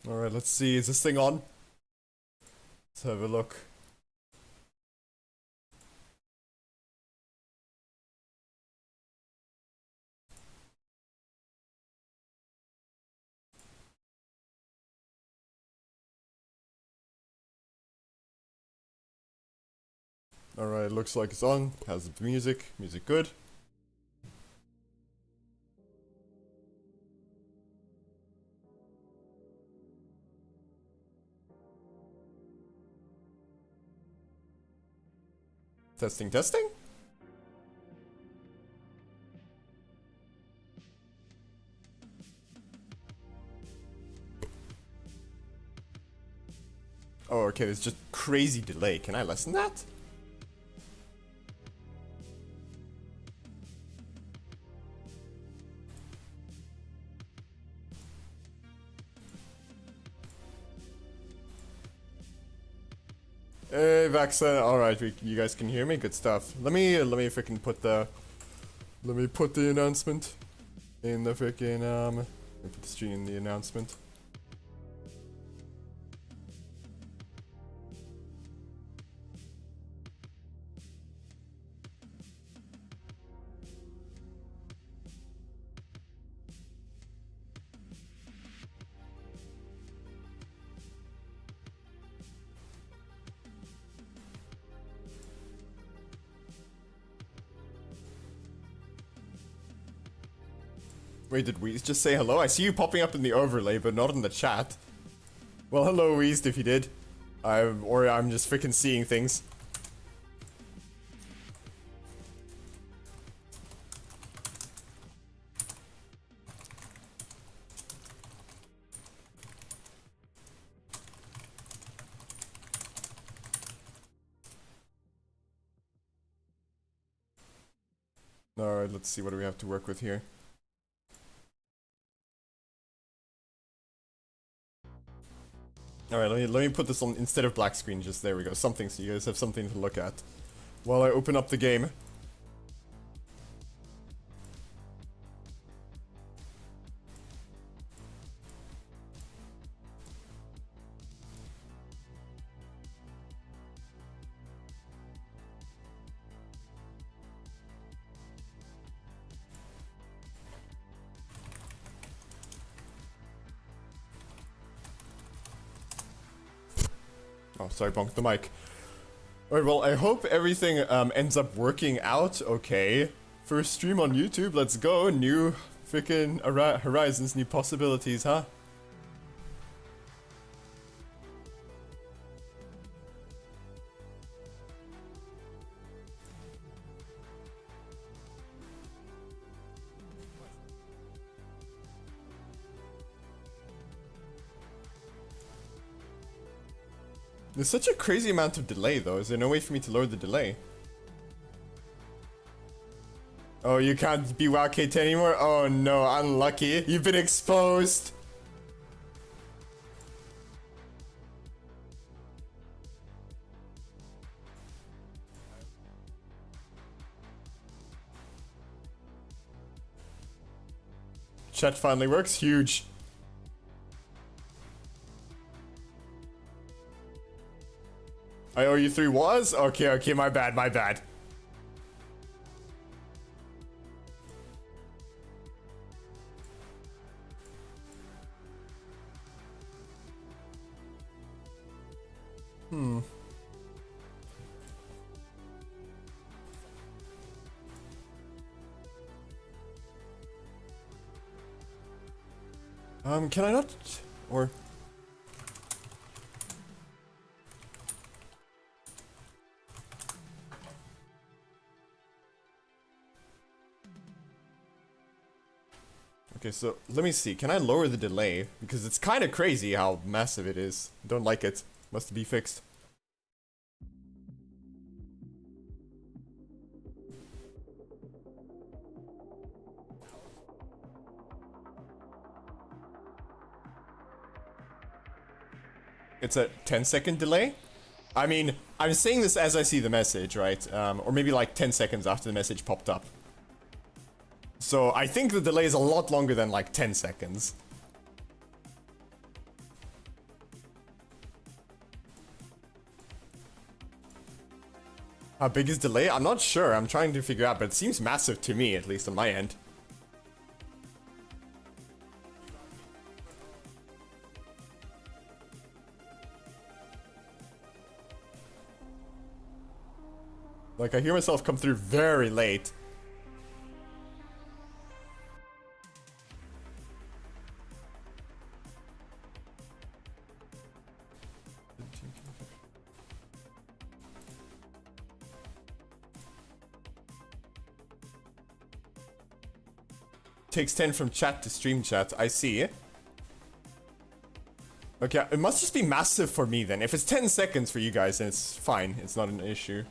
Alright, let's see. Is this thing on? Let's have a look. Alright, looks like it's on. How's the music? Music good. Testing, testing? Oh, okay, there's just crazy delay. Can I lessen that? Hey, Vaxa. Alright, you guys can hear me? Good stuff. Let me freaking put the... Let me put the announcement in the freaking, let me put the stream in the announcement. Wait, did Weezed just say hello? I see you popping up in the overlay, but not in the chat. Well, hello, Weezed, if you did. Or I'm just freaking seeing things. Alright, let's see what do we have to work with here. Alright, let me put this on instead of black screen, just there we go. Something so you guys have something to look at while I open up the game. Oh, sorry, bonked the mic. Alright, well, I hope everything ends up working out okay. First stream on YouTube, let's go. New freaking horizons, new possibilities, huh? There's such a crazy amount of delay though. Is there no way for me to lower the delay? Oh, you can't be WoW K10 anymore? Oh no, unlucky. You've been exposed. Chat finally works. Huge. I owe you 3 was? Okay, my bad, my bad. Can I not? Or... Okay, so let me see. Can I lower the delay? Because it's kind of crazy how massive it is. Don't like it. Must be fixed. It's a 10-second delay? I mean, I'm saying this as I see the message, right? Or maybe like 10 seconds after the message popped up. So I think the delay is a lot longer than like 10 seconds. How big is delay? I'm not sure. I'm trying to figure out, but it seems massive to me, at least on my end. Like, I hear myself come through very late. Takes 10 from chat to stream chat. I see. Okay, it must just be massive for me then. If it's 10 seconds for you guys, then it's fine. It's not an issue.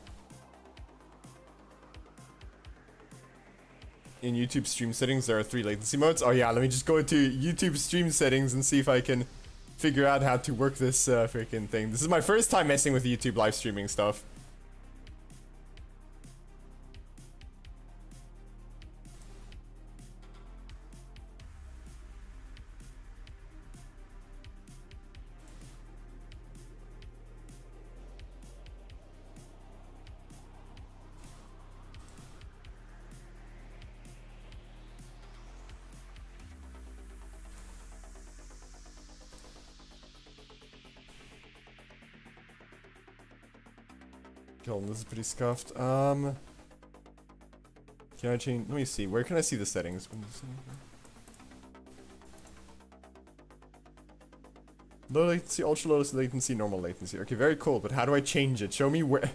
In YouTube stream settings, there are 3 latency modes. Oh yeah, let me just go into YouTube stream settings and see if I can figure out how to work this freaking thing. This is my first time messing with YouTube live streaming stuff. Hold on, this is pretty scuffed. Can I change? Let me see. Where can I see the settings? Low latency, ultra low latency, normal latency. Okay, very cool. But how do I change it? Show me where.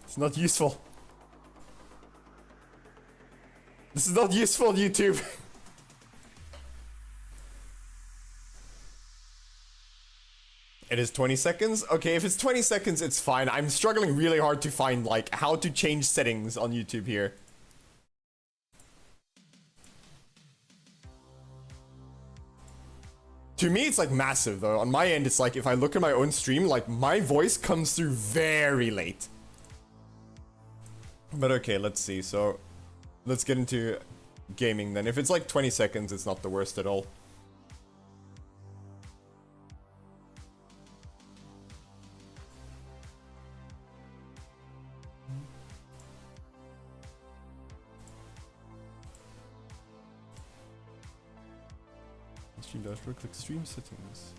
It's not useful. This is not useful, YouTube. It is 20 seconds? Okay, if it's 20 seconds, it's fine. I'm struggling really hard to find, like, how to change settings on YouTube here. To me, it's, like, massive, though. On my end, it's like, if I look at my own stream, like, my voice comes through very late. But okay, let's see. So, let's get into gaming then. If it's, like, 20 seconds, it's not the worst at all. Stream dashboard, click stream settings.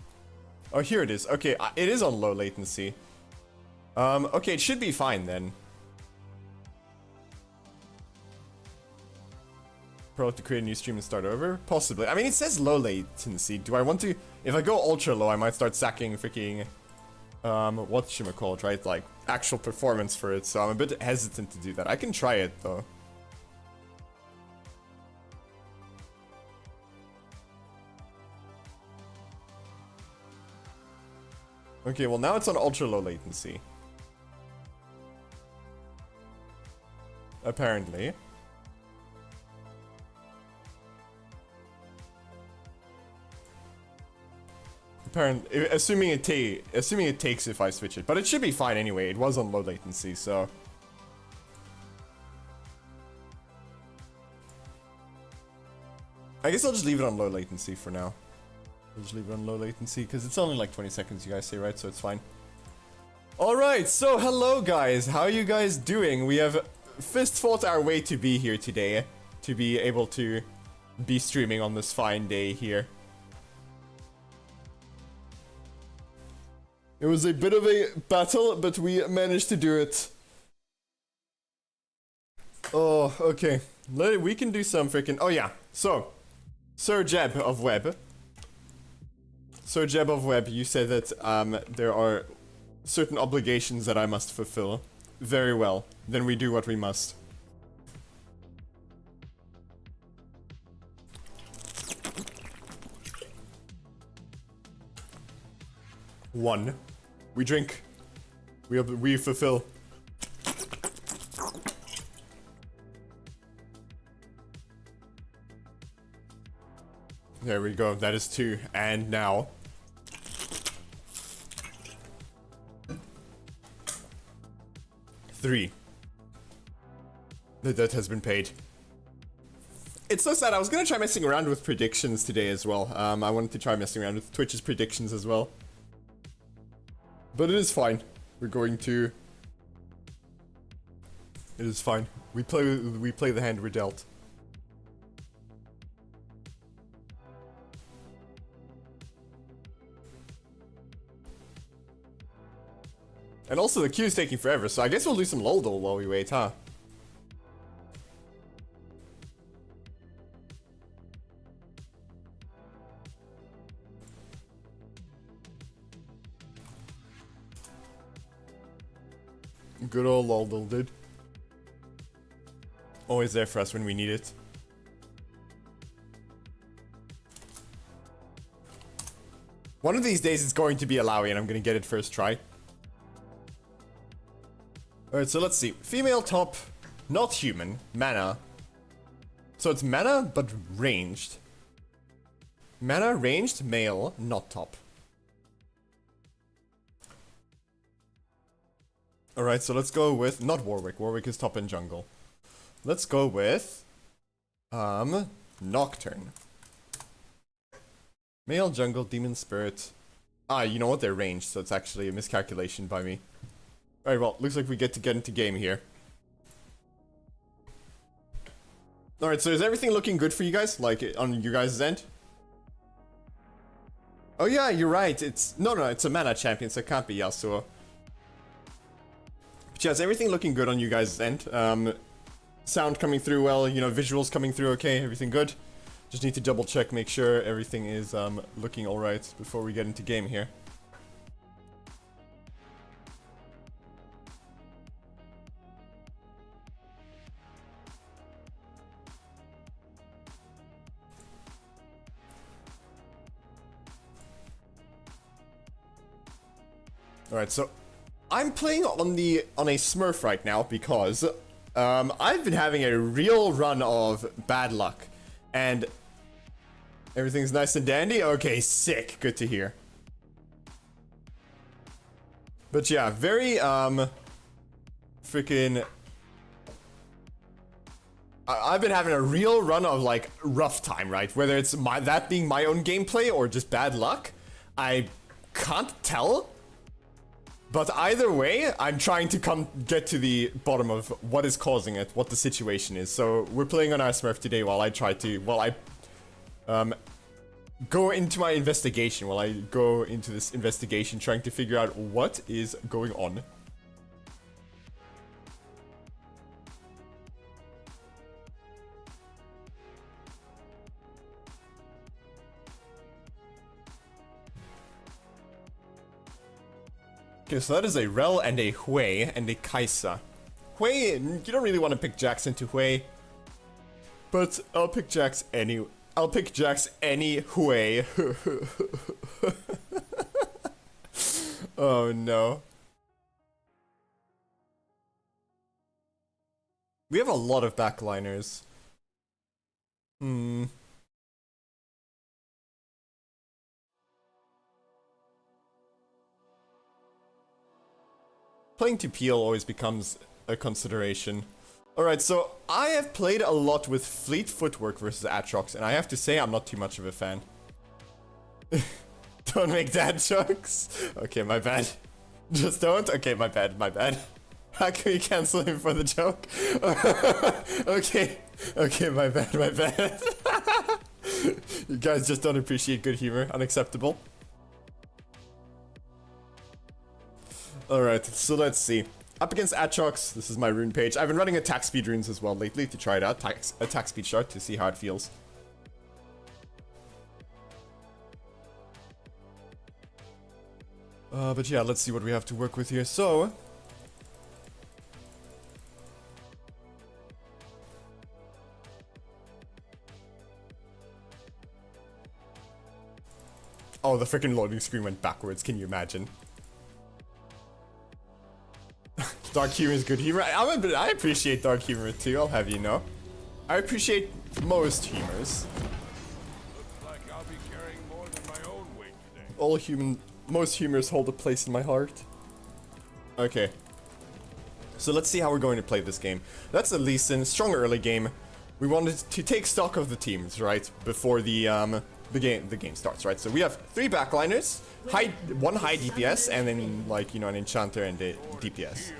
Oh, here it is. Okay, it is on low latency. Okay, it should be fine then. Probably to create a new stream and start over? Possibly. I mean, it says low latency. Do I want to... If I go ultra low, I might start sacking freaking... whatchamacallit, right? Like, actual performance for it. So I'm a bit hesitant to do that. I can try it, though. Okay, well now it's on ultra low latency. Apparently. Assuming it takes if I switch it, but it should be fine anyway. It was on low latency, so. I guess I'll just leave it on low latency for now. I'll just leave it on low latency, because it's only like 20 seconds, you guys say, right? So it's fine. Alright, so hello guys, how are you guys doing? We have fist fought our way to be here today, to be able to be streaming on this fine day here. It was a bit of a battle, but we managed to do it. Oh, okay. We can do some freaking... Oh yeah, so, Sir Jeb of Web. So Jeb of Web, you said that there are certain obligations that I must fulfill. Very well. Then we do what we must. One. We drink. We fulfill. There we go. That is 2. And now... 3. The debt has been paid. It's so sad. I was gonna try messing around with predictions today as well. I wanted to try messing around with Twitch's predictions as well. But it is fine. We're going to It is fine. We play the hand we're dealt. And also the queue's taking forever, so I guess we'll do some Loldol while we wait, huh? Good old Loldol, dude. Always there for us when we need it. One of these days it's going to be a Lowy and I'm gonna get it first try. Alright, so let's see. Female top, not human, mana. So it's mana, but ranged. Mana, ranged, male, not top. Alright, so let's go with, not Warwick. Warwick is top in jungle. Let's go with, Nocturne. Male jungle, demon spirit. Ah, you know what? They're ranged, so it's actually a miscalculation by me. Alright, well, looks like we get into game here. Alright, so is everything looking good for you guys? Like, on you guys' end? Oh yeah, you're right. It's, no, it's a mana champion, so it can't be Yasuo. But yeah, is everything looking good on you guys' end? Sound coming through well, you know, visuals coming through okay, everything good? Just need to double check, make sure everything is looking alright before we get into game here. Alright, so I'm playing on a Smurf right now because I've been having a real run of bad luck. And everything's nice and dandy? Okay, sick. Good to hear. But yeah, very freaking I've been having a real run of like rough time, right? Whether it's that being my own gameplay or just bad luck, I can't tell. But either way, I'm trying to get to the bottom of what is causing it, what the situation is. So we're playing on our Smurf today while I go into my investigation, while I go into this investigation trying to figure out what is going on. Okay, so that is a Rel and a Hui and a Kaisa. Hui, you don't really want to pick Jax into Hui, but I'll pick Jax any Hui. Oh no. We have a lot of backliners. Playing to peel always becomes a consideration. Alright, so I have played a lot with Fleet Footwork versus Aatrox, and I have to say I'm not too much of a fan. Don't make dad jokes. Okay, my bad. Just don't? Okay, my bad. How can we cancel him for the joke? Okay, my bad. You guys just don't appreciate good humor. Unacceptable. Alright, so let's see. Up against Aatrox, this is my rune page. I've been running attack speed runes as well lately to try it out. Attack speed chart to see how it feels. But yeah, let's see what we have to work with here. So... oh, the freaking loading screen went backwards, can you imagine? Dark humor is good humor. I appreciate dark humor too, I'll have you know. I appreciate most humors. Looks like I'll be carrying more than my own weight today. Most humors hold a place in my heart. Okay. So let's see how we're going to play this game. That's a Lee Sin, strong early game. We wanted to take stock of the teams, right? Before the game starts, right? So we have 3 backliners, one high DPS, and then like, you know, an enchanter and a DPS.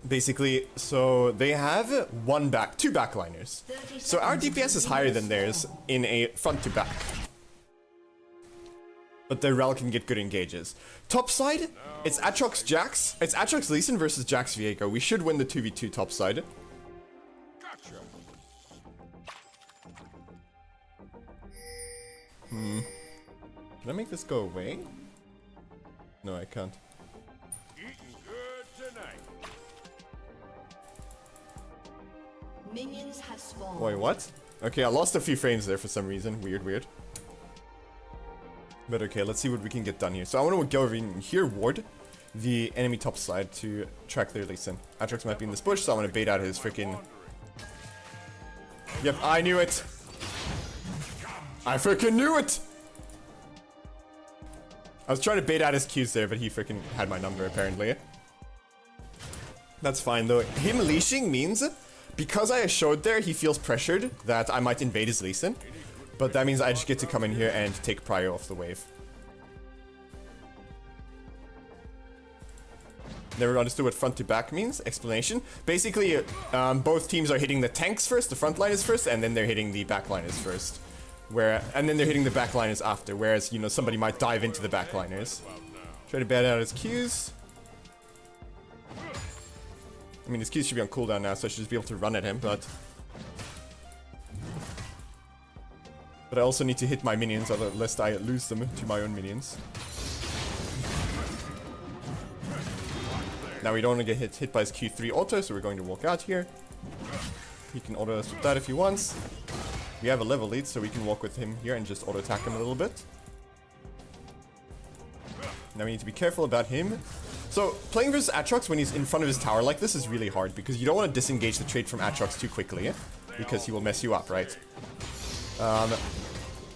Basically, so they have two backliners. So our DPS is higher than theirs in a front to back. But their Rel can get good engages. Top side, it's Aatrox Jax. It's Aatrox Lee Sin versus Jax Viego. We should win the 2v2 top side. Gotcha. Can I make this go away? No, I can't. Eating good tonight. Minions have spawned. Wait, what? Okay, I lost a few frames there for some reason. Weird. But okay, let's see what we can get done here. So I want to go over in here, ward the enemy top side to track their Lee Sin. Aatrox might be in this bush, so I want to bait out his freaking... Yep, I knew it! I freaking knew it! I was trying to bait out his Qs there, but he freaking had my number apparently. That's fine though. Him leashing means, because I showed there, he feels pressured that I might invade his Lee Sin. But that means I just get to come in here and take prio off the wave. Never understood what front to back means. Explanation. Basically, both teams are hitting the tanks first, the front liners first, and then they're hitting the backliners first. And then they're hitting the backliners after, whereas, you know, somebody might dive into the backliners. Try to bat out his Qs. I mean, his Qs should be on cooldown now, so I should just be able to run at him, but I also need to hit my minions, lest I lose them to my own minions. Now we don't want to get hit by his Q3 auto, so we're going to walk out here. He can auto us with that if he wants. We have a level lead, so we can walk with him here and just auto attack him a little bit. Now we need to be careful about him. So playing versus Aatrox when he's in front of his tower like this is really hard, because you don't want to disengage the trade from Aatrox too quickly, because he will mess you up, right?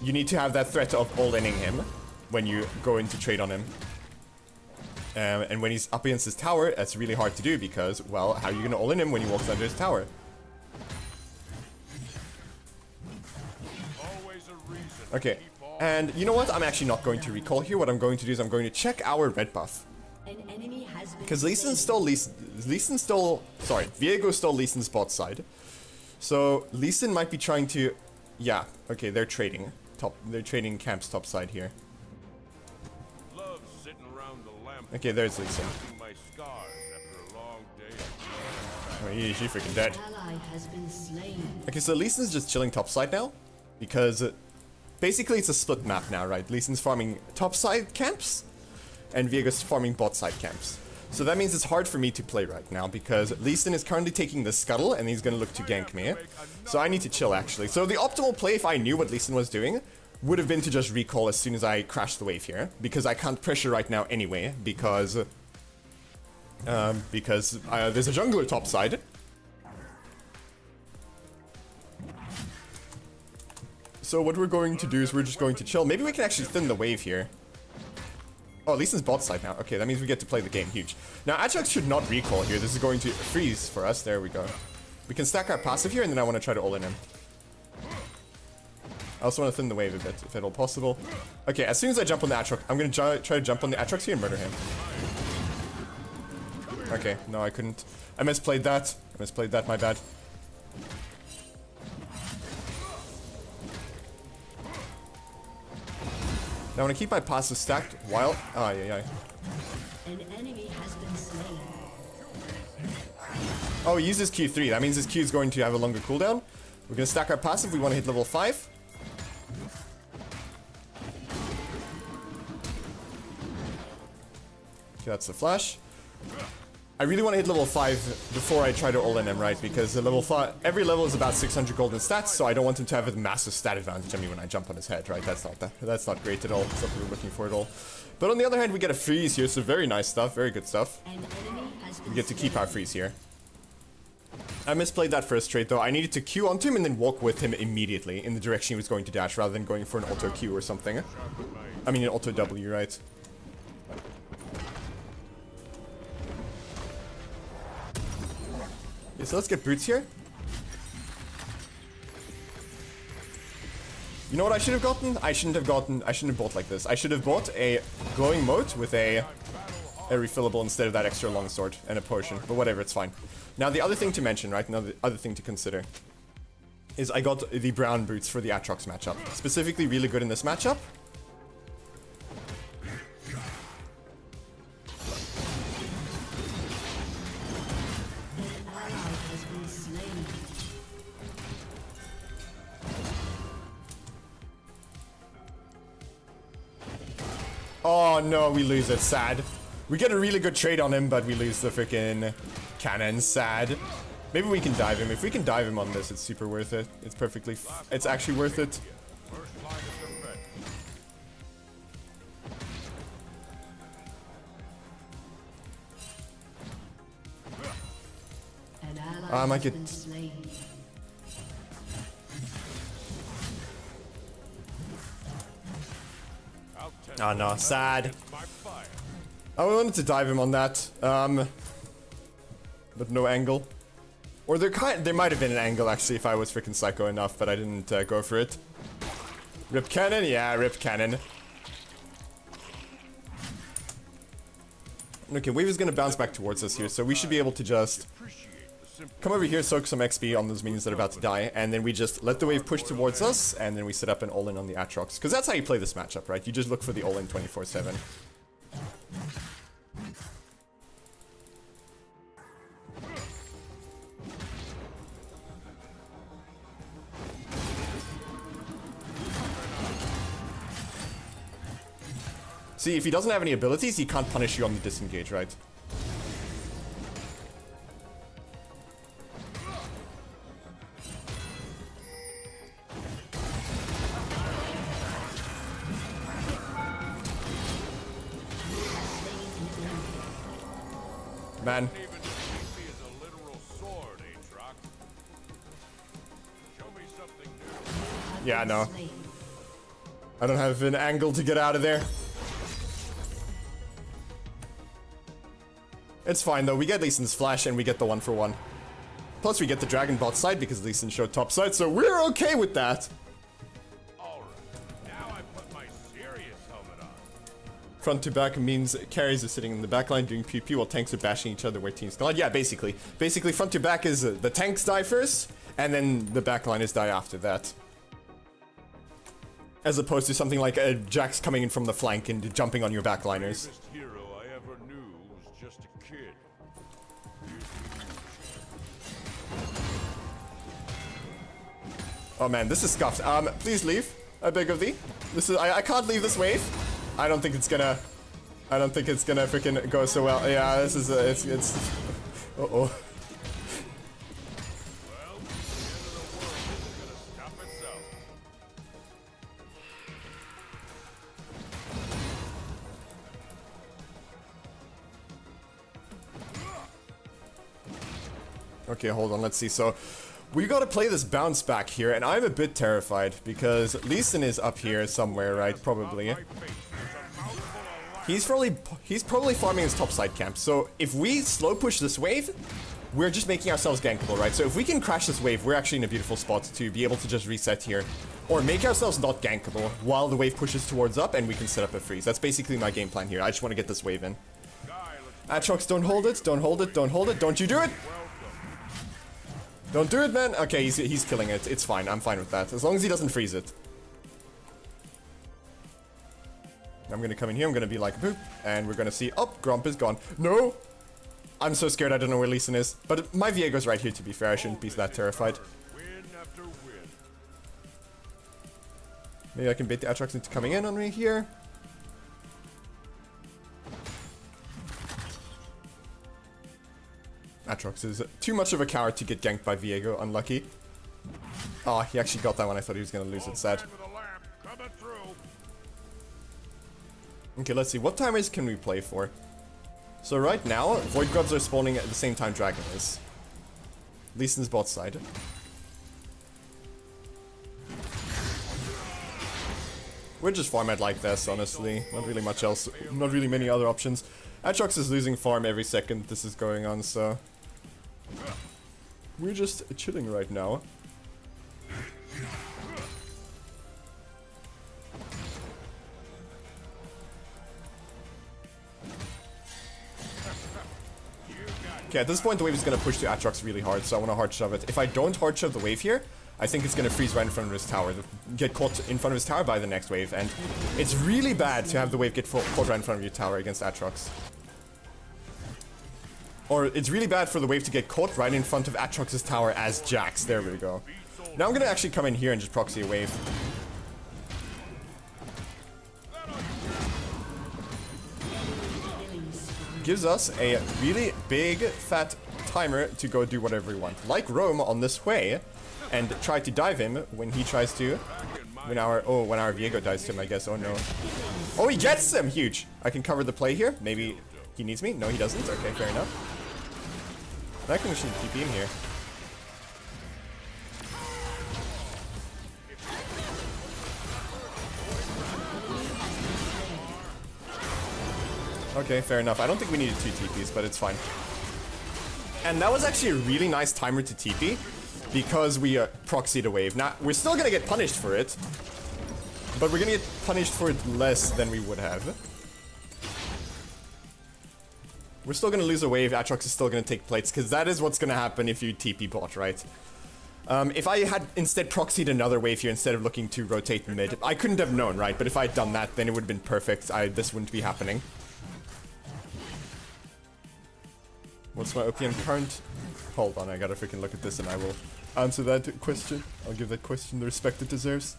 You need to have that threat of all-inning him when you go into trade on him. And when he's up against his tower, that's really hard to do because, well, how are you going to all-in him when he walks under his tower? Okay, and you know what? I'm actually not going to recall here. What I'm going to do is I'm going to check our red buff. Because Viego stole Lee Sin's bot side. So Lee Sin might be trying to... Yeah, okay, they're trading. They're trading camps top side here. Okay, there's Lee Sin. Oh, she freaking dead. Okay, so Lee Sin's just chilling top side now. Because basically it's a split map now, right? Lee Sin's farming top side camps. And Viego's farming bot side camps. So that means it's hard for me to play right now because Lee Sin is currently taking the scuttle and he's gonna look to gank me. So I need to chill actually. So the optimal play, if I knew what Lee Sin was doing, would have been to just recall as soon as I crash the wave here. Because I can't pressure right now anyway, because there's a jungler top side. So what we're going to do is we're just going to chill. Maybe we can actually thin the wave here. Oh, Lee Sin's bot side now. Okay, that means we get to play the game. Huge. Now, Aatrox should not recall here. This is going to freeze for us. There we go. We can stack our passive here, and then I want to try to all-in him. I also want to thin the wave a bit, if at all possible. Okay, as soon as I jump on the Aatrox, I'm going to try to jump on the Aatrox here and murder him. Okay, no, I couldn't. I misplayed that. My bad. Now I want to keep my passive stacked while... Oh, yeah. An enemy has been slain. Oh, he uses Q3. That means his Q is going to have a longer cooldown. We're going to stack our passive. We want to hit level 5. Okay, that's the flash. I really want to hit level 5 before I try to all-in him, right? Because the level 5, every level is about 600 golden stats, so I don't want him to have a massive stat advantage on me when I jump on his head, right? That's not great at all. That's not what we're looking for at all. But on the other hand, we get a freeze here, so very nice stuff, very good stuff. We get to keep our freeze here. I misplayed that first trade though. I needed to Q onto him and then walk with him immediately in the direction he was going to dash, rather than going for an auto Q or something. I mean an auto W, right? Okay, so let's get boots here. You know what I should have gotten? I shouldn't have bought like this. I should have bought a glowing moat with a a refillable instead of that extra longsword and a potion. But whatever, it's fine. Now the other thing to mention, right? Now the other thing to consider is I got the brown boots for the Atrox matchup. Specifically really good in this matchup. Oh no, we lose it. Sad. We get a really good trade on him, but we lose the freaking cannon. Sad. Maybe we can dive him. If we can dive him on this, it's super worth it. It's perfectly... it's actually worth it. I might get... Oh no, sad. I wanted to dive him on that, but no angle. Or there might have been an angle actually if I was freaking psycho enough, but I didn't go for it. Rip cannon, yeah, rip cannon. Okay, wave is gonna bounce back towards us here, so we should be able to just come over here, soak some XP on those minions that are about to die, and then we just let the wave push towards us, and then we set up an all-in on the Atrox. Because that's how you play this matchup, right? You just look for the all-in 24/7. See, if he doesn't have any abilities, he can't punish you on the disengage, right? Man. Yeah, no. I don't have an angle to get out of there. It's fine though, we get Lee Sin's flash and we get the 1-for-1. Plus we get the dragon bot side because Lee Sin showed top side, so we're okay with that. Alright, now I put my serious helmet on. Front to back means carries are sitting in the back line doing PP while tanks are bashing each other where teams collide. Yeah, basically. Basically front to back is the tanks die first, and then the back liners die after that. As opposed to something like Jax coming in from the flank and jumping on your backliners. The bravest hero I ever knew was just a kid. Oh man, this is scuffed. Please leave. I beg of thee. This is I can't leave this wave. I don't think it's gonna freaking go so well. Yeah, this is it's uh-oh. Well, the end of the world isn't gonna stop itself. Okay, hold on, let's see. So, we gotta play this bounce back here, and I'm a bit terrified, because Lee Sin is up here somewhere, right? Probably. He's probably farming his topside camp, so if we slow push this wave, we're just making ourselves gankable, right? So if we can crash this wave, we're actually in a beautiful spot to be able to just reset here. Or make ourselves not gankable while the wave pushes towards up, and we can set up a freeze. That's basically my game plan here. I just want to get this wave in. Atrox, don't hold it, don't hold it, don't hold it, don't you do it! Don't do it, man! Okay, he's killing it. It's fine. I'm fine with that. As long as he doesn't freeze it. I'm gonna come in here. I'm gonna be like, boop. And we're gonna see... Oh, Gromp is gone. No! I'm so scared. I don't know where Lee Sin is. But my Viego's right here, to be fair. I shouldn't be that terrified. Win after win. Maybe I can bait the Atrox into coming in on me here. Atrox is too much of a coward to get ganked by Viego. Unlucky. Oh, he actually got that one. I thought he was going to lose it. Sad. Okay, let's see. What timers can we play for? So right now, Void Grubs are spawning at the same time Dragon is. Lee Sin's bot side. We're just farmed like this, honestly. Not really much else. Not really many other options. Atrox is losing farm every second this is going on, so... We're just chilling right now. Okay, at this point the wave is gonna push to Aatrox really hard, so I wanna hard shove it. If I don't hard shove the wave here, I think it's gonna freeze right in front of his tower, get caught in front of his tower by the next wave, and it's really bad to have the wave get caught right in front of your tower against Aatrox. Or it's really bad for the wave to get caught right in front of Aatrox's tower as Jax. There we go. Now I'm gonna actually come in here and just proxy a wave. Gives us a really big, fat timer to go do whatever we want. Like roam on this way and try to dive him when he tries to. When our Viego dies to him, I guess. Oh no. Oh, he gets him! Huge. I can cover the play here. Maybe he needs me. No, he doesn't. Okay, fair enough. I think we should keep in here. Okay, fair enough. I don't think we needed 2 TPs, but it's fine. And that was actually a really nice timer to TP, because we proxied a wave. Now, we're still gonna get punished for it, but we're gonna get punished for it less than we would have. We're still gonna lose a wave, Aatrox is still gonna take plates, because that is what's gonna happen if you TP bot, right? If I had instead proxied another wave here instead of looking to rotate mid, I couldn't have known, right? But if I had done that, then it would have been perfect. This wouldn't be happening. What's my OPM current? Hold on, I gotta freaking look at this and I will answer that question. I'll give that question the respect it deserves.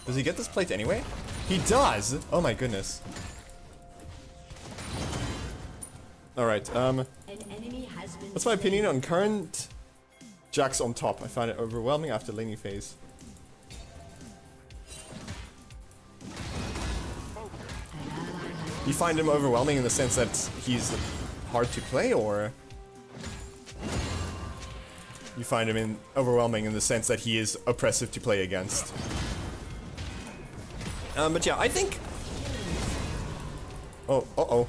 Does he get this plate anyway? He does! Oh my goodness. Alright, what's my opinion on current Jax on top? I find it overwhelming after laning phase. You find him overwhelming in the sense that he's hard to play, or you find him overwhelming in the sense that he is oppressive to play against? But yeah, I think... Oh, uh-oh.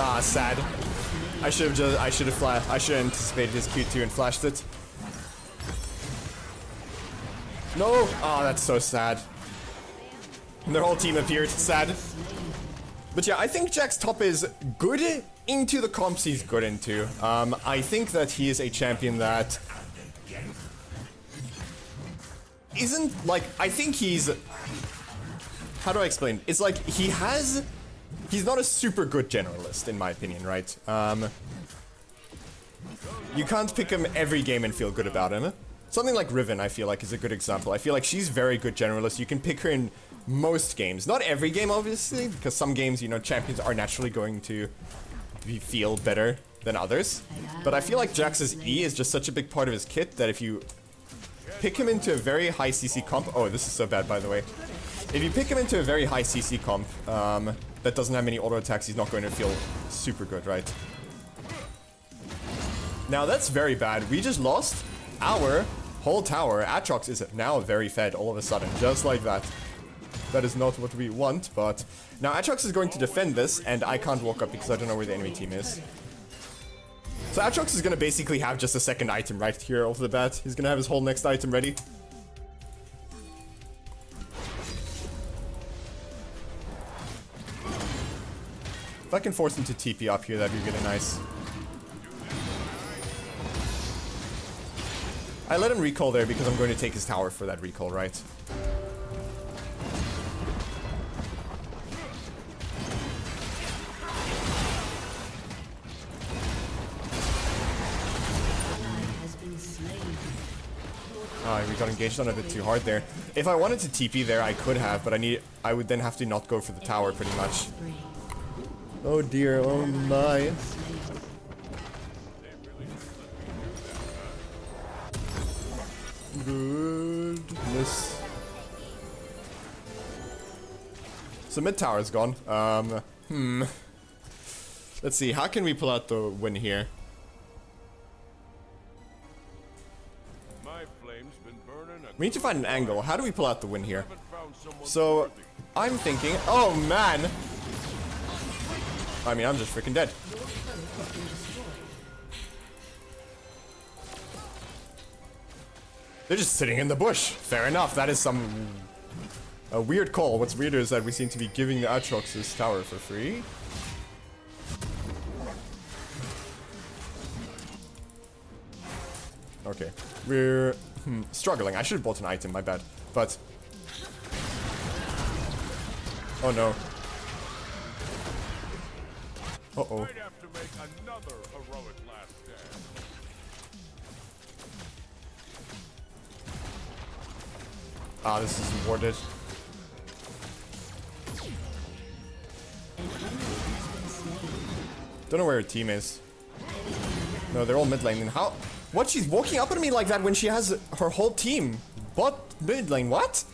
Ah, sad. I should have anticipated his Q2 and flashed it. No! Oh, that's so sad. And their whole team appeared. Sad. But yeah, I think Jax top is good into the comps he's good into. I think that he is a champion that isn't like, I think he's, how do I explain? It's like he's not a super good generalist, in my opinion, right? You can't pick him every game and feel good about him. Something like Riven, I feel like, is a good example. I feel like she's very good generalist. You can pick her in most games. Not every game, obviously, because some games, you know, champions are naturally going to feel better than others. But I feel like Jax's E is just such a big part of his kit that if you pick him into a very high CC comp... Oh, this is so bad, by the way. If you pick him into a very high CC comp, that doesn't have many auto attacks, he's not going to feel super good, right? Now that's very bad. We just lost our whole tower. Aatrox is now very fed all of a sudden, just like that. That is not what we want, but... Now Aatrox is going to defend this, and I can't walk up because I don't know where the enemy team is. So Aatrox is going to basically have just a second item right here off the bat. He's going to have his whole next item ready. If I can force him to TP up here, that'd be really nice. I let him recall there because I'm going to take his tower for that recall, right? We got engaged on a bit too hard there. If I wanted to TP there, I could have, but I would then have to not go for the tower pretty much. Oh dear, oh my. Goodness. So mid tower is gone. Let's see, how can we pull out the win here? My flame's been burning. We need to find an angle. How do we pull out the win here? So, I'm thinking, oh man! I mean, I'm just freaking dead. They're just sitting in the bush. Fair enough, that is a weird call. What's weirder is that we seem to be giving the Aatrox this tower for free. Okay, we're struggling. I should have bought an item, my bad. But... oh no. Uh-oh. Might have to make another heroic last stand. Ah, this is warded. Don't know where her team is. No, they're all mid lane. And how? What? She's walking up at me like that when she has her whole team. What? Mid lane? What?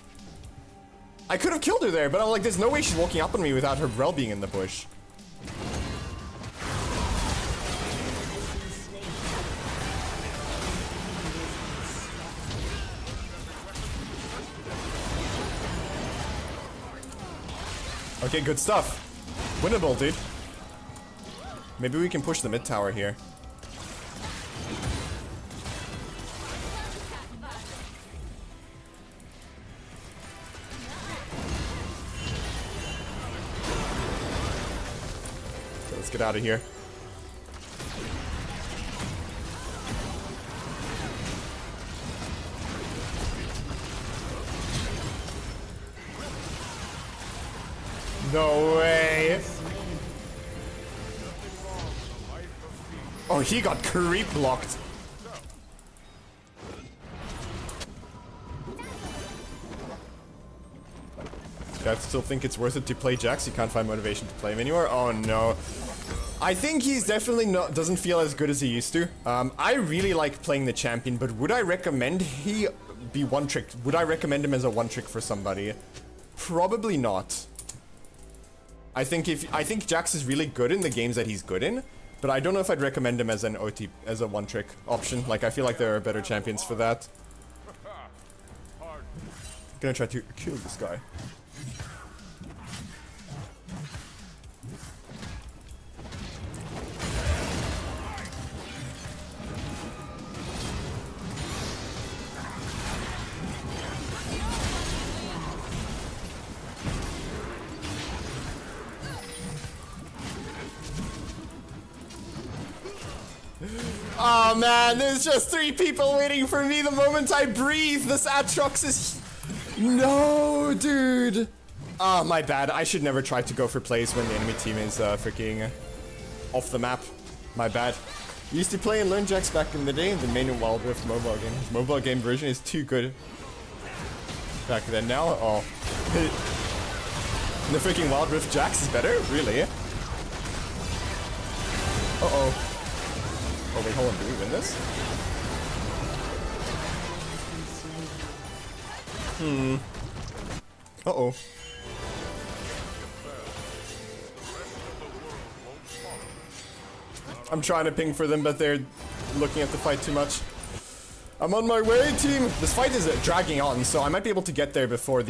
I could have killed her there, but I'm like, there's no way she's walking up on me without her Rel being in the bush. Okay, good stuff. Winnable, dude. Maybe we can push the mid tower here. Okay, let's get out of here. No way. Oh, he got creep blocked. I still think it's worth it to play Jax. You can't find motivation to play him anymore. Oh no. I think he's definitely doesn't feel as good as he used to. I really like playing the champion, but would I recommend he be one trick? Would I recommend him as a one trick for somebody? Probably not. I think Jax is really good in the games that he's good in, but I don't know if I'd recommend him as an OT, as a one trick option. Like, I feel like there are better champions for that. Gonna try to kill this guy. Oh man, there's just 3 people waiting for me the moment I breathe. This Aatrox is... No, dude. Ah, my bad. I should never try to go for plays when the enemy team is freaking off the map. My bad. Used to play and learn Jax back in the day in the main Wild Rift mobile game. His mobile game version is too good. Back then now, oh. The freaking Wild Rift Jax is better? Really? Uh-oh. Oh wait, hold on, do we win this? Uh-oh. I'm trying to ping for them, but they're looking at the fight too much. I'm on my way, team! This fight is dragging on, so I might be able to get there before it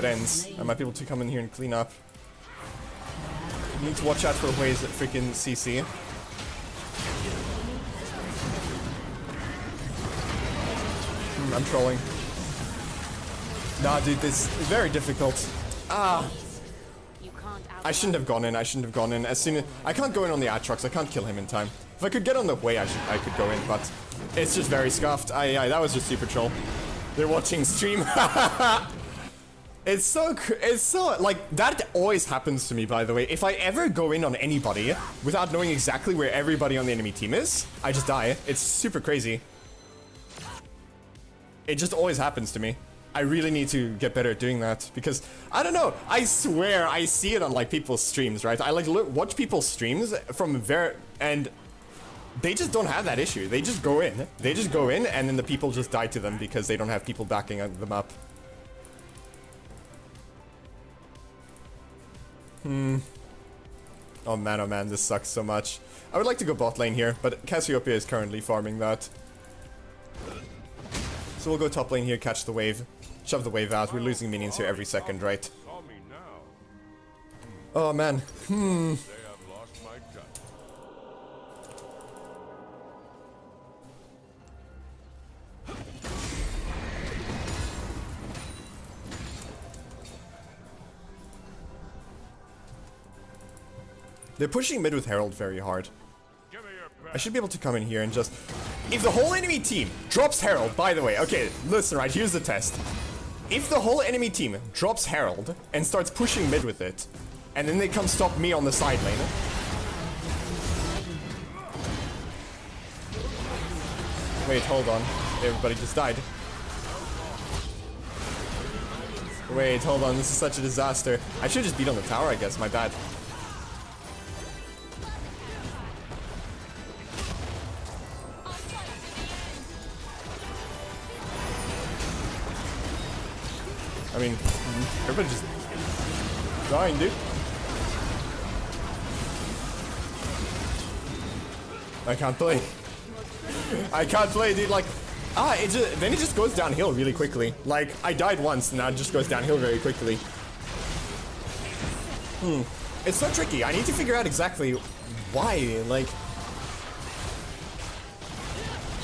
ends. I might be able to come in here and clean up. Need to watch out for ways at freaking CC. I'm trolling. Nah, dude, this is very difficult. Ah. I shouldn't have gone in. I shouldn't have gone in. As soon as I can't go in on the Aatrox, I can't kill him in time. If I could get on the way, I could go in, but it's just very scuffed. That was just super troll. They're watching stream. It's so like that always happens to me. By the way, if I ever go in on anybody without knowing exactly where everybody on the enemy team is, I just die. It's super crazy. It just always happens to me. I really need to get better at doing that because I don't know. I swear I see it on like people's streams, right? I like watch people's streams from and they just don't have that issue. They just go in. They just go in and then the people just die to them because they don't have people backing them up. Oh man, this sucks so much. I would like to go bot lane here, but Cassiopeia is currently farming that. So we'll go top lane here, catch the wave. shove the wave out. We're losing minions here every second, right? Saw me now. Oh man. They have lost my touch. They're pushing mid with Herald very hard. Give me your I best. should be able to come in here and just... If the whole enemy team drops Herald, by the way, okay, listen, right, here's the test. If the whole enemy team drops Herald and starts pushing mid with it, and then they come stop me on the side lane... Wait, hold on. Everybody just died. Wait, hold on, this is such a disaster. I should just beat on the tower, I guess, my bad. I mean, everybody just dying, dude. I can't play. I can't play, dude. Like, then it just goes downhill really quickly. Like, I died once, and now it just goes downhill very quickly. It's so tricky. I need to figure out exactly why. Like,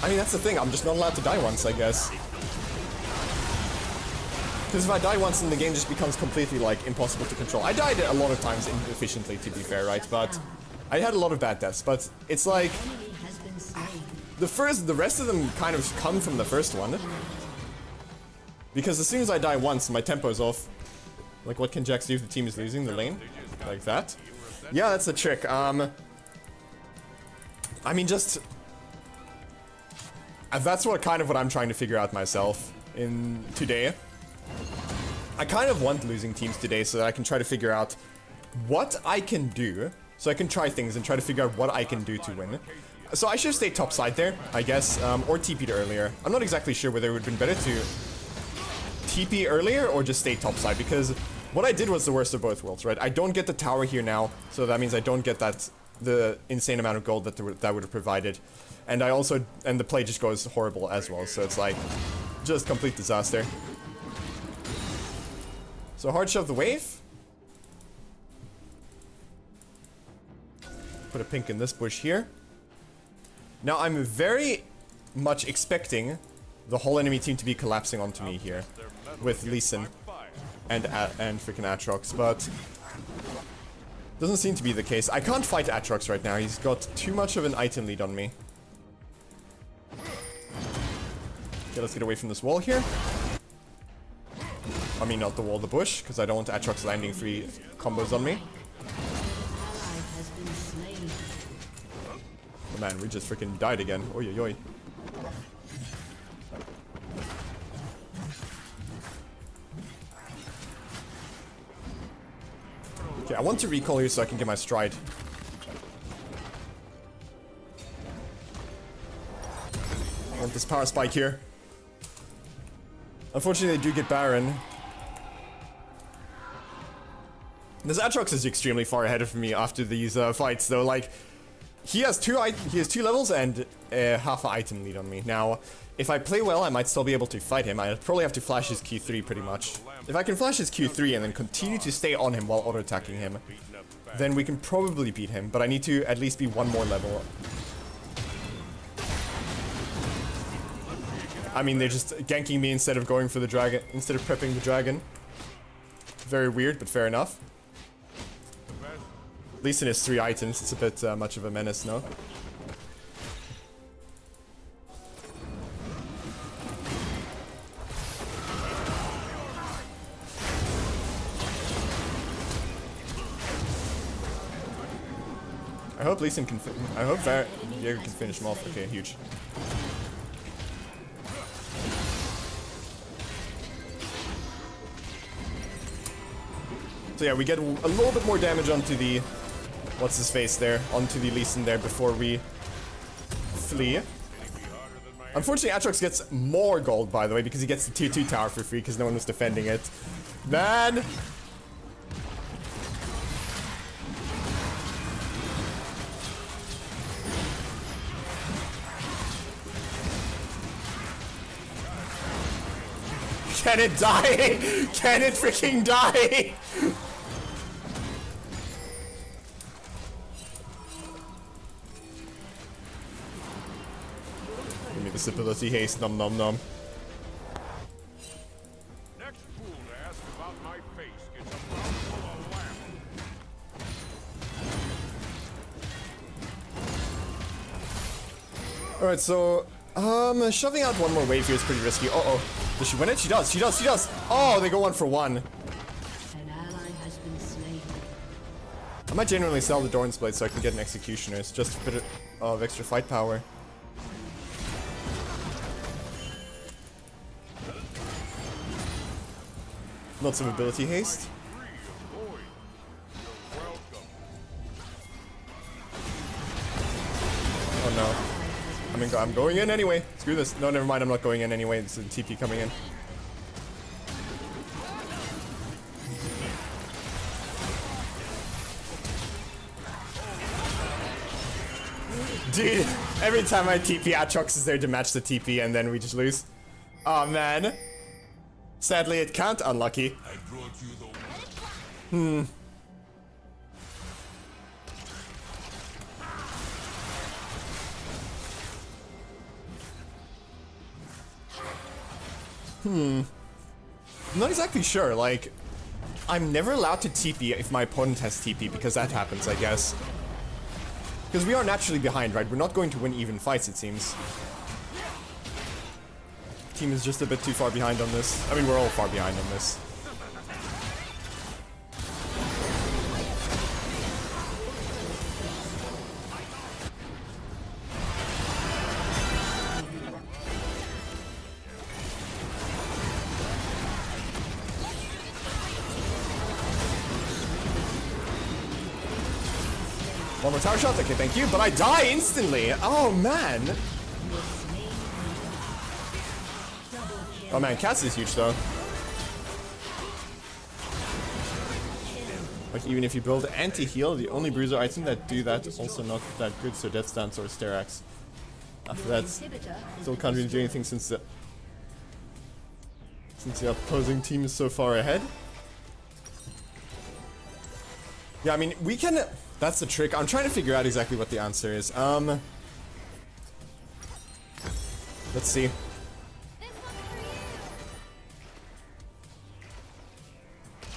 I mean, that's the thing. I'm just not allowed to die once, I guess. Because if I die once, then the game just becomes completely, like, impossible to control. I died a lot of times inefficiently, to be fair, right? But I had a lot of bad deaths. But it's like... Enemy has been slain. The rest of them kind of come from the first one. Because as soon as I die once, my tempo's off. Like, what can Jax do if the team is losing the lane? Like that? Yeah, that's the trick. I mean, just... that's what I'm trying to figure out myself in today. I kind of want losing teams today so that I can try to figure out what I can do. So I can try things and try to figure out what I can do to win. So I should have stayed top side there, I guess, or TP'd earlier. I'm not exactly sure whether it would have been better to TP earlier or just stay top side, because what I did was the worst of both worlds, right? I don't get the tower here now, so that means I don't get the insane amount of gold that that would have provided. And the play just goes horrible as well, so it's like, just complete disaster. So hard shove the wave. Put a pink in this bush here. Now I'm very much expecting the whole enemy team to be collapsing onto me here with Lee Sin and freaking Atrox, but doesn't seem to be the case. I can't fight Atrox right now. He's got too much of an item lead on me. Okay, let's get away from this wall here. I mean, not the wall, the bush, because I don't want Atrox landing free combos on me. Ally has been slain. Oh man, we just freaking died again. Oi, oi, oi. Okay, I want to recall here so I can get my stride. I want this power spike here. Unfortunately, they do get Baron. This Atrox is extremely far ahead of me after these fights, though. Like, he has two levels and half an item lead on me. Now, if I play well, I might still be able to fight him. I'd probably have to flash his Q3 pretty much. If I can flash his Q3 and then continue to stay on him while auto-attacking him, then we can probably beat him. But I need to at least be one more level. I mean, they're just ganking me instead of going for the dragon, instead of prepping the dragon. Very weird, but fair enough. At least in his 3 items, it's a bit much of a menace, no? I hope Lee Sin can. I hope Jaeger can finish him off. Okay, huge. So yeah, we get a little bit more damage onto the, what's his face there, onto the Lee Sin there before we flee. Unfortunately, Atrox gets more gold, by the way, because he gets the tier 2 tower for free because no one was defending it. Man! Can it die? Can it freaking die? Give me this ability haste, nom nom nom. Next fool to ask about my face gets a mouthful of lamb. Alright, so shoving out one more wave here is pretty risky. Uh-oh. Does she win it? She does, she does, she does! Oh, they go 1 for 1. An ally has been slain. I might genuinely sell the Doran's Blade so I can get an Executioner. It's just a bit of extra fight power. Lots of ability haste. Oh no. I'm going in anyway. Screw this. No, never mind. I'm not going in anyway. This is a TP coming in. Dude, every time I TP, Atrox is there to match the TP and then we just lose. Oh man. Sadly, it can't. Unlucky. I'm not exactly sure, like, I'm never allowed to TP if my opponent has TP, because that happens, I guess. Because we are naturally behind, right? We're not going to win even fights, it seems. Team is just a bit too far behind on this. I mean, we're all far behind on this. One more tower shot, okay, thank you, but I die instantly! Oh man! Oh man, Cass is huge though. Like even if you build anti-heal, the only bruiser item that do that is also not that good, so Death Stance or Sterax. After that, still can't really do anything since the opposing team is so far ahead. Yeah, I mean, we can... That's the trick. I'm trying to figure out exactly what the answer is. Let's see.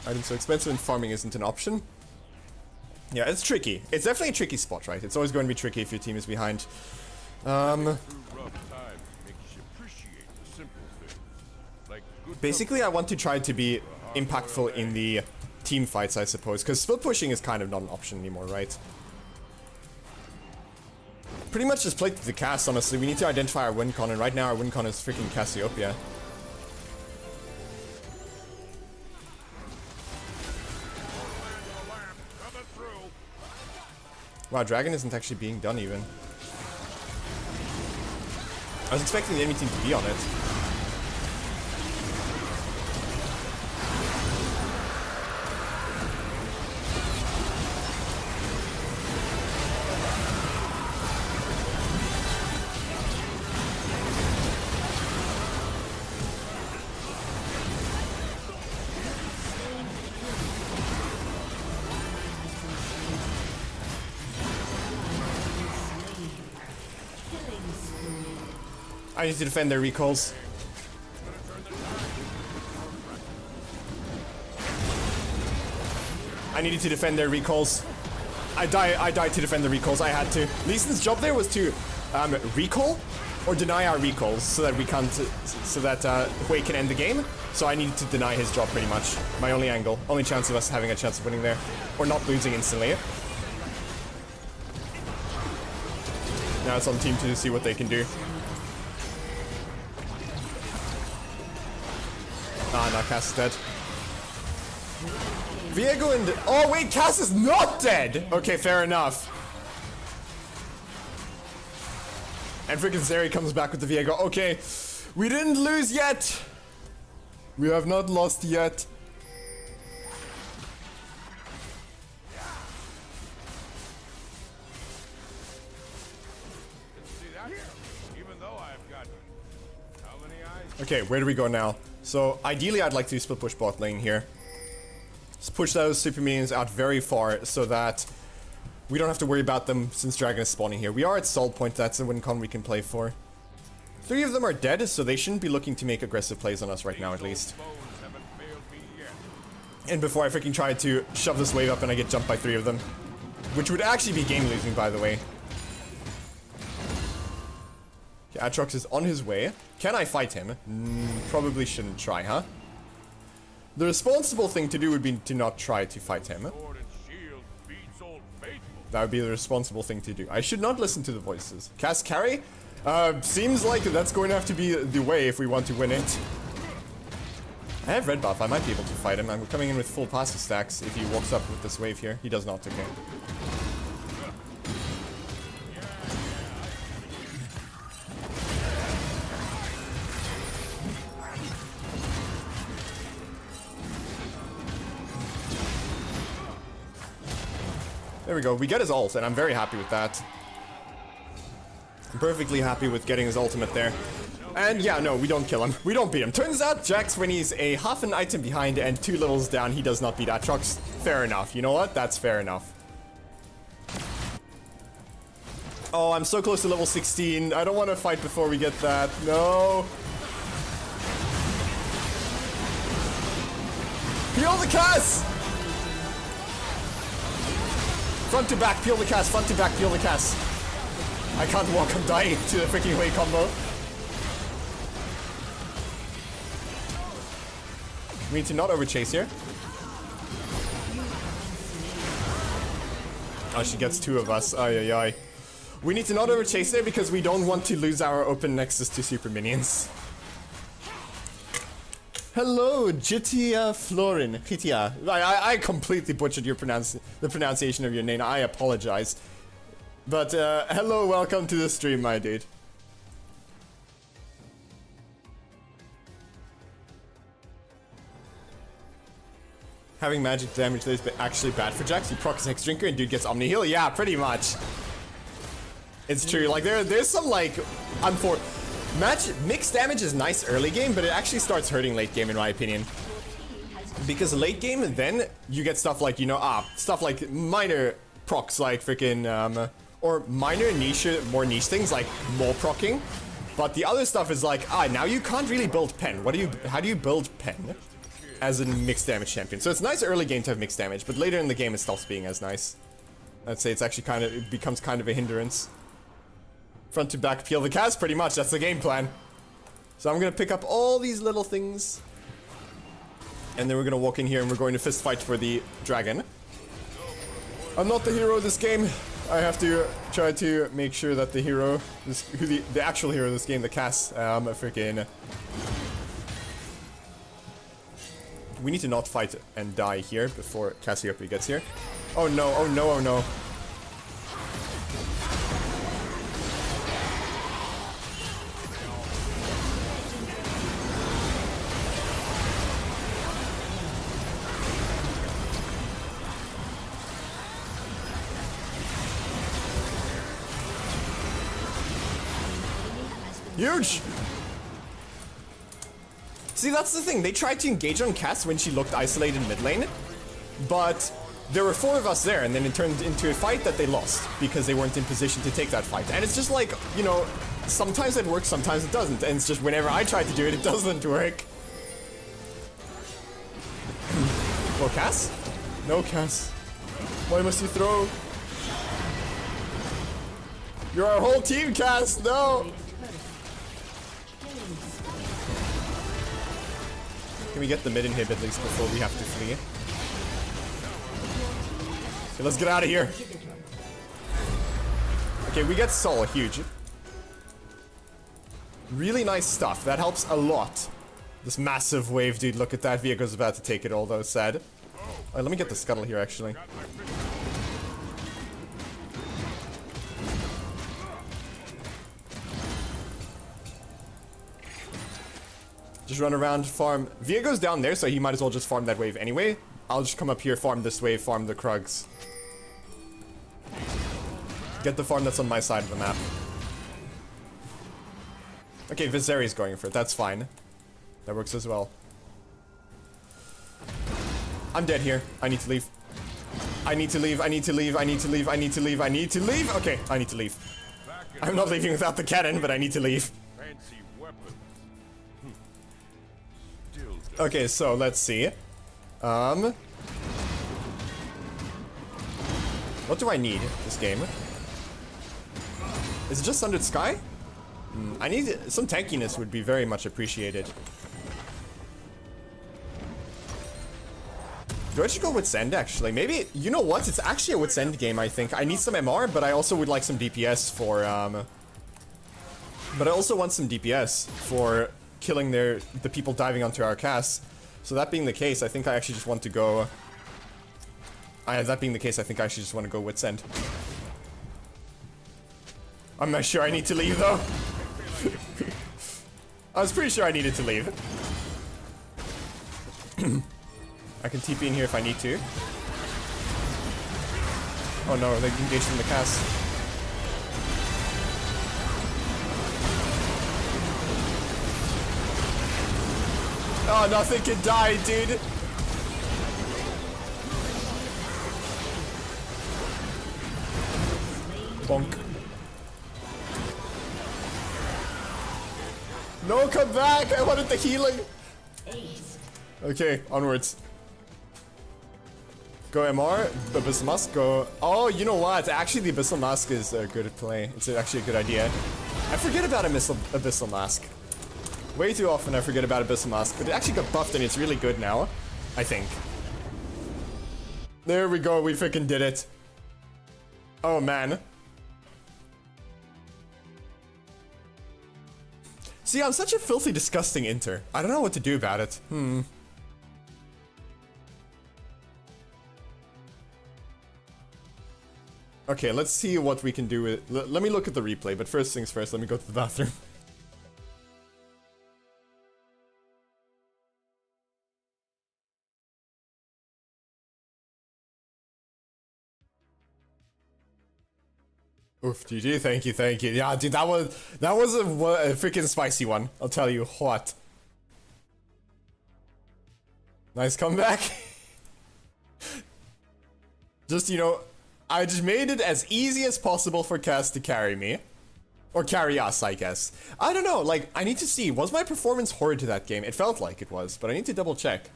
Items so expensive and farming isn't an option. Yeah, it's tricky. It's definitely a tricky spot, right? It's always going to be tricky if your team is behind. Basically, I want to try to be impactful in the team fights, I suppose, because split pushing is kind of not an option anymore, right? Pretty much just play to the cast, honestly. We need to identify our win con, and right now our win con is freaking Cassiopeia. Wow, Dragon isn't actually being done even. I was expecting the enemy team to be on it. I need to defend their recalls. I needed to defend their recalls. I died to defend the recalls. I had to. Lee Sin's job there was to recall or deny our recalls so that we can't, so that Hui can end the game. So I needed to deny his job pretty much. My only angle, only chance of us having a chance of winning there, or not losing instantly. Now it's on team 2 to see what they can do. Ah, no, Cass is dead. Viego and... Oh, wait, Cass is not dead! Okay, fair enough. And freaking Zeri comes back with the Viego. Okay, we didn't lose yet! We have not lost yet. Okay, where do we go now? So ideally I'd like to split push bot lane here. Let's push those super minions out very far so that we don't have to worry about them since Dragon is spawning here. We are at Soul Point, that's a win con we can play for. 3 of them are dead, so they shouldn't be looking to make aggressive plays on us right now at least. And before I freaking try to shove this wave up and I get jumped by 3 of them. Which would actually be game losing, by the way. Okay, Atrox is on his way. Can I fight him? Probably shouldn't try, huh? The responsible thing to do would be to not try to fight him. That would be the responsible thing to do. I should not listen to the voices. Cast carry? Seems like that's going to have to be the way if we want to win it. I have red buff. I might be able to fight him. I'm coming in with full passive stacks if he walks up with this wave here. He does not, okay. There we go. We get his ult, and I'm very happy with that. I'm perfectly happy with getting his ultimate there. And yeah, no, we don't kill him. We don't beat him. Turns out Jax, when he's a half an item behind and 2 levels down, he does not beat Atrox. Fair enough. You know what? That's fair enough. Oh, I'm so close to level 16. I don't want to fight before we get that. No. Peel the cast! Front to back, peel the cast. Front to back, peel the cast. I can't walk, I'm dying to the freaking way combo. We need to not overchase here. Oh, she gets 2 of us. Ay, ay, ay. We need to not overchase there because we don't want to lose our open nexus to super minions. Hello, Jitia Florin. Jitia. I completely butchered your the pronunciation of your name. I apologize. But, hello, welcome to the stream, my dude. Having magic damage that is actually bad for Jax. You proc his Hex Drinker and dude gets Omni Heal. Yeah, pretty much. It's true. Like, there's some, like, mixed damage is nice early game, but it actually starts hurting late game, in my opinion. Because late game, then, you get stuff like, you know, stuff like minor procs, like freaking, or minor niche, more niche things, like more procking. But the other stuff is like, now you can't really build pen. How do you build pen as a mixed damage champion? So it's nice early game to have mixed damage, but later in the game it stops being as nice. I'd say it's actually it becomes kind of a hindrance. Front to back, peel the cast, pretty much, that's the game plan. So I'm gonna pick up all these little things. And then we're gonna walk in here and we're going to fist fight for the dragon. I'm not the hero of this game. I have to try to make sure that the hero, the actual hero of this game, the Cass, freaking... We need to not fight and die here before Cassiopeia gets here. Oh no, oh no, oh no. Huge! See, that's the thing. They tried to engage on Cass when she looked isolated mid lane, but there were 4 of us there, and then it turned into a fight that they lost because they weren't in position to take that fight. And it's just like, you know, sometimes it works, sometimes it doesn't, and it's just whenever I try to do it, it doesn't work. Oh, Cass? No, Cass. Why must you throw? You're our whole team, Cass! No! Can we get the mid inhib at least before we have to flee? Okay, let's get out of here. Okay, we get Soul, huge. Really nice stuff. That helps a lot. This massive wave, dude. Look at that. Viego's about to take it, although sad. Alright, let me get the scuttle here, actually. Just run around, farm. Viego's down there, so he might as well just farm that wave anyway. I'll just come up here, farm this wave, farm the Krugs. Get the farm that's on my side of the map. Okay, Viseri's going for it. That's fine. That works as well. I'm dead here. I need to leave. I need to leave. I need to leave. I need to leave. I need to leave. I need to leave. Okay, I need to leave. I'm not leaving without the cannon, but I need to leave. Fancy weapons. Okay, so let's see. What do I need this game? Is it just Sundered Sky? I need some tankiness would be very much appreciated. Do I just go with Send actually? Maybe, you know what? It's actually a with Send game, I think. I need some MR, but I also would like some DPS for, but I also want some DPS for killing the people diving onto our casts. So that being the case, I think I actually just want to go... that being the case, I think I actually just want to go with Send. I'm not sure I need to leave though. I was pretty sure I needed to leave. I can TP in here if I need to. Oh no, they engaged in the cast. Oh, nothing can die, dude. Bonk. No, come back! I wanted the healing! Okay, onwards. Go MR, Abyssal Mask, go... Oh, you know what? Actually, the Abyssal Mask is a good play. It's actually a good idea. I forget about Abyssal Mask. Way too often I forget about Abyssal Mask, but it actually got buffed and it's really good now. I think. There we go, we freaking did it. Oh, man. See, I'm such a filthy, disgusting inter. I don't know what to do about it. Okay, let's see what we can do with... Let me look at the replay, but first things first, let me go to the bathroom. Oof, GG, thank you, thank you. Yeah, dude, that was a freaking spicy one. I'll tell you what. Nice comeback. Just, you know, I just made it as easy as possible for Cass to carry me. Or carry us, I guess. I don't know, like, I need to see. Was my performance horrid to that game? It felt like it was, but I need to double check.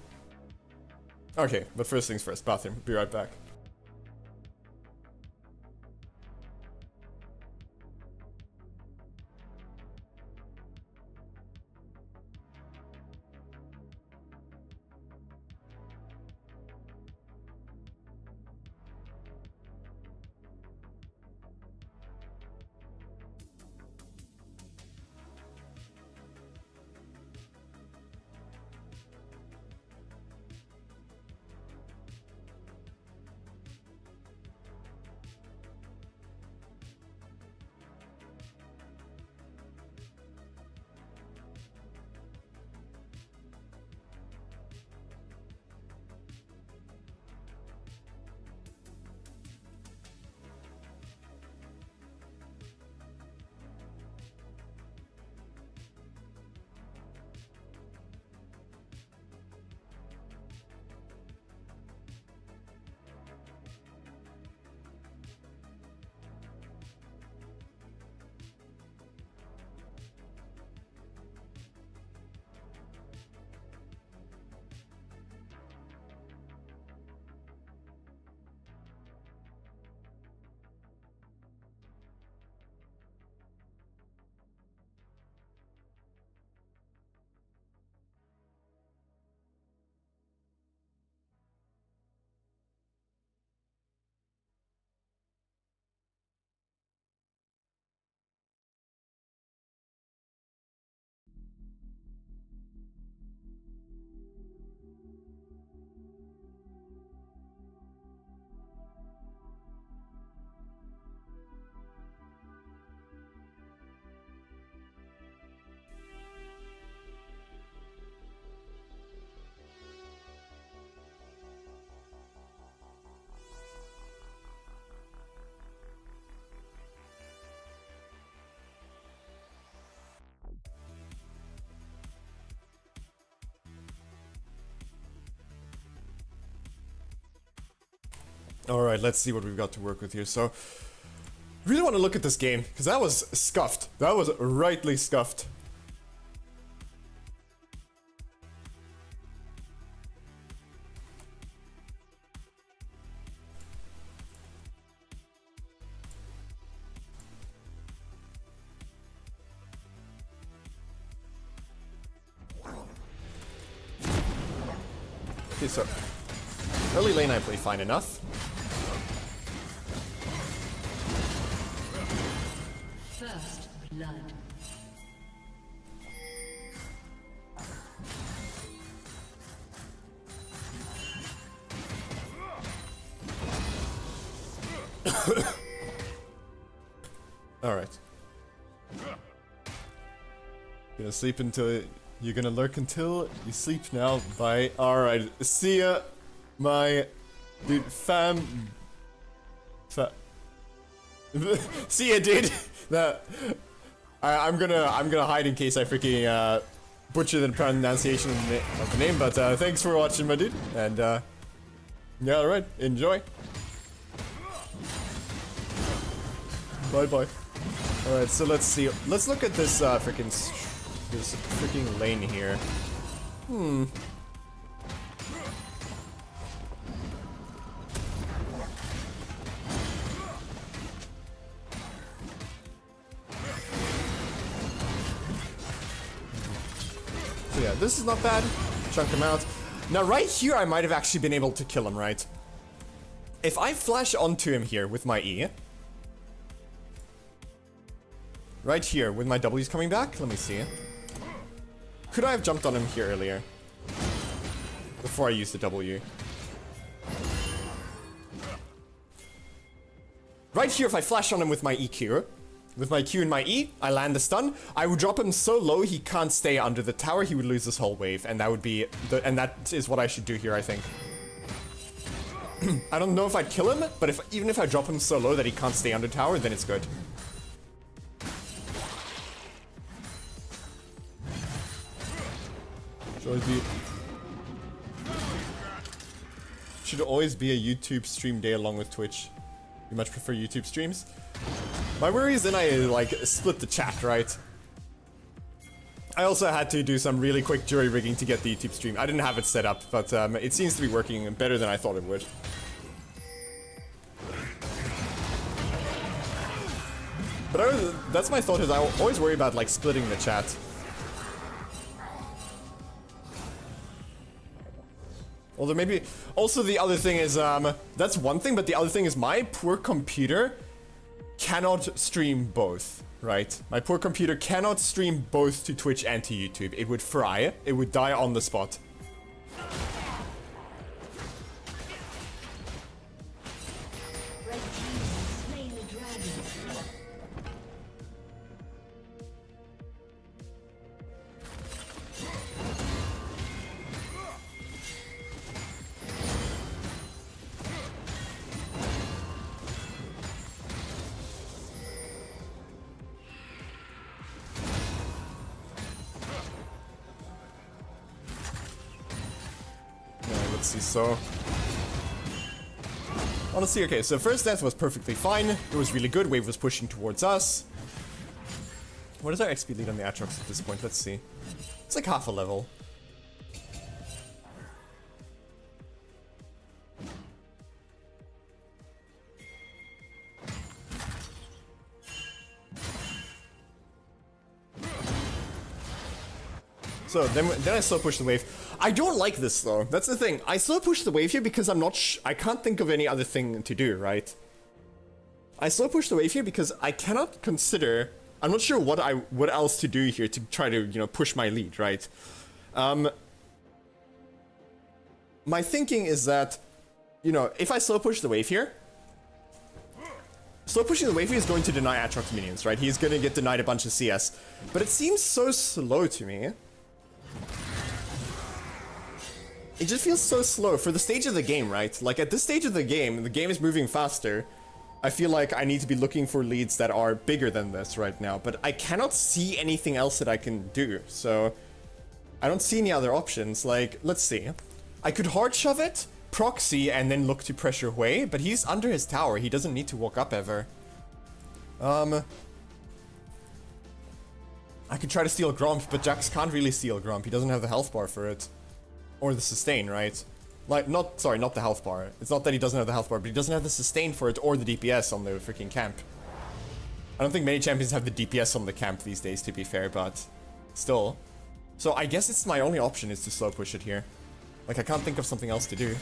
Okay, but first things first, bathroom. Be right back. Alright, let's see what we've got to work with here. So, really want to look at this game, because that was scuffed. That was rightly scuffed. Okay, so early lane I play fine enough. First blood. Alright. Gonna sleep until you're gonna lurk until you sleep now. Bye. Alright. See ya, my dude fam. See ya, dude. That I'm gonna hide in case I freaking butcher the pronunciation of the name. But thanks for watching, my dude. And yeah, alright. Enjoy. Bye bye. Alright, so let's see. Let's look at this this freaking lane here. So yeah, this is not bad. Chunk him out. Now right here I might have actually been able to kill him, right? If I flash onto him here with my E. Right here, with my W's coming back, let me see. Could I have jumped on him here earlier? Before I used the W. Right here, if I flash on him with my EQ, with my Q and my E, I land the stun. I would drop him so low he can't stay under the tower, he would lose this whole wave, and that would be, and that is what I should do here, I think. I don't know if I'd kill him, but even if I drop him so low that he can't stay under tower, then it's good. Should always be a YouTube stream day along with Twitch. You much prefer YouTube streams? My worry is then I like split the chat, right? I also had to do some really quick jury rigging to get the YouTube stream. I didn't have it set up, but it seems to be working better than I thought it would. But that's my thought, is I always worry about like splitting the chat. Although maybe, also the other thing is, that's one thing, but the other thing is my poor computer cannot stream both, right? My poor computer cannot stream both to Twitch and to YouTube. It would fry, it would die on the spot. So honestly, okay, so first death was perfectly fine. It was really good. Wave was pushing towards us. What is our XP lead on the Atrox at this point? Let's see. It's like half a level. So then I slow push the wave. I don't like this though. That's the thing. I slow push the wave here because I'm not I can't think of any other thing to do, right? I slow push the wave here because I cannot consider, I'm not sure what else to do here to try to, you know, push my lead, right? My thinking is that, you know, if I slow push the wave here, slow pushing the wave here is going to deny Atrox minions, right? He's going to get denied a bunch of CS. But it seems so slow to me. It just feels so slow for the stage of the game, right? Like at this stage of the game is moving faster. I feel like I need to be looking for leads that are bigger than this right now, but I cannot see anything else that I can do. So I don't see any other options. Like, let's see. I could hard shove it, proxy and then look to pressure away, but he's under his tower. He doesn't need to walk up ever. I could try to steal Gromp, but Jax can't really steal Gromp. He doesn't have the health bar for it. Or the sustain, right? Like, not the health bar. It's not that he doesn't have the health bar, but he doesn't have the sustain for it or the DPS on the freaking camp. I don't think many champions have the DPS on the camp these days, to be fair, but still. So I guess it's my only option is to slow push it here. Like, I can't think of something else to do.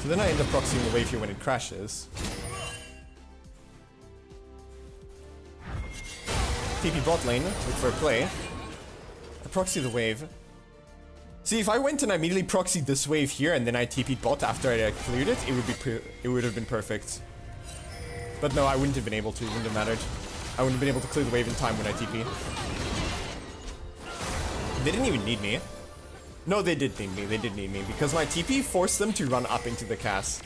So then I end up proxying the wave here when it crashes. TP bot lane, look for a play. I proxy the wave. See, if I went and I immediately proxied this wave here and then I TP'd bot after I cleared it, it would have been perfect. But no, I wouldn't have been able to, it wouldn't have mattered. I wouldn't have been able to clear the wave in time when I TP. They didn't even need me. No, they did need me, because my TP forced them to run up into the cast.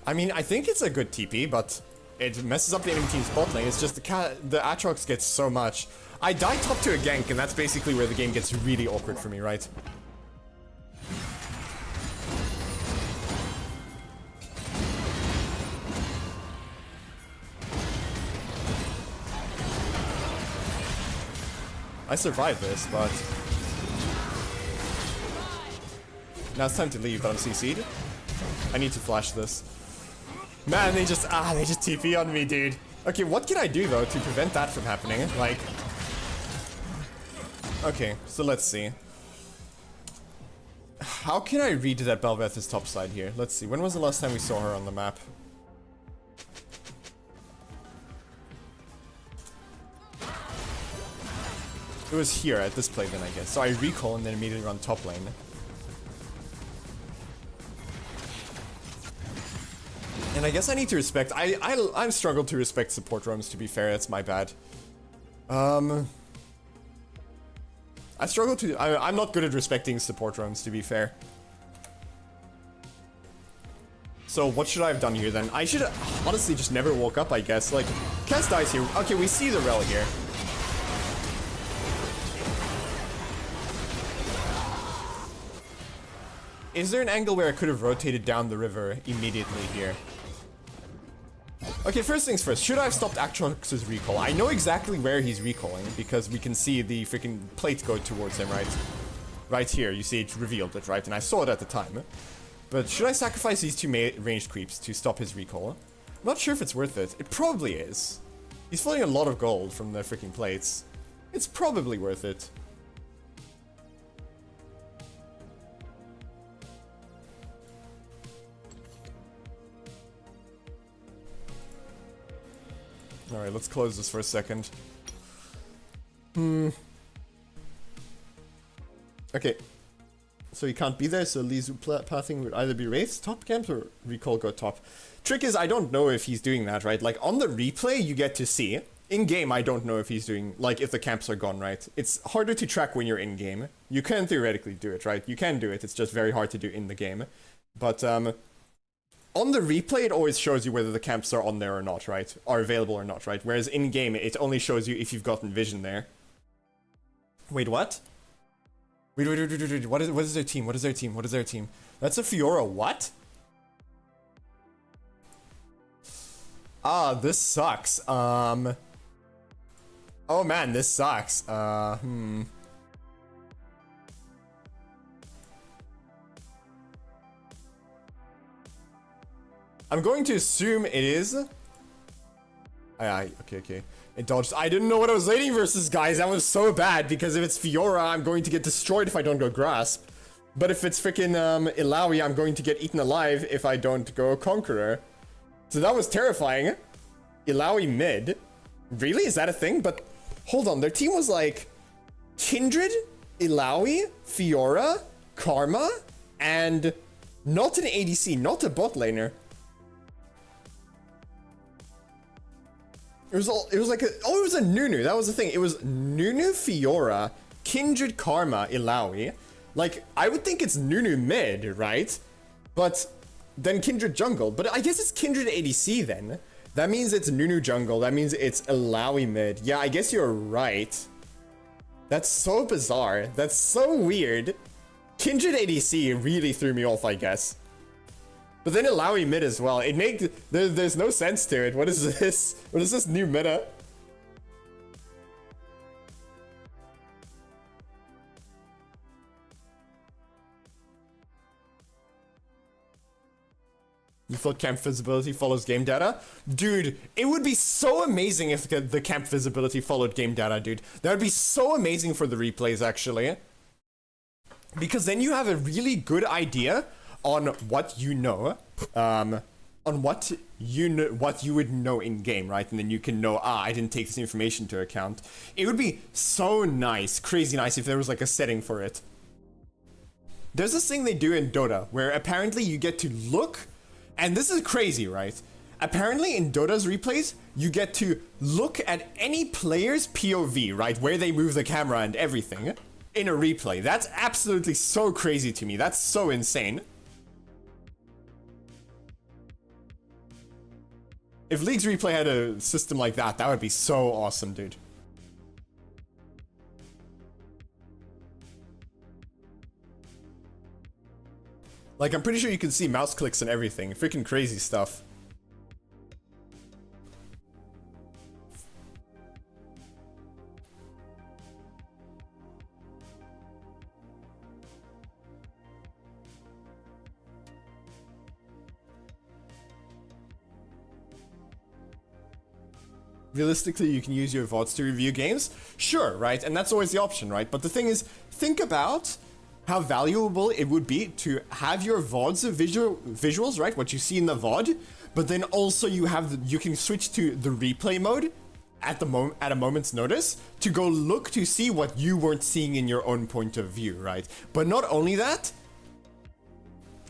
I mean, I think it's a good TP, but it messes up the enemy team's bot lane. It's just the Aatrox gets so much. I die top to a gank, and that's basically where the game gets really awkward for me, right? I survived this, but now it's time to leave, but I'm CC'd. I need to flash this. Man, they just TP on me, dude. Okay, what can I do, though, to prevent that from happening? Like... Okay, so let's see. How can I read that Bel'Veth is topside here? Let's see. When was the last time we saw her on the map? It was here at this play then, I guess. So I recall and then immediately run top lane. And I guess I need to respect... I've struggled to respect support roams, to be fair. That's my bad. I struggle to... I'm not good at respecting support roams, to be fair. So what should I have done here then? I should honestly just never woke up, I guess. Like, Cass dies here. Okay, we see the rel here. Is there an angle where I could have rotated down the river immediately here? Okay, first things first. Should I have stopped Aatrox's recall? I know exactly where he's recalling because we can see the freaking plate go towards him, right? Right here, you see it revealed it, right? And I saw it at the time. But should I sacrifice these two ranged creeps to stop his recall? I'm not sure if it's worth it. It probably is. He's floating a lot of gold from the freaking plates. It's probably worth it. Alright, let's close this for a second. Okay. So he can't be there, so Li's pathing would either be Wraith's top camps or Recall go top. Trick is, I don't know if he's doing that, right? Like, on the replay, you get to see. In-game, I don't know if he's doing, like, if the camps are gone, right? It's harder to track when you're in-game. You can theoretically do it, right? You can do it, it's just very hard to do in the game. But, on the replay, it always shows you whether the camps are on there or not, right? Are available or not, right? Whereas in-game, it only shows you if you've gotten vision there. Wait, what? Wait, what is their team? What is their team? What is their team? That's a Fiora, what? Ah, this sucks. Oh man, this sucks. I'm going to assume it is. Okay. It dodged. I didn't know what I was laning versus, guys. That was so bad because if it's Fiora, I'm going to get destroyed if I don't go Grasp. But if it's freaking Illaoi, I'm going to get eaten alive if I don't go Conqueror. So that was terrifying. Illaoi mid. Really? Is that a thing? But hold on, their team was like Kindred, Illaoi, Fiora, Karma, and not an ADC, not a bot laner. It was like it was a Nunu. That was the thing. It was Nunu Fiora, Kindred Karma, Illaoi. Like, I would think it's Nunu mid, right? But then Kindred jungle. But I guess it's Kindred ADC then. That means it's Nunu jungle. That means it's Illaoi mid. Yeah, I guess you're right. That's so bizarre. That's so weird. Kindred ADC really threw me off, I guess. But then Illaoi mid as well. It makes there's no sense to it. What is this? What is this new meta? You thought camp visibility follows game data? Dude, it would be so amazing if the camp visibility followed game data, dude. That would be so amazing for the replays, actually. Because then you have a really good idea on what you know, on what you would know in game, right? And then you can know, I didn't take this information into account. It would be so nice, crazy nice, if there was like a setting for it. There's this thing they do in Dota where apparently you get to look, and this is crazy, right? Apparently in Dota's replays, you get to look at any player's POV, right? Where they move the camera and everything in a replay. That's absolutely so crazy to me. That's so insane. If League's replay had a system like that, that would be so awesome, dude. Like, I'm pretty sure you can see mouse clicks and everything. Freaking crazy stuff. Realistically, you can use your VODs to review games. Sure, right? And that's always the option, right? But the thing is, think about how valuable it would be to have your VODs visuals, right? What you see in the VOD, but then also you can switch to the replay mode at a moment's notice to go look to see what you weren't seeing in your own point of view, right? But not only that,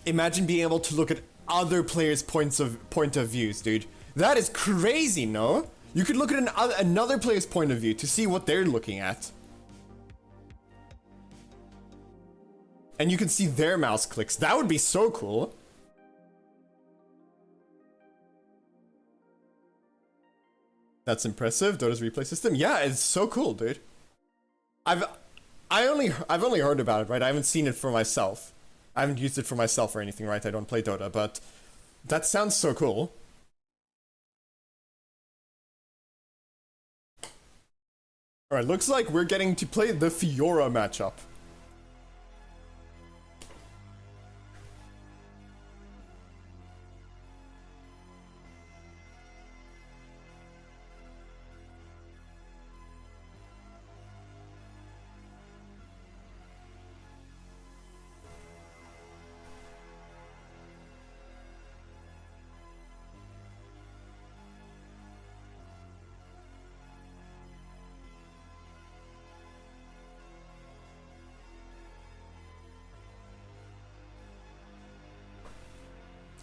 imagine being able to look at other players' point of views, dude. That is crazy, no? You could look at another player's point of view to see what they're looking at. And you can see their mouse clicks. That would be so cool. That's impressive. Dota's replay system. Yeah, it's so cool, dude. I've only heard about it, right? I haven't seen it for myself. I haven't used it for myself or anything, right? I don't play Dota, but that sounds so cool. Alright, looks like we're getting to play the Fiora matchup.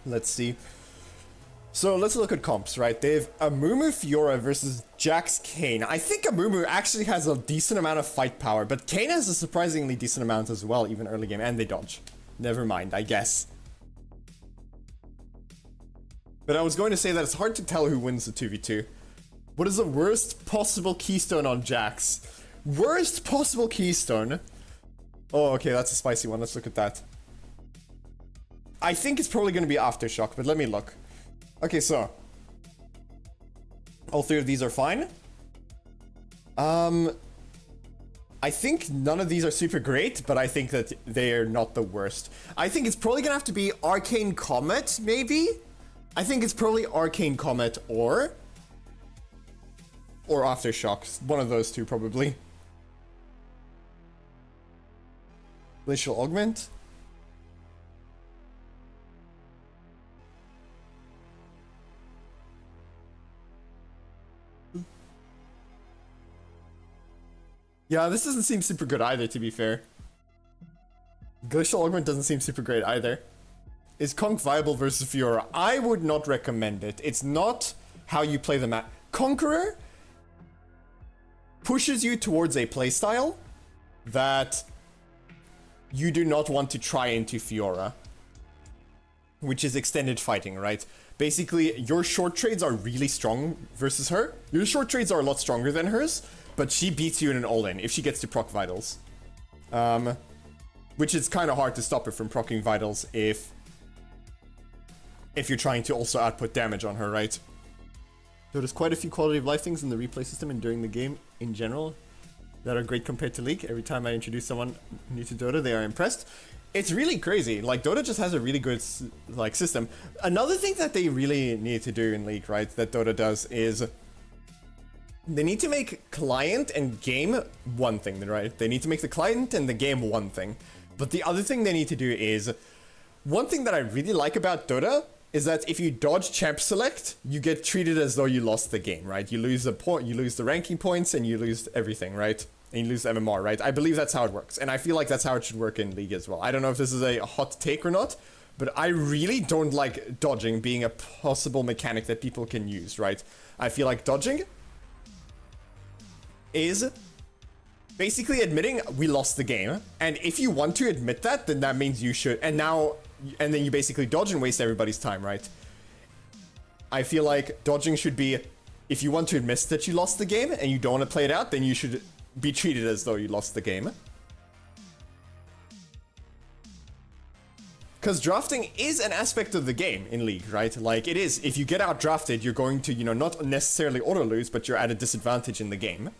Let's see. So let's look at comps, right? They have Amumu Fiora versus Jax Kayn. I think Amumu actually has a decent amount of fight power, but Kayn has a surprisingly decent amount as well, even early game, and they dodge. Never mind, I guess. But I was going to say that it's hard to tell who wins the 2v2. What is the worst possible keystone on Jax? Worst possible keystone? Oh, okay, that's a spicy one. Let's look at that. I think it's probably going to be Aftershock, but let me look. Okay, so all three of these are fine. I think none of these are super great, but I think that they're not the worst. I think it's probably going to have to be Arcane Comet, maybe? I think it's probably Arcane Comet or Aftershock. One of those two, probably. Glacial Augment? Yeah, this doesn't seem super good either, to be fair. Glacial Augment doesn't seem super great either. Is Conk viable versus Fiora? I would not recommend it. It's not how you play the map. Conqueror pushes you towards a playstyle that you do not want to try into Fiora, which is extended fighting, right? Basically, your short trades are really strong versus her. Your short trades are a lot stronger than hers, but she beats you in an all-in if she gets to proc vitals. Which is kind of hard to stop her from proccing vitals if you're trying to also output damage on her, right? So there's quite a few quality of life things in the replay system and during the game in general that are great compared to League. Every time I introduce someone new to Dota, they are impressed. It's really crazy. Like, Dota just has a really good, like, system. Another thing that they really need to do in League, right, that Dota does is they need to make client and game one thing, right? They need to make the client and the game one thing. But the other thing they need to do is, one thing that I really like about Dota is that if you dodge champ select, you get treated as though you lost the game, right? You lose the point, you lose the ranking points, and you lose everything, right? And you lose MMR, right? I believe that's how it works, and I feel like that's how it should work in League as well. I don't know if this is a hot take or not, but I really don't like dodging being a possible mechanic that people can use, right? I feel like dodging is basically admitting we lost the game, and if you want to admit that, then that means you should, and then you basically dodge and waste everybody's time, right? I feel like dodging should be, if you want to admit that you lost the game and you don't want to play it out, then you should be treated as though you lost the game. Because drafting is an aspect of the game in League, right? Like, it is. If you get out drafted, you're going to, you know, not necessarily auto lose, but you're at a disadvantage in the game.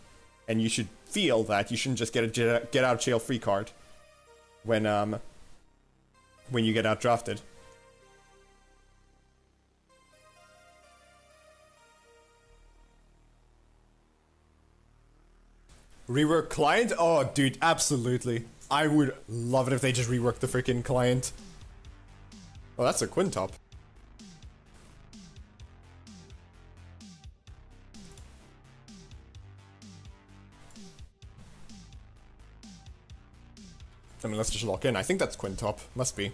And you should feel that. You shouldn't just get a get out jail free card when you get out drafted. Rework client? Oh, dude, absolutely. I would love it if they just reworked the freaking client. Oh, that's a Quintop. I mean, let's just lock in. I think that's Quintop. Must be.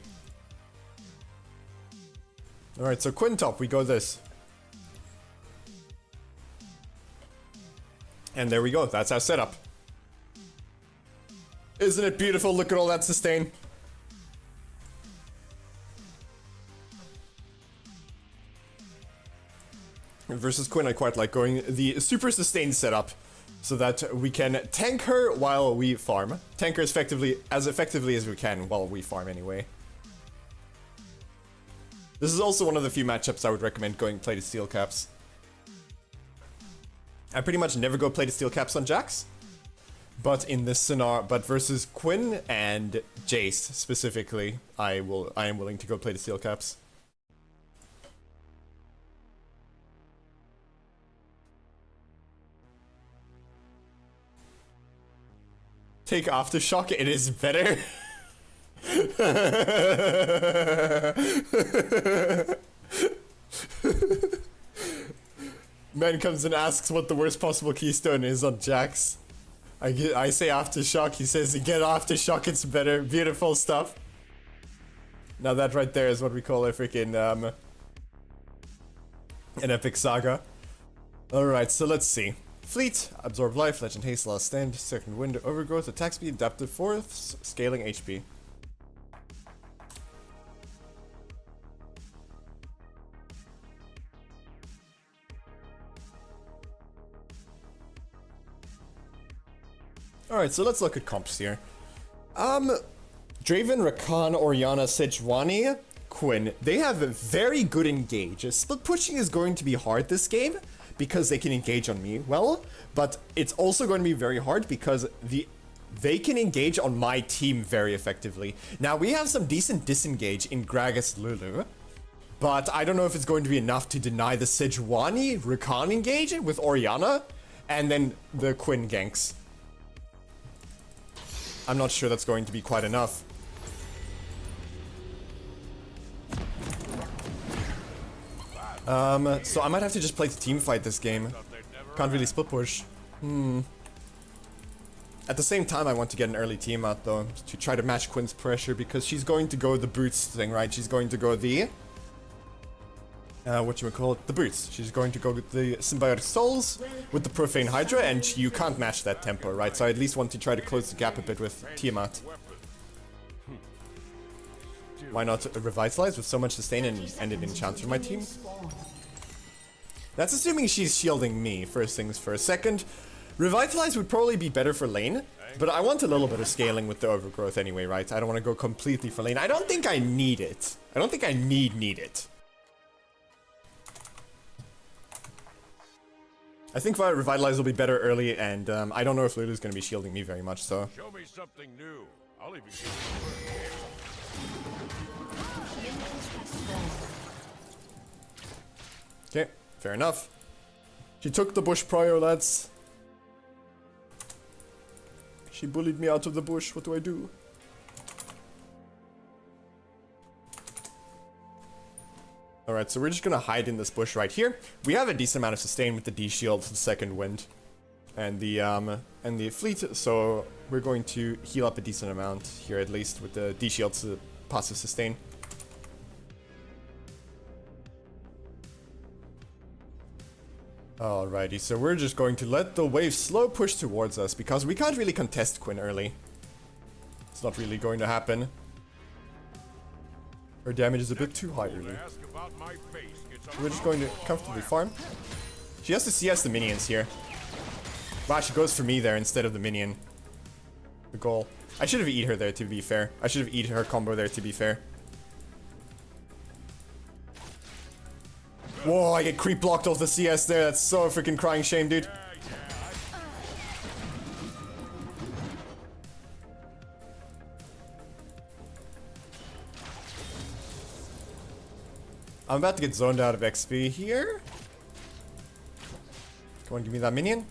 Alright, so Quintop, we go this. And there we go. That's our setup. Isn't it beautiful? Look at all that sustain. Versus Quinn, I quite like going the super sustained setup so that we can tank her while we farm. Tank her as effectively as we can while we farm anyway. This is also one of the few matchups I would recommend going play to steel caps. I pretty much never go play to steel caps on Jax. But in this scenario, but versus Quinn and Jace specifically, I am willing to go play to steel caps. Take Aftershock, it is better. Man comes and asks what the worst possible keystone is on Jax. I say Aftershock, he says get Aftershock, it's better. Beautiful stuff. Now that right there is what we call a freaking an epic saga. Alright, so let's see. Fleet, Absorb Life, Legend Haste, Last Stand, Second Wind, Overgrowth, Attack Speed, Adaptive Fourths, Scaling HP. Alright, so let's look at comps here. Draven, Rakan, Orianna, Sejuani, Quinn. They have a very good engage. Split pushing is going to be hard this game because they can engage on me well, but it's also going to be very hard because they can engage on my team very effectively. Now, we have some decent disengage in Gragas Lulu, but I don't know if it's going to be enough to deny the Sejuani Rakan engage with Orianna and then the Quinn ganks. I'm not sure that's going to be quite enough. So I might have to just play the team fight this game. Can't really split push. At the same time, I want to get an early team out though, to try to match Quinn's pressure because she's going to go the boots thing, right? She's going to go the the boots. She's going to go with the Symbiotic Souls, with the Profane Hydra, and you can't match that tempo, right? So I at least want to try to close the gap a bit with Tiamat. Why not Revitalize with so much sustain and an enchant for my team? That's assuming she's shielding me, first things first. Second, Revitalize would probably be better for lane, but I want a little bit of scaling with the overgrowth anyway, right? I don't want to go completely for lane. I don't think I need it. I don't think I need it. I think Revitalize will be better early, and I don't know if Lulu's going to be shielding me very much, so... Show me something new. I'll even give you Okay, fair enough. She took the bush prior, lads. She bullied me out of the bush. What do I do? Alright, so we're just gonna hide in this bush right here. We have a decent amount of sustain with the D shield, the second wind, and the fleet, so we're going to heal up a decent amount here at least with the D shield to passive sustain. Alrighty, so we're just going to let the wave slow push towards us because we can't really contest Quinn early. It's not really going to happen. Her damage is a bit too high early. We're just going to comfortably farm. She has to CS the minions here. Wow, she goes for me there instead of the minion. The goal. I should have eaten her there to be fair. I should have eaten her combo there to be fair. Whoa, I get creep blocked off the CS there. That's so freaking crying shame, dude. I'm about to get zoned out of XP here. Come on, give me that minion.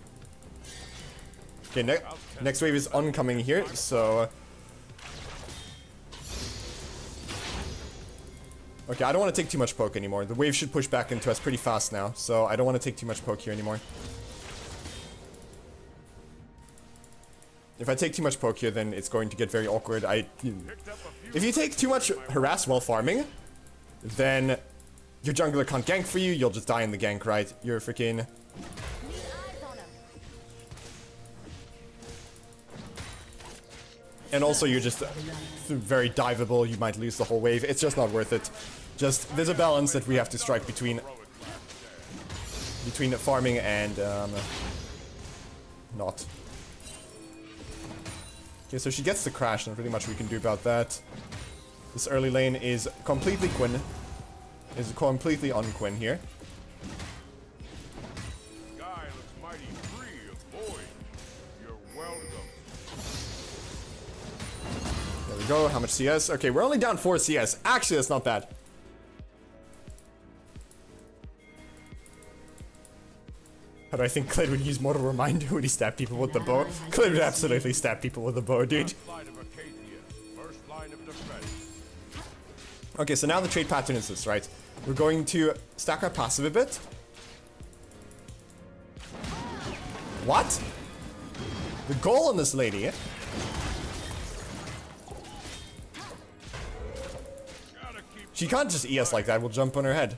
Okay, next wave is oncoming here, so... Okay, I don't want to take too much poke anymore. The wave should push back into us pretty fast now, so I don't want to take too much poke here anymore. If I take too much poke here, then it's going to get very awkward. If you take too much harass while farming, then your jungler can't gank for you, you'll just die in the gank, right? You're freaking... And also you're just very diveable, you might lose the whole wave. It's just not worth it. Just, there's a balance that we have to strike between farming and not. Okay, so she gets the crash, and pretty much we can do about that. This early lane is completely Quinn. Is completely on Quinn here. Guy looks mighty free of void. You're welcome. There we go. How much CS? Okay, we're only down 4 CS. Actually, that's not bad. How do I think Clid would use Mortal Reminder? Would he stab people with the bow? Clid would absolutely stab people with the bow, dude. Okay, so now the trade pattern is this, right? We're going to stack our passive a bit. What? The goal on this lady, She can't just ES like that, we'll jump on her head.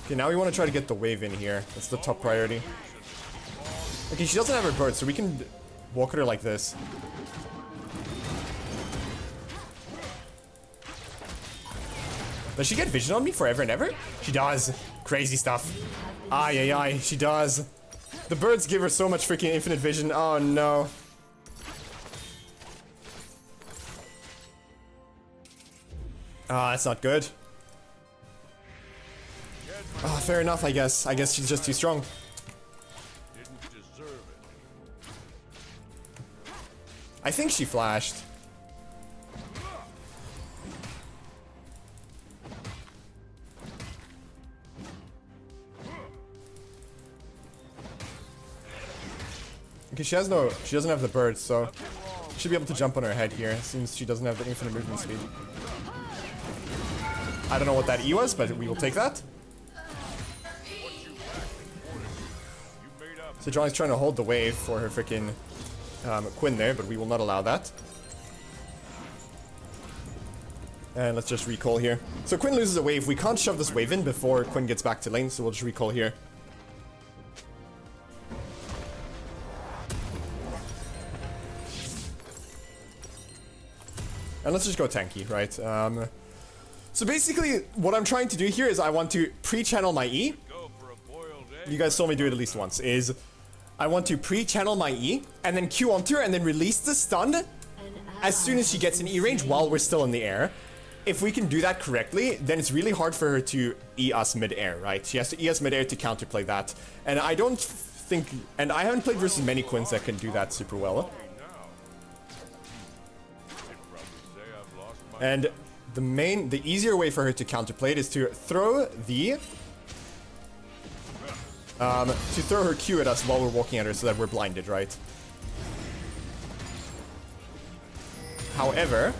Okay, now we want to try to get the wave in here. That's the top priority. Okay, she doesn't have her bird, so we can walk at her like this. Does she get vision on me forever and ever? She does. Crazy stuff. Aye, aye, aye, she does. The birds give her so much freaking infinite vision. Oh, no. Ah, that's not good. Ah, fair enough, I guess. I guess she's just too strong. Didn't deserve it. I think she flashed. Okay, she doesn't have the bird, so she should be able to jump on her head here, since she doesn't have the infinite movement speed. I don't know what that E was, but we will take that. So Johnny's trying to hold the wave for her freaking Quinn there, but we will not allow that. And let's just recall here. So Quinn loses a wave. We can't shove this wave in before Quinn gets back to lane, so we'll just recall here. And let's just go tanky, right? So basically, what I'm trying to do here is I want to pre-channel my E. You guys saw me do it at least once. Is I want to pre-channel my E, and then Q onto her, and then release the stun as soon as she gets in E range while we're still in the air. If we can do that correctly, then it's really hard for her to E us mid-air, right? She has to E us mid-air to counterplay that. And I don't think... And I haven't played versus many Quinns that can do that super well. And the easier way for her to counterplay it is to throw the... to throw her Q at us while we're walking at her so that we're blinded, right? However...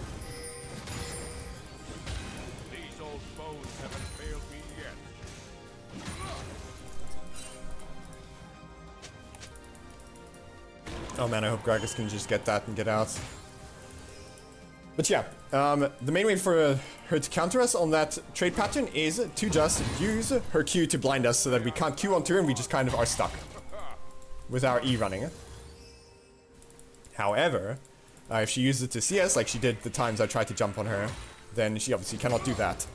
Oh man, I hope Gragas can just get that and get out. But yeah, the main way for her to counter us on that trade pattern is to just use her Q to blind us so that we can't Q onto her and we just kind of are stuck with our E running. However, if she uses it to CS like she did the times I tried to jump on her, then she obviously cannot do that.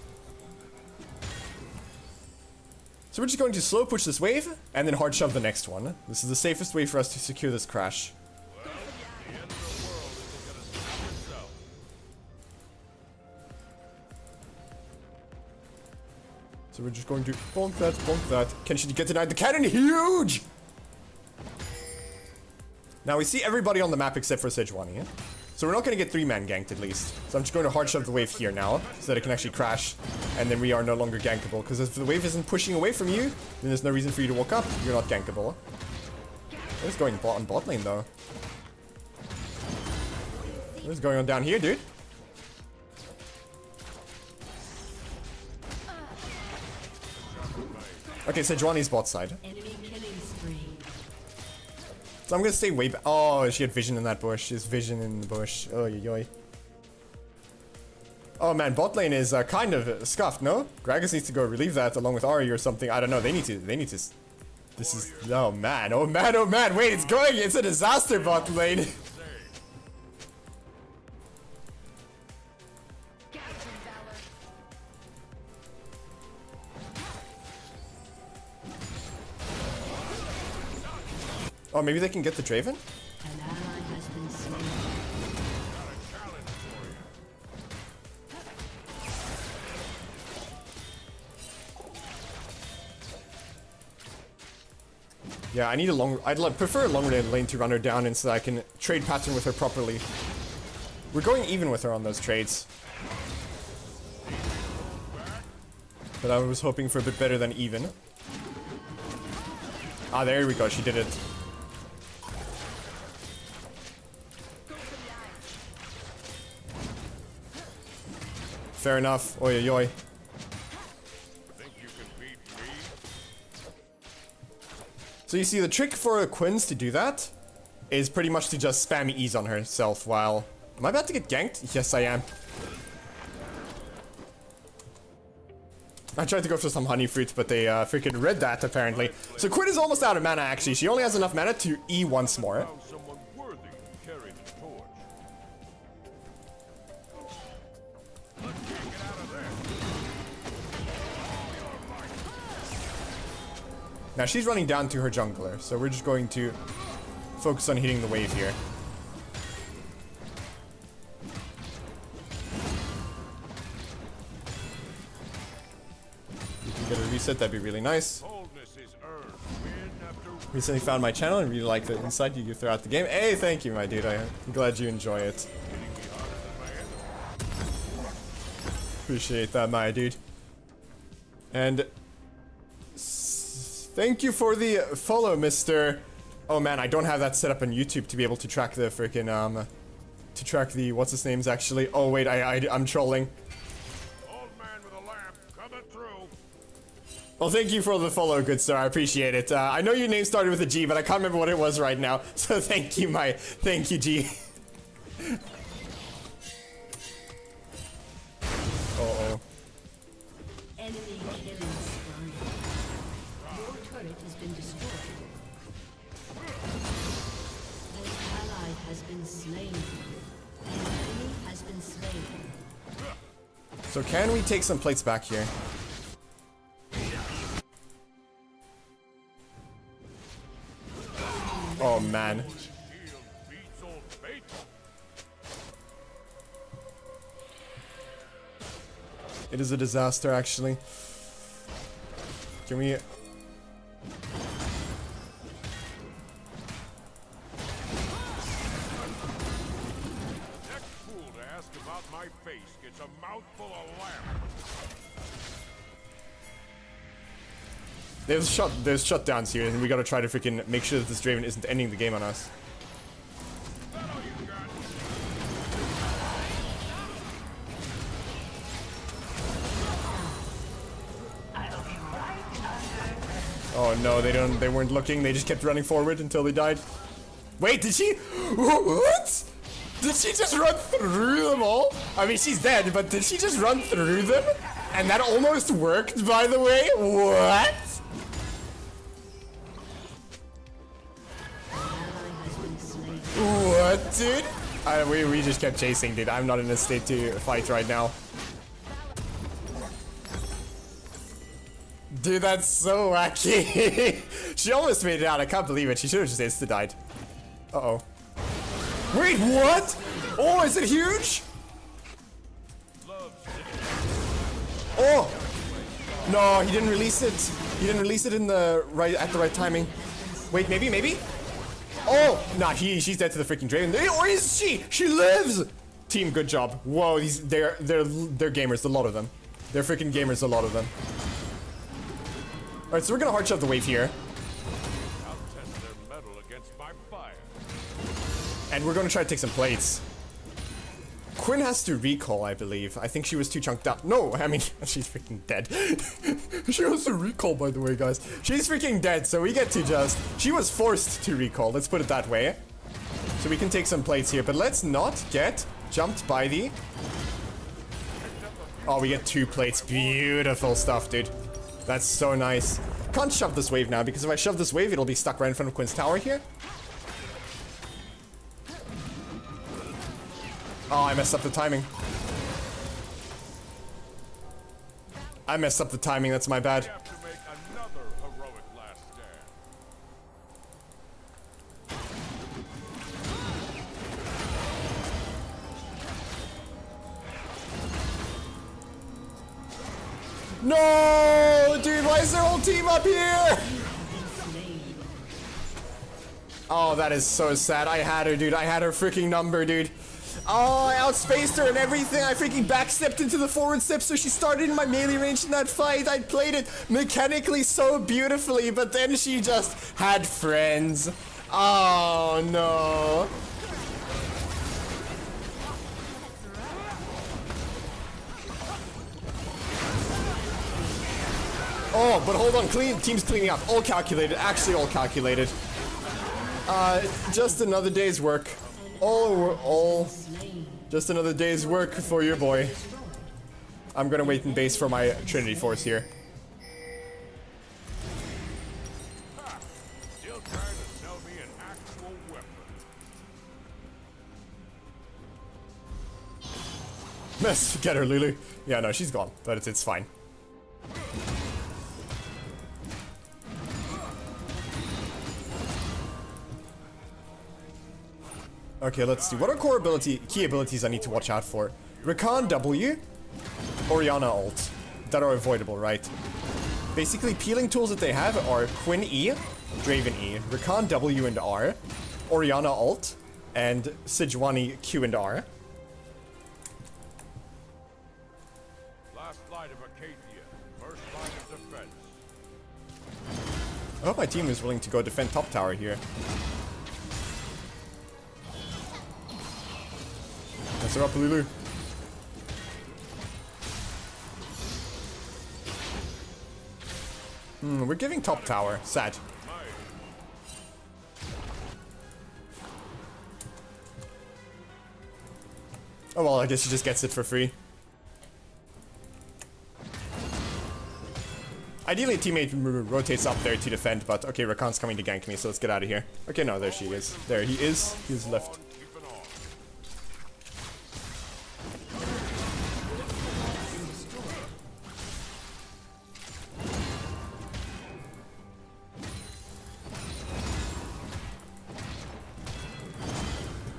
So we're just going to slow push this wave, and then hard shove the next one. This is the safest way for us to secure this crash. So we're just going to bonk that, bonk that. Can she get denied the cannon? Huge! Now we see everybody on the map except for Sejuani, yeah? So we're not going to get 3-man ganked at least. So I'm just going to hard shove the wave here now, so that it can actually crash, and then we are no longer gankable. Because if the wave isn't pushing away from you, then there's no reason for you to walk up. You're not gankable. What is going on bot lane though? What is going on down here, dude? Okay, Sejuani's bot side. So I'm gonna stay way back. Oh, she had vision in that bush. She has vision in the bush. Oh, yoy. Oh man, bot lane is kind of scuffed, no? Gragas needs to go relieve that along with Ahri or something. I don't know. They need to. This is. Oh man. Oh man. Oh man. Wait, it's going. It's a disaster bot lane. Oh, maybe they can get the Draven? An ally has been slain. Yeah, I need a long... I'd prefer a long lane to run her down and so that I can trade pattern with her properly. We're going even with her on those trades. But I was hoping for a bit better than even. Ah, there we go. She did it. Fair enough. Oi, oi, oi. Think you can beat me? So you see, the trick for Quinns to do that is pretty much to just spam E's on herself while... Am I about to get ganked? Yes, I am. I tried to go for some honey fruits, but they freaking read that, apparently. So Quinn is almost out of mana, actually. She only has enough mana to E once more. Found someone worthy to carry the torch. Let's get out of there. Now she's running down to her jungler, so we're just going to focus on hitting the wave here. If we can get a reset, that'd be really nice. Boldness is earned. Win after win. Recently found my channel and really like the insight you give throughout the game. Hey, thank you, my dude. I'm glad you enjoy it. Appreciate that, my dude. And thank you for the follow, Mr. Oh man, I don't have that set up on YouTube to be able to track the freaking to track the what's his name's actually. Oh wait, I'm trolling. Old man with a lamp coming through. Well, thank you for the follow, good sir. I appreciate it. I know your name started with a G, but I can't remember what it was right now. So thank you, thank you, G. Uh-oh. Enemy killing spree. Your turret has been destroyed. An ally has been slain. An enemy has been slain. So can we take some plates back here? Oh man. It is a disaster, actually. Can we... Next fool to ask about my face gets a mouthful of lamb. There's shutdowns here, and we gotta try to freaking make sure that this Draven isn't ending the game on us. Oh no, they weren't looking, they just kept running forward until they died. Wait, did she? What? Did she just run through them all? I mean, she's dead, but did she just run through them? And that almost worked, by the way? What? What, dude? We just kept chasing, dude. I'm not in a state to fight right now. Dude, that's so wacky. She almost made it out. I can't believe it. She should have just insta-died. Uh-oh. Wait, what? Oh, is it huge? Oh! No, he didn't release it. He didn't release it in the at the right timing. Wait, maybe? Oh! Nah, she's dead to the freaking Draven. Or is she? She lives! Team, good job. Whoa, they're gamers, a lot of them. They're freaking gamers, a lot of them. Alright, so we're gonna hard shove the wave here. I'll test their metal against my fire. And we're gonna try to take some plates. Quinn has to recall, I believe. I think she was too chunked out. No, I mean, she's freaking dead. She has to recall, by the way, guys. She's freaking dead, so we get to just... She was forced to recall, let's put it that way. So we can take some plates here, but let's not get jumped by the... Oh, we get 2 plates. Beautiful stuff, dude. That's so nice. Can't shove this wave now, because if I shove this wave, it'll be stuck right in front of Quinn's tower here. Oh, I messed up the timing. I messed up the timing, that's my bad. We have to make another heroic last stand. No, dude, why is their whole team up here? Oh, that is so sad. I had her, dude. I had her freaking number, dude. Oh, I outspaced her and everything. I freaking backstepped into the forward step, so she started in my melee range in that fight. I played it mechanically so beautifully, but then she just had friends. Oh, no. Oh, but hold on. Team's cleaning up. All calculated. Actually, all calculated. Just another day's work. Just another day's work for your boy. I'm gonna wait in base for my Trinity Force here. Still trying to sell me an actual weapon. Let's get her, Lulu. Yeah, no, she's gone, but it's fine. Okay, let's see. What are key abilities I need to watch out for? Rakan W, Orianna ult. That are avoidable, right? Basically, peeling tools that they have are Quinn E, Draven E, Rakan W and R, Orianna ult, and Sejuani Q and R. Last light of Acadia. First line of defense. I hope my team is willing to go defend top tower here. Mess her up, Lulu. We're giving top tower. Sad. Oh well, I guess he just gets it for free. Ideally, a teammate rotates up there to defend, but okay, Rakan's coming to gank me, so let's get out of here. Okay, no, there she is. There he is. He's left.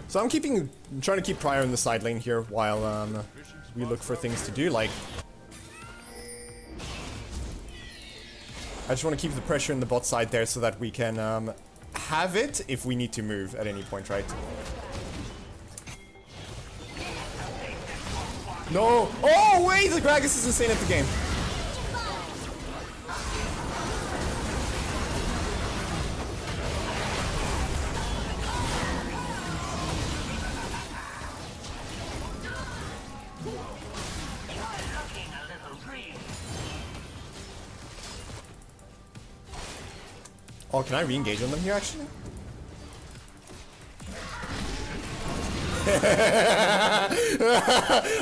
So I'm trying to keep Prior in the side lane here while we look for things to do. Like, I just want to keep the pressure in the bot side there so that we can have it if we need to move at any point, right? No! Oh wait, the Gragas is insane at the game. Oh, can I re-engage on them here, actually?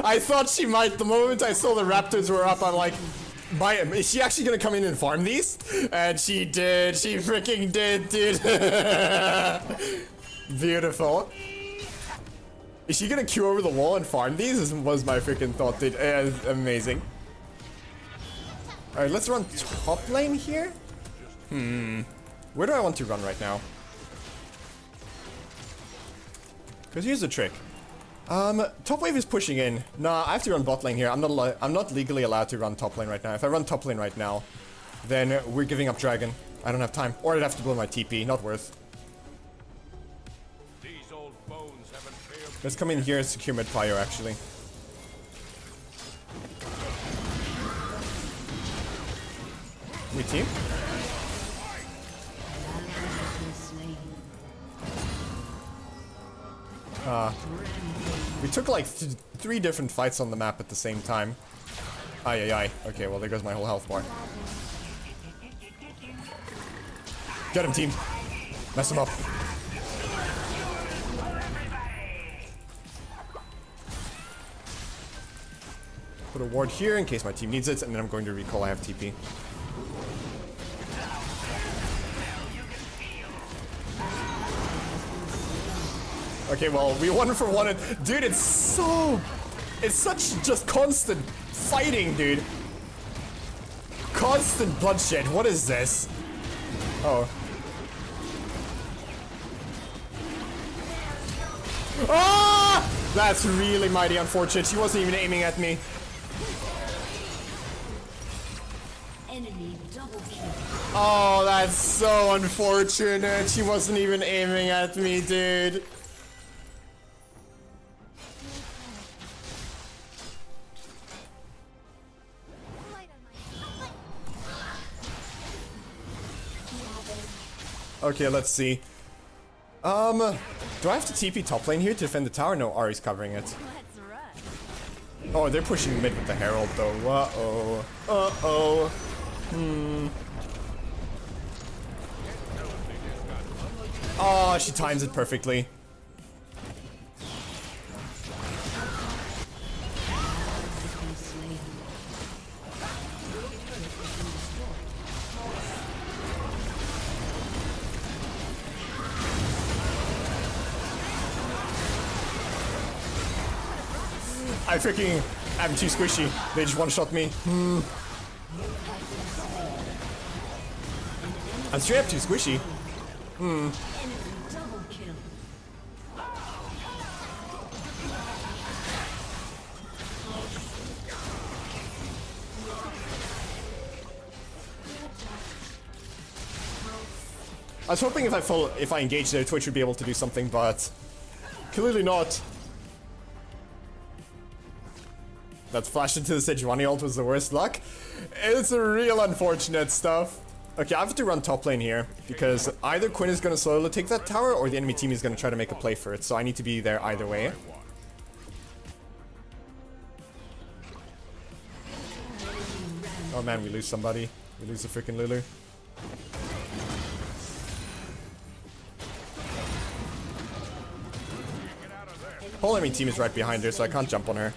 I thought she might. The moment I saw the Raptors were up, I'm like, is she actually gonna come in and farm these? And she did. She freaking did, dude. Beautiful. Is she gonna queue over the wall and farm these? Was my freaking thought, dude. Amazing. Alright, let's run top lane here. Where do I want to run right now? Because here's the trick. Top wave is pushing in. Nah, I have to run bot lane here. I'm not legally allowed to run top lane right now. If I run top lane right now, then we're giving up dragon. I don't have time. Or I'd have to blow my TP. Not worth. These old bones haven't failed. Let's come in here and secure mid fire, actually. We team? We took like 3 different fights on the map at the same time. Ay. Okay, well there goes my whole health bar. Get him, team. Mess him up. Put a ward here in case my team needs it, and then I'm going to recall I have TP. Okay, well, we won for one. Dude, it's such just constant fighting, dude. Constant bloodshed. What is this? Oh. Ah! That's really mighty unfortunate. She wasn't even aiming at me. Enemy double kill. Oh, that's so unfortunate. She wasn't even aiming at me, dude. Okay, let's see. Do I have to TP top lane here to defend the tower? No, Ari's covering it. Oh, they're pushing mid with the Herald though. Uh-oh. Uh-oh. Oh, she times it perfectly. I'm too squishy. They just one-shot me. I'm straight up too squishy. Enemy double kill. I was hoping if I engage there, Twitch would be able to do something, but clearly not. That flash into the Sejuani ult was the worst luck. It's a real unfortunate stuff. Okay, I have to run top lane here, because either Quinn is going to solo take that tower, or the enemy team is going to try to make a play for it, so I need to be there either way. Oh man, we lose somebody. We lose the freaking Lulu. Whole enemy team is right behind her, so I can't jump on her.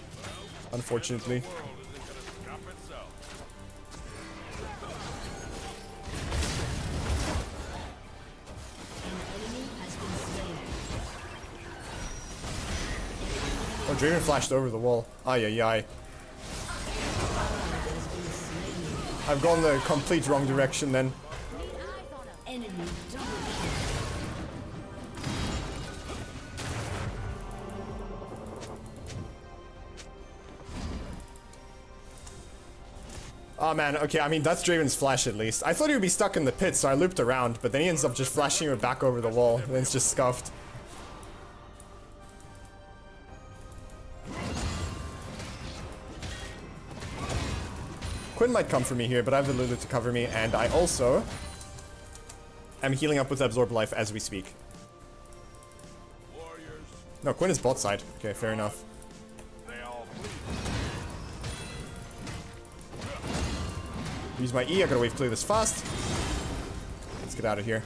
Unfortunately. Oh, Draven flashed over the wall. Ay ay ay. I've gone the complete wrong direction then. Enemy double Oh man, okay, I mean, that's Draven's flash at least. I thought he would be stuck in the pit, so I looped around, but then he ends up just flashing her back over the wall, and then it's just scuffed. Quinn might come for me here, but I have the Lulu to cover me, and I also am healing up with Absorb Life as we speak. No, Quinn is bot side. Okay, fair enough. Use my E, I gotta wave clear this fast. Let's get out of here.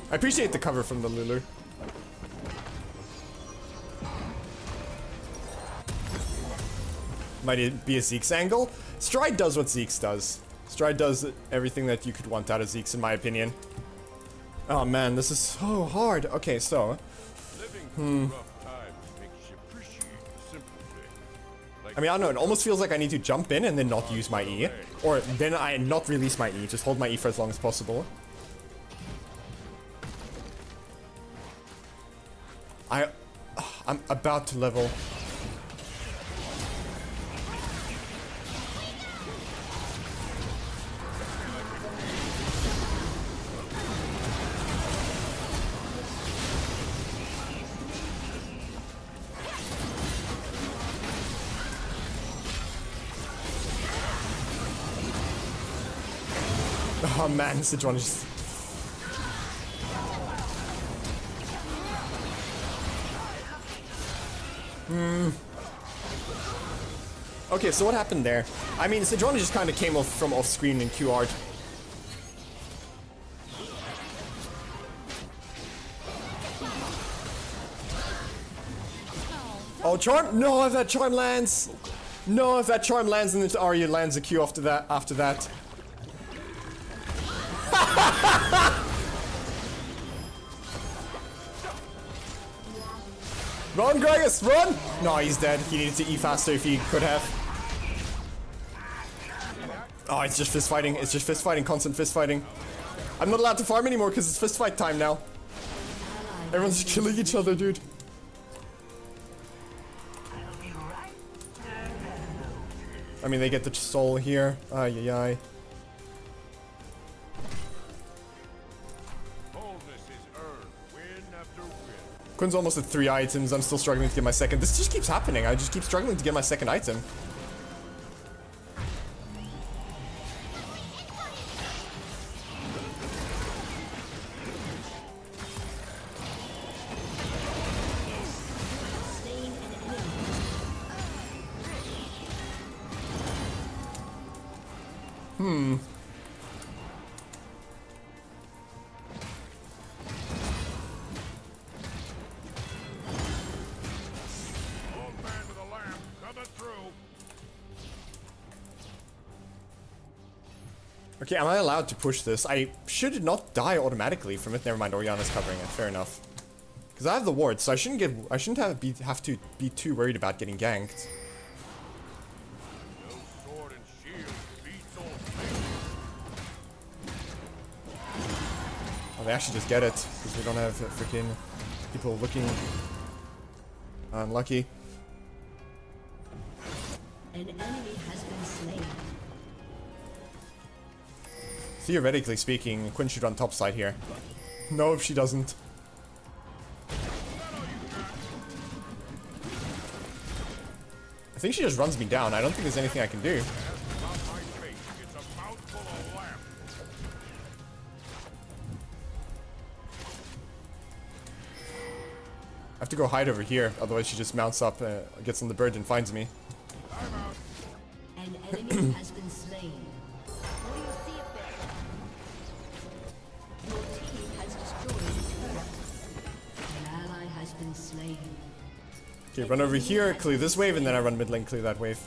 I appreciate the cover from the Lulu. Might it be a Zeke's angle? Stride does what Zeke's does. Stride does everything that you could want out of Zeke's, in my opinion. Oh man, this is so hard. Okay, so... I mean, I don't know, it almost feels like I need to jump in and then not use my E. Or then I not release my E, just hold my E for as long as possible. I'm about to level. Oh man, Sidron is... Okay, so what happened there? I mean, Sidron just kind of came off from off screen and QR'd. Oh, charm? No, if that charm lands. No, if that charm lands and then Arya lands a Q after that. Run, Gragas, run! No, he's dead. He needed to E faster if he could have. Oh, it's just fist fighting. It's just fist fighting, constant fist fighting. I'm not allowed to farm anymore because it's fist fight time now. Everyone's killing each other, dude. I mean, they get the soul here. Ay, ay, ay. Quinn's almost at 3 items. I'm still struggling to get my second. This just keeps happening. I just keep struggling to get my second item. Okay, am I allowed to push this? I should not die automatically from it. Never mind, Oriana's covering it. Fair enough. Because I have the ward, so I shouldn't have to be too worried about getting ganked. Oh, they actually just get it because we don't have freaking people looking unlucky. An enemy has been slain. Theoretically speaking, Quinn should run top side here. No, if she doesn't. I think she just runs me down. I don't think there's anything I can do. I have to go hide over here, otherwise she just mounts up, gets on the bird and finds me. An enemy has been slain. Okay, run over here, clear this wave, and then I run mid lane, clear that wave.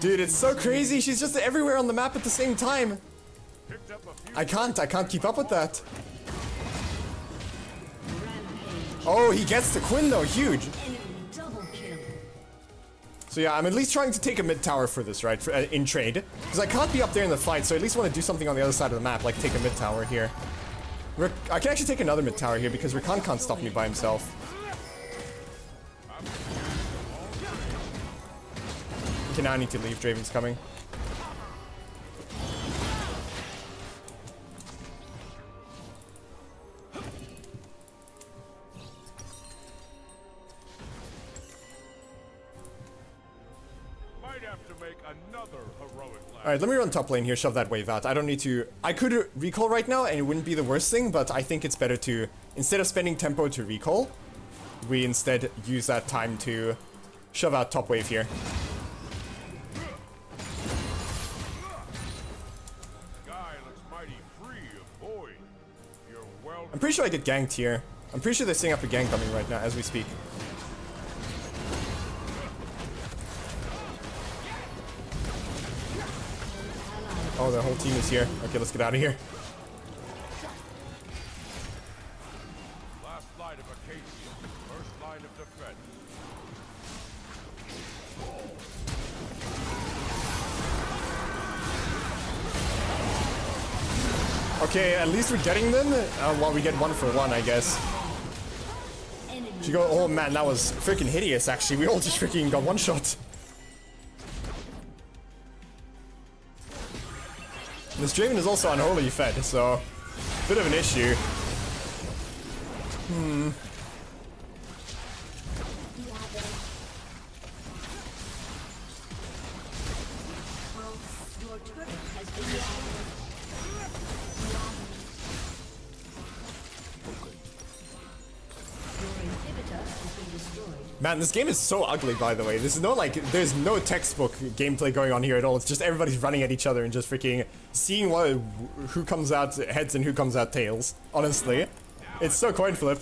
Dude, it's so crazy. She's just everywhere on the map at the same time. I can't keep up with that. Oh, he gets the Quinn though, huge. So yeah, I'm at least trying to take a mid tower for this, right, in trade. Because I can't be up there in the fight, so I at least want to do something on the other side of the map, like take a mid tower here. I can actually take another mid tower here because Rakan can't stop me by himself. Okay, now I need to leave. Draven's coming. Might have to make another heroic lap. Alright, let me run top lane here, shove that wave out. I don't need to... I could recall right now, and it wouldn't be the worst thing, but I think it's better to... Instead of spending tempo to recall, we instead use that time to shove out top wave here. I'm pretty sure I get ganked here. I'm pretty sure they're setting up a gank coming right now as we speak. Oh, the whole team is here. Okay, let's get out of here. Last line of Acacia, first line of defense. Okay, at least we're getting them while we get 1-for-1, I guess. She go, oh man, that was freaking hideous actually. We all just freaking got one shot. This Draven is also unholy fed, so bit of an issue. Man, this game is so ugly, by the way. This is no, like, there's no textbook gameplay going on here at all. It's just everybody's running at each other and just freaking seeing who comes out heads and who comes out tails. Honestly, it's so coin flip.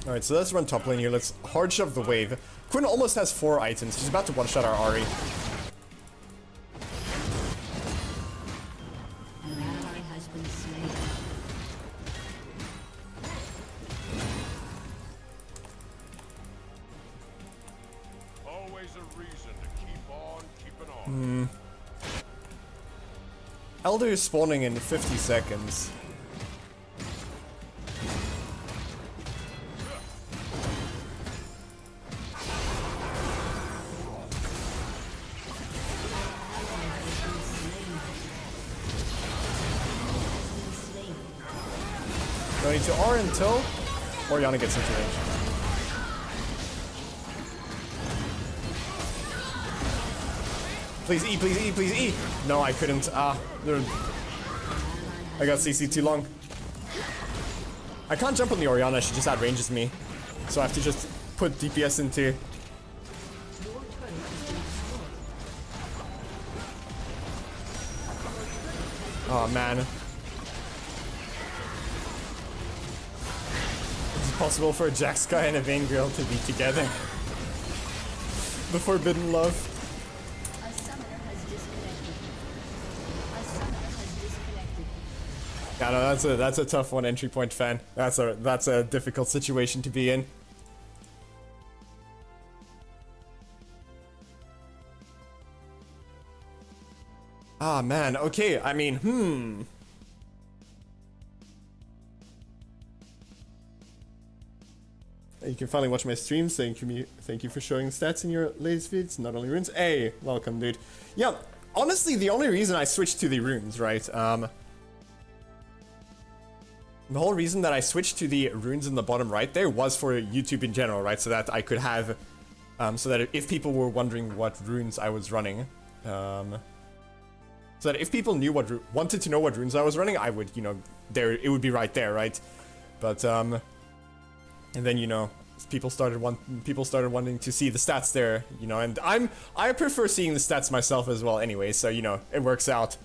Alright, so let's run top lane here. Let's hard shove the wave. Quinn almost has 4 items. She's about to one-shot our Ahri. An ally has been slain. Always a reason to keep on keeping on. Elder is spawning in 50 seconds. Going to R until Orianna gets into range. Please E, please E, please E! No, I couldn't. I got CC too long. I can't jump on the Orianna, she just outranges me. So I have to just put DPS into... Oh man. Possible for a Jack Sky and a Vayne girl to be together. The forbidden love. A summoner has disconnected. A summoner has disconnected. Yeah, no, that's a tough one, entry point fan. That's a difficult situation to be in. Ah man, okay, I mean, You can finally watch my streams. Thank you for showing stats in your latest vids, not only runes. Hey, welcome, dude. Yeah, honestly, the only reason I switched to the runes, right? The whole reason that I switched to the runes in the bottom right there was for YouTube in general, right? So that I could have, so that if people were wondering what runes I was running, so that if people knew wanted to know what runes I was running, I would, you know, it would be right there, right? But and then, you know, people started wanting to see the stats there, you know, and I prefer seeing the stats myself as well anyway, so, you know, it works out.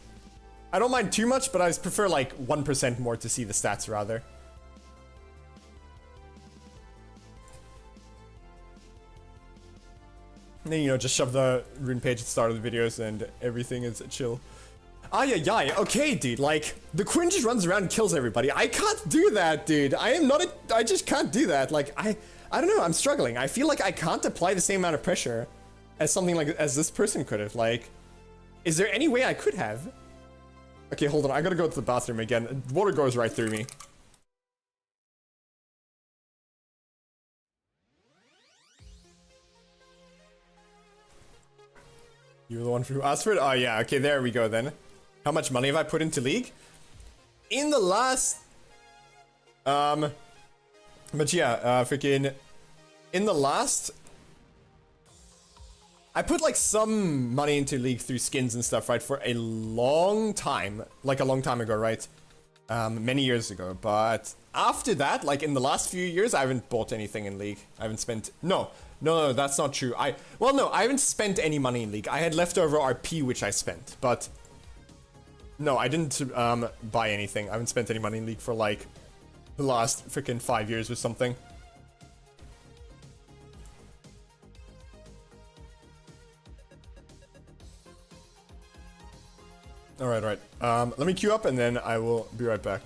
I don't mind too much, but I prefer like 1% more to see the stats rather. And then, you know, just shove the rune page at the start of the videos and everything is chill. Ay, okay, dude, like, the Quinn just runs around and kills everybody. I can't do that, dude. I just can't do that. Like, I don't know, I'm struggling. I feel like I can't apply the same amount of pressure as something like, as this person could have. Like, is there any way I could have? Okay, hold on, I gotta go to the bathroom again. Water goes right through me. You're the one who asked for it? Oh yeah, okay, there we go then. How much money have I put into League? In the last... But yeah, freaking... In the last... I put like some money into League through skins and stuff, right, for a long time. Like a long time ago, right? Many years ago. But after that, like in the last few years, I haven't bought anything in League. I haven't spent... No, that's not true. Well, no, I haven't spent any money in League. I had leftover RP, which I spent. But... No, I didn't buy anything. I haven't spent any money in League for like the last freaking 5 years or something. Alright. Let me queue up and then I will be right back.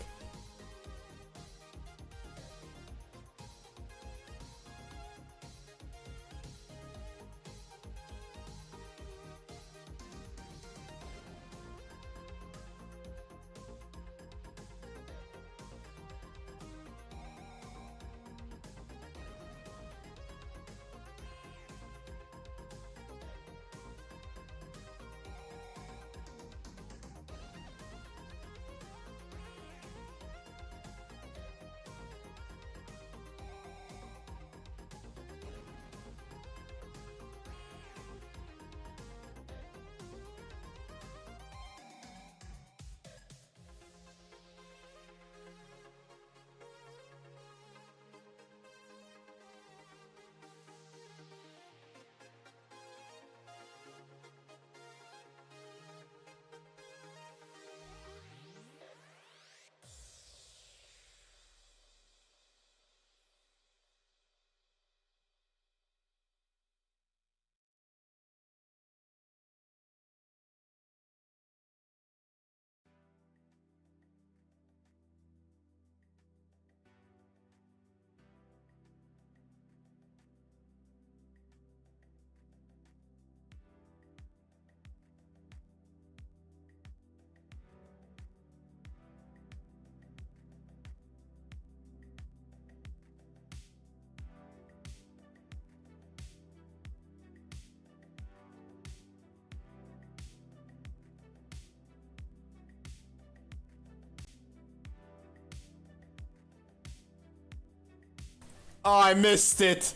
Oh, I missed it.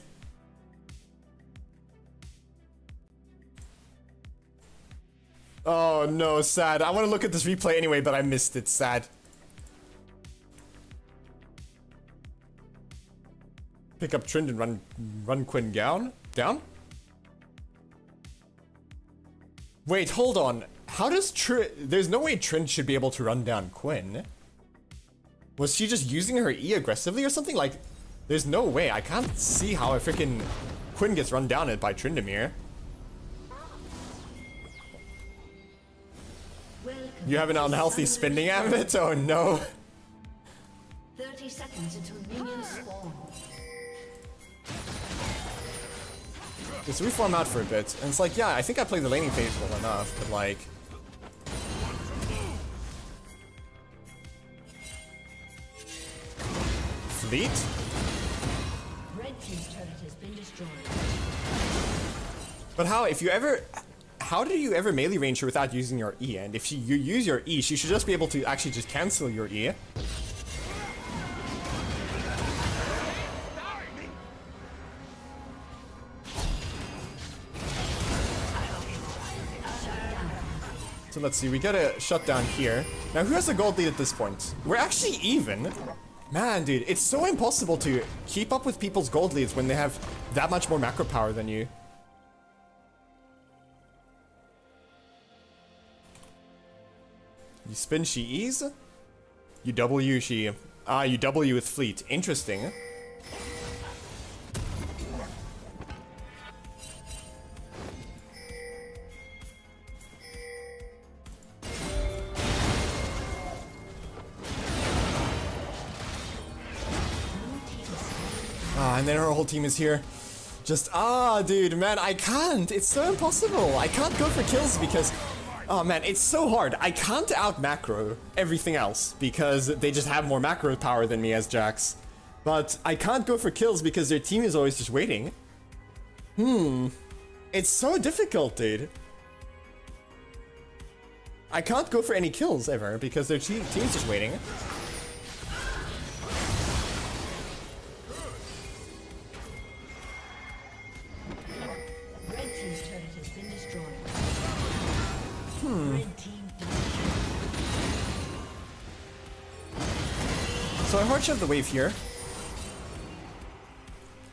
Oh no, sad. I want to look at this replay anyway, but I missed it. Sad. Pick up Trynd and run Quinn down? Wait, hold on. How does there's no way Trynd should be able to run down Quinn. Was she just using her E aggressively or something? Like, there's no way. I can't see how a freaking Quinn gets run down by Tryndamere. You have an unhealthy spending habit? Oh no. 30 seconds until minions spawn. Okay, so we farm out for a bit, and it's like, yeah, I think I played the laning phase well enough, but like... Fleet? Red team's turret has been destroyed. But how do you ever melee range her without using your E? And if you use your E, she should just be able to actually just cancel your E. So let's see, we get a shutdown here. Now who has the gold lead at this point? We're actually even. Man, dude, it's so impossible to keep up with people's gold leads when they have that much more macro power than you. You spin, she E's? You W, she... Ah, you W with fleet. Interesting. Ah, and then our whole team is here. Just, dude, man, I can't. It's so impossible. I can't go for kills because... Oh man, it's so hard. I can't out macro everything else because they just have more macro power than me as Jax. But I can't go for kills because their team is always just waiting. It's so difficult, dude. I can't go for any kills ever because their team's just waiting. Red team's turret has been destroyed. Red team So I hard shove the wave here.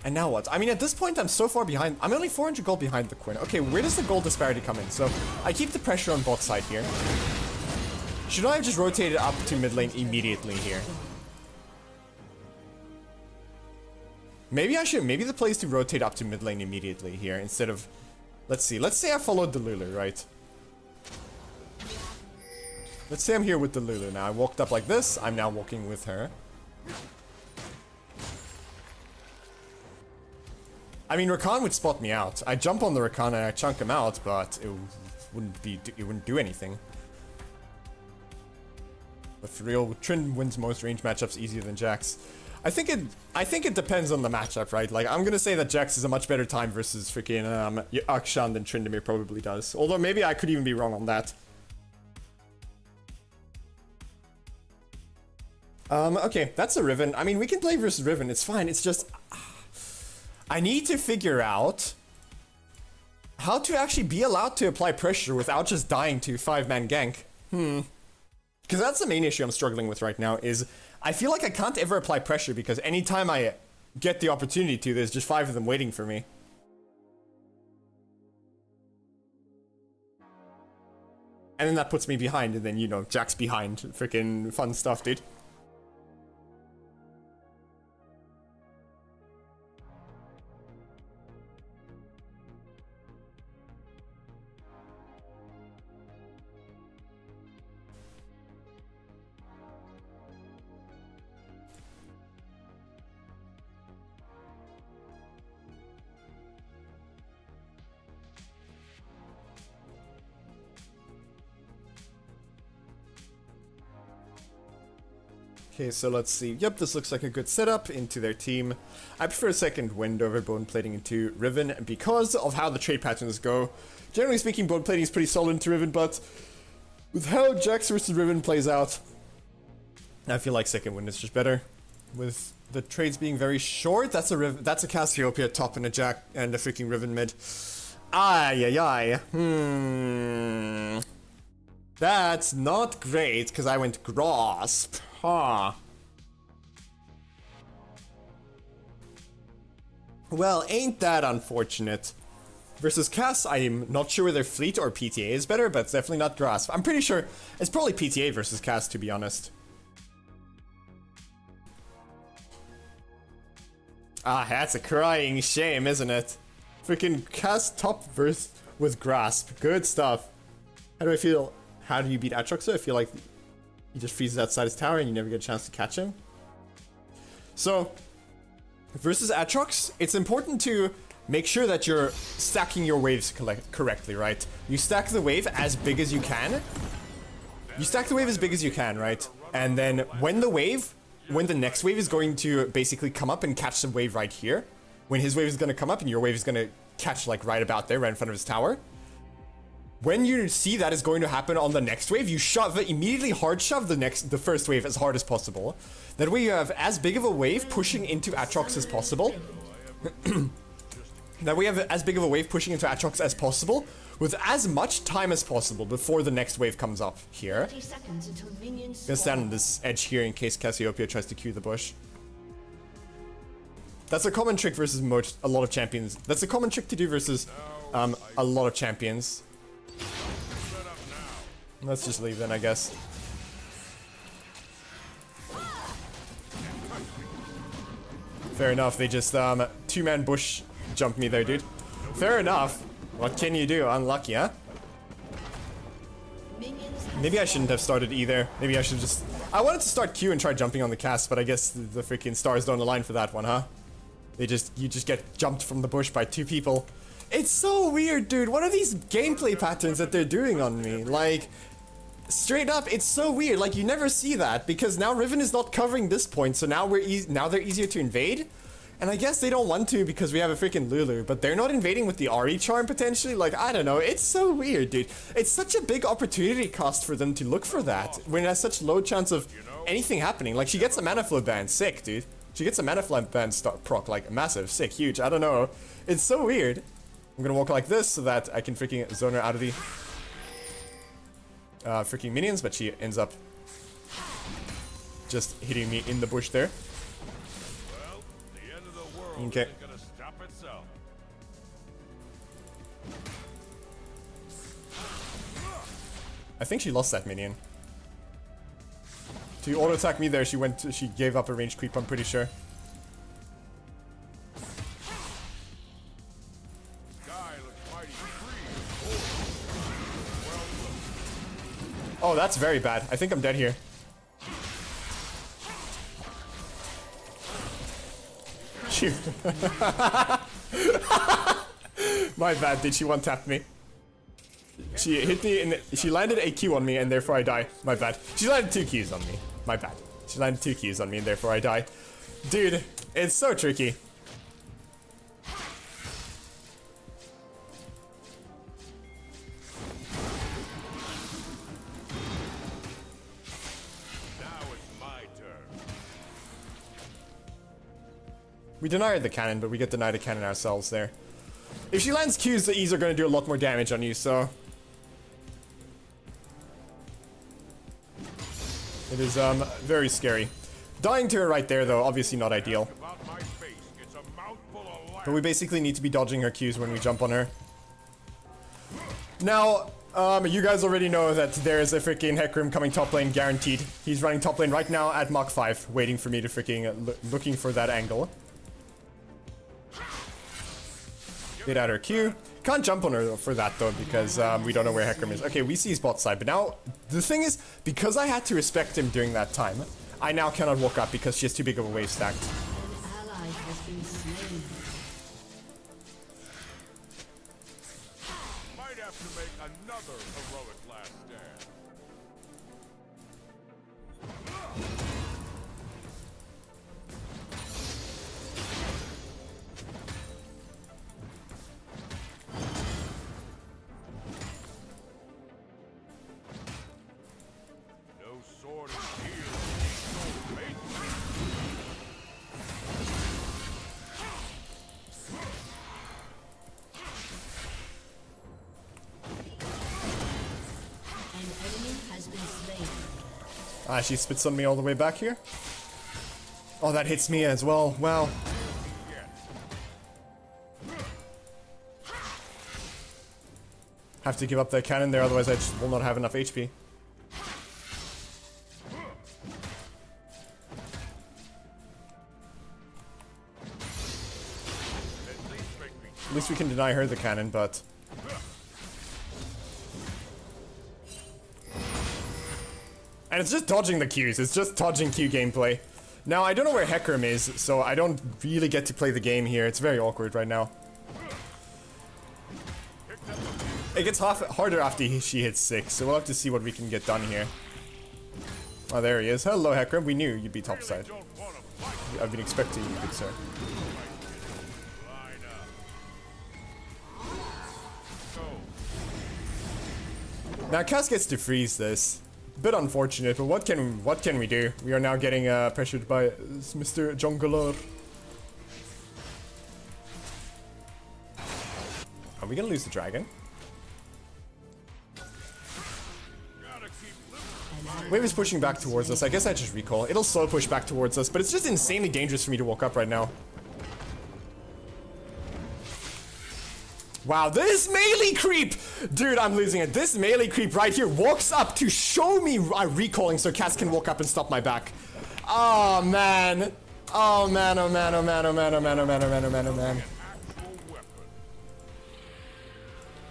And now what? I mean, at this point, I'm so far behind. I'm only 400 gold behind the Quinn. Okay, where does the gold disparity come in? So I keep the pressure on bot side here. Should I have just rotated up to mid lane immediately here? Maybe I should. Maybe the play is to rotate up to mid lane immediately here instead of... Let's see. Let's say I followed the Lulu, right? Let's say I'm here with the Lulu now. I walked up like this. I'm now walking with her. I mean, Rakan would spot me out. I jump on the Rakan and I chunk him out, but it wouldn't do anything. But for real, Trin wins most range matchups easier than Jax. I think it depends on the matchup, right? Like, I'm gonna say that Jax is a much better time versus freaking Akshan than Tryndamere probably does. Although maybe I could even be wrong on that. Okay, that's a Riven. I mean, we can play versus Riven. It's fine. It's just... I need to figure out how to actually be allowed to apply pressure without just dying to 5-man gank. Because that's the main issue I'm struggling with right now, is I feel like I can't ever apply pressure because anytime I get the opportunity to, there's just 5 of them waiting for me. And then that puts me behind, and then, you know, Jack's behind. Freaking fun stuff, dude. Okay, so let's see. Yep, this looks like a good setup into their team. I prefer second wind over bone plating into Riven because of how the trade patterns go. Generally speaking, bone plating is pretty solid into Riven, but with how Jax versus Riven plays out, I feel like second wind is just better. With the trades being very short, that's a Cassiopeia top and a Jack and a freaking Riven mid. Ay. That's not great because I went Grasp. Well, ain't that unfortunate. Versus Cass, I'm not sure whether Fleet or PTA is better, but it's definitely not Grasp. I'm pretty sure it's probably PTA versus Cass, to be honest. That's a crying shame, isn't it? Freaking Cass top verse with Grasp. Good stuff. How do I feel? How do you beat Aatrox? I feel like he just freezes outside his tower and you never get a chance to catch him. So, versus Aatrox, it's important to make sure that you're stacking your waves correctly, right? You stack the wave as big as you can. You stack the wave as big as you can, right? And then when the next wave is going to basically come up and catch the wave right here, when his wave is going to come up and your wave is going to catch like right about there, right in front of his tower, when you see that is going to happen on the next wave, you shove it, immediately hard shove the first wave as hard as possible. That way you have as big of a wave pushing into Aatrox as possible. that we have as big of a wave pushing into Aatrox as possible, with as much time as possible before the next wave comes up here. 30 seconds until minions Gonna stand on this edge here in case Cassiopeia tries to Q the bush. That's a common trick versus a lot of champions. That's a common trick to do versus a lot of champions. Let's just leave then, I guess. Fair enough, they just two-man bush jumped me there, dude. Fair enough. What can you do? Unlucky, huh? Maybe I shouldn't have started either. Maybe I should just... I wanted to start Q and try jumping on the cast, but I guess the freaking stars don't align for that one, huh? You just get jumped from the bush by two people. It's so weird, dude. What are these gameplay patterns that they're doing on me? Like, straight up, it's so weird. Like, you never see that because now Riven is not covering this point, so now now they're easier to invade. And I guess they don't want to because we have a freaking Lulu, but they're not invading with the Ahri charm potentially. Like, I don't know. It's so weird, dude. It's such a big opportunity cost for them to look for that when it has such low chance of anything happening. Like, she gets a mana flow ban. Sick, dude. She gets a mana flow ban proc. Like, massive. Sick. Huge. I don't know. It's so weird. I'm gonna walk like this so that I can freaking zone her out of the freaking minions, but she ends up just hitting me in the bush there. Okay. I think she lost that minion. To auto attack me there, she gave up a range creep, I'm pretty sure. Oh, that's very bad. I think I'm dead here. Shoot. My bad, did she one-tap me? She hit me and she landed a Q on me and therefore I die. My bad. She landed 2 Qs on me. My bad. She landed 2 Qs on me and therefore I die. Dude, it's so tricky. We deny her the cannon, but we get denied a cannon ourselves there. If she lands Qs, the E's are going to do a lot more damage on you, so... It is, very scary. Dying to her right there, though, obviously not ideal. But we basically need to be dodging her Qs when we jump on her. Now, you guys already know that there is a freaking Hecarim coming top lane, guaranteed. He's running top lane right now at Mach 5, waiting for me to freaking looking for that angle. Get out her Q. Can't jump on her for that though because we don't know where Hecarim is. Okay, we see his bot side, but now the thing is, because I had to respect him during that time, I now cannot walk up because she has too big of a wave stacked. An ally has been slain. Might have to make another heroic last stand. No sword and shield, no faith. An enemy has been slain. Ah, she spits on me all the way back here. Oh, that hits me as well. Wow. Have to give up that cannon there, otherwise I just will not have enough HP. At least we can deny her the cannon, but... And it's just dodging the Qs, it's just dodging Q gameplay. Now, I don't know where Hecarim is, so I don't really get to play the game here. It's very awkward right now. It gets harder after she hits 6, so we'll have to see what we can get done here. Oh, there he is. Hello, Hecarim. We knew you'd be topside. I've been expecting you, good sir. Now, Cass gets to freeze this. Bit unfortunate, but what can we do? We are now getting pressured by Mr. Jungler. Are we gonna lose the dragon? Wave is pushing back towards us. I guess I just recall. It'll slow push back towards us, but it's just insanely dangerous for me to walk up right now. Wow, this melee creep! Dude, I'm losing it. This melee creep right here walks up to show me recalling so Cass can walk up and stop my back. Oh, man. Oh, man, oh, man, oh, man, oh, man, oh, man, oh, man, oh, man, oh, man, oh, man.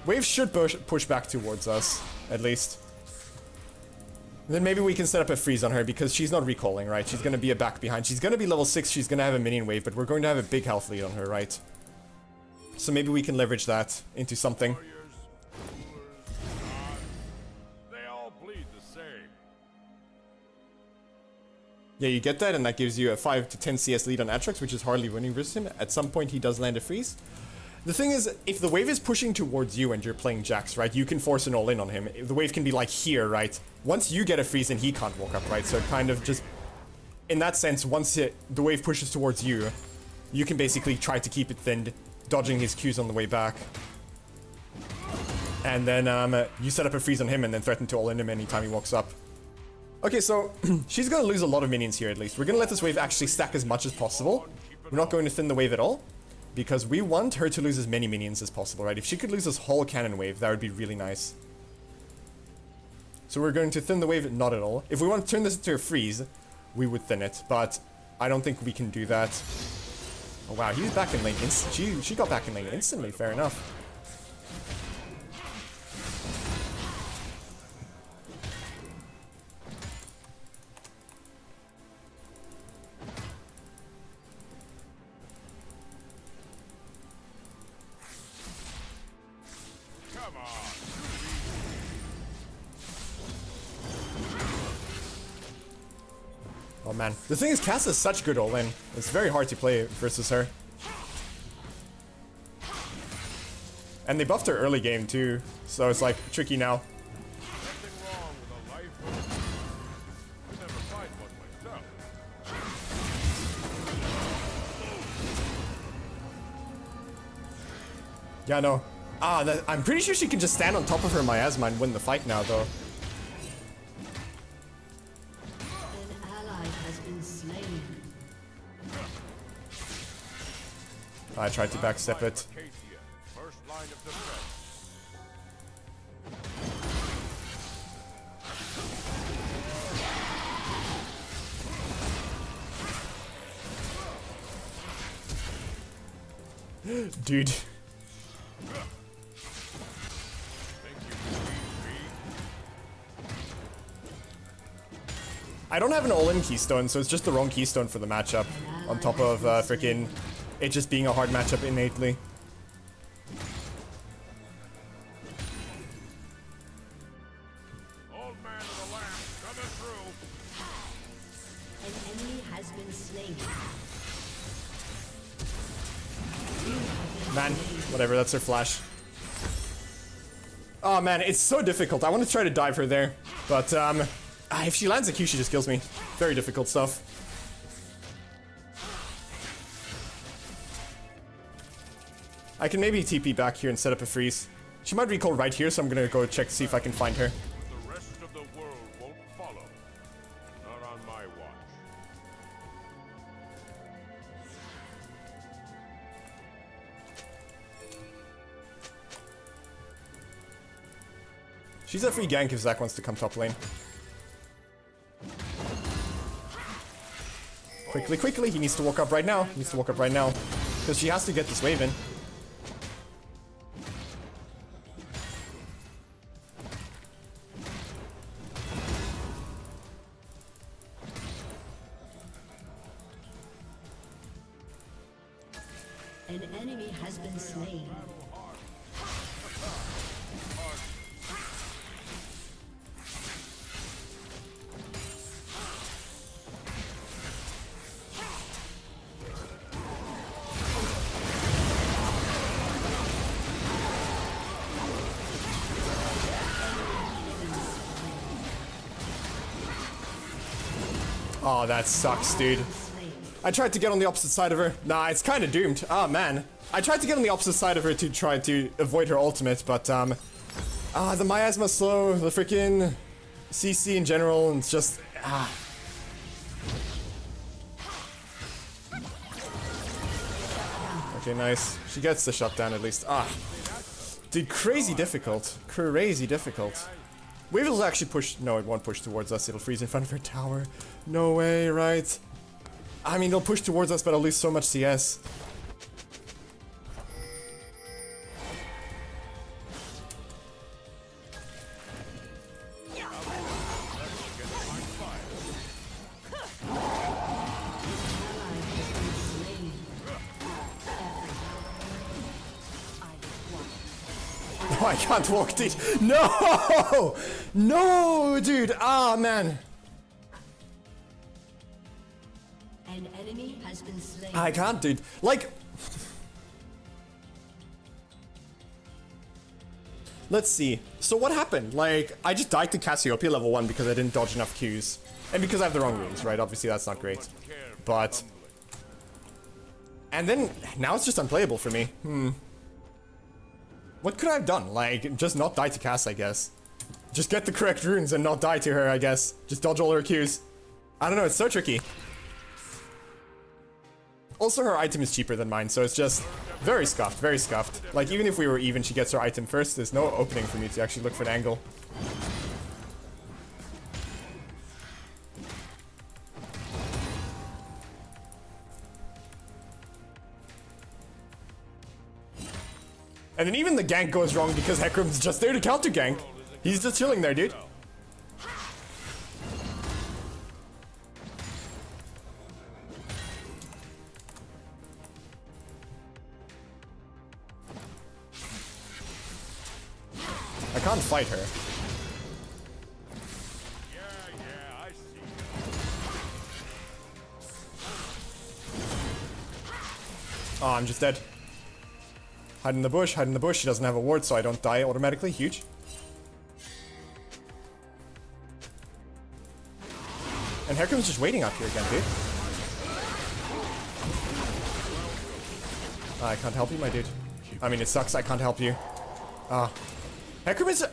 Wave should push back towards us, at least. Then maybe we can set up a freeze on her because she's not recalling, right? She's gonna be a back behind. She's gonna be level 6, she's gonna have a minion wave, but we're going to have a big health lead on her, right? So maybe we can leverage that into something. They all bleed the same. Yeah, you get that, and that gives you a 5 to 10 CS lead on Atrox, which is hardly winning versus him. At some point, he does land a freeze. The thing is, if the wave is pushing towards you and you're playing Jax, right, you can force an all-in on him. The wave can be like here, right? Once you get a freeze, and he can't walk up, right? So kind of just... In that sense, once the wave pushes towards you, you can basically try to keep it thinned, dodging his Qs on the way back. And then you set up a freeze on him and then threaten to all-in him anytime he walks up. Okay, so she's gonna lose a lot of minions here at least. We're gonna let this wave actually stack as much as possible. We're not going to thin the wave at all, because we want her to lose as many minions as possible, right? If she could lose this whole cannon wave, that would be really nice. So we're going to thin the wave, not at all. If we want to turn this into a freeze, we would thin it, but I don't think we can do that. Oh wow, he's back in lane. She got back in lane instantly, fair enough. Come on. Oh man, the thing is, Cass is such good all-in. It's very hard to play versus her. And they buffed her early game too, so it's like tricky now. Nothing wrong with a life. I never fight one myself. Yeah, no. I'm pretty sure she can just stand on top of her miasma and win the fight now, though. An ally has been slain. I tried to backstep it. Acacia, first line of defense. Dude. Think you can beat me? I don't have an all-in keystone, so it's just the wrong keystone for the matchup. On top of freaking it just being a hard matchup innately. Old man of the lamp coming through. An enemy has been slain. Man, whatever, that's her flash. Oh man, it's so difficult. I want to try to dive her there, but if she lands a Q, she just kills me. Very difficult stuff. I can maybe TP back here and set up a freeze. She might recall right here, so I'm gonna go check to see if I can find her. The rest of the world won't follow. Not on my watch. She's a free gank if Zac wants to come top lane. Quickly, quickly, he needs to walk up right now. He needs to walk up right now. Because she has to get this wave in. An enemy has been slain. Oh, that sucks, dude. I tried to get on the opposite side of her. Nah, it's kind of doomed. Oh, man. I tried to get on the opposite side of her to try to avoid her ultimate, but the miasma slow, the freaking CC in general, and it's just Okay, nice. She gets the shutdown at least. Dude, crazy difficult. Crazy difficult. Wave will actually push. No, it won't push towards us. It'll freeze in front of her tower. No way, right? I mean, they'll push towards us, but I'll lose so much CS. Oh, I can't walk, dude. No! No, dude. Ah, man. An enemy has been slain. I can't, dude. Like... Let's see. So what happened? Like, I just died to Cassiopeia level 1 because I didn't dodge enough Qs. And because I have the wrong runes, right? Obviously, that's not great. But... And then, now it's just unplayable for me. What could I have done? Like, just not die to Cass, I guess. Just get the correct runes and not die to her, I guess. Just dodge all her Qs. I don't know, it's so tricky. Also, her item is cheaper than mine, so it's just very scuffed, very scuffed. Like, even if we were even, she gets her item first. There's no opening for me to actually look for an angle. And then even the gank goes wrong because Hecarim's just there to counter gank. He's just chilling there, dude. I can't fight her. Yeah, I see. Oh, I'm just dead. Hide in the bush, hide in the bush. She doesn't have a ward, so I don't die automatically. Huge. And Hecarim's just waiting up here again, dude. I can't help you, my dude. I mean, it sucks I can't help you. Hecarim is...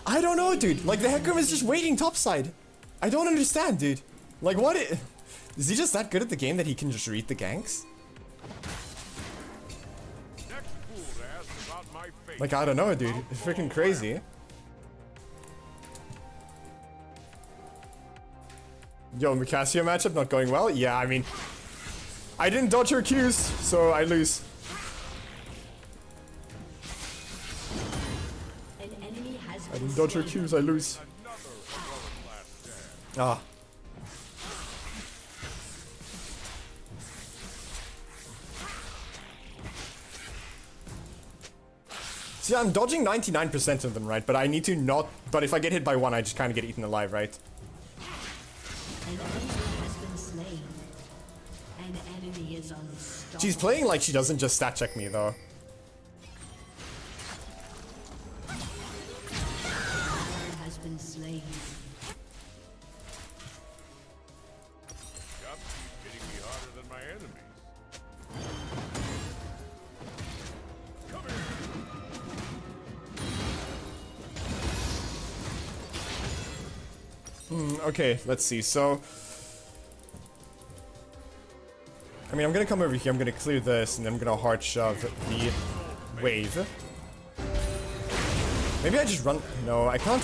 I don't know, dude. Like, the Hecarim is just waiting topside. I don't understand, dude. Like, what... Is he just that good at the game that he can just read the ganks? Like, I don't know, dude. It's freaking crazy. Yo, Micassia matchup not going well? Yeah, I mean... I didn't dodge her Qs, so I lose. An enemy has I been didn't dodge her slain. Qs, I lose. Ah. See, I'm dodging 99% of them, right? But I need to not... But if I get hit by one, I just kind of get eaten alive, right? An enemy has been slain. An enemy is unstoppable. She's playing like she doesn't just stat check me, though. Has been slain. Yup, he's hitting me harder than my enemies. Come here. Okay, let's see. So... I mean, I'm gonna come over here, I'm gonna clear this, and then I'm gonna hard shove the wave. Maybe I just run... No, I can't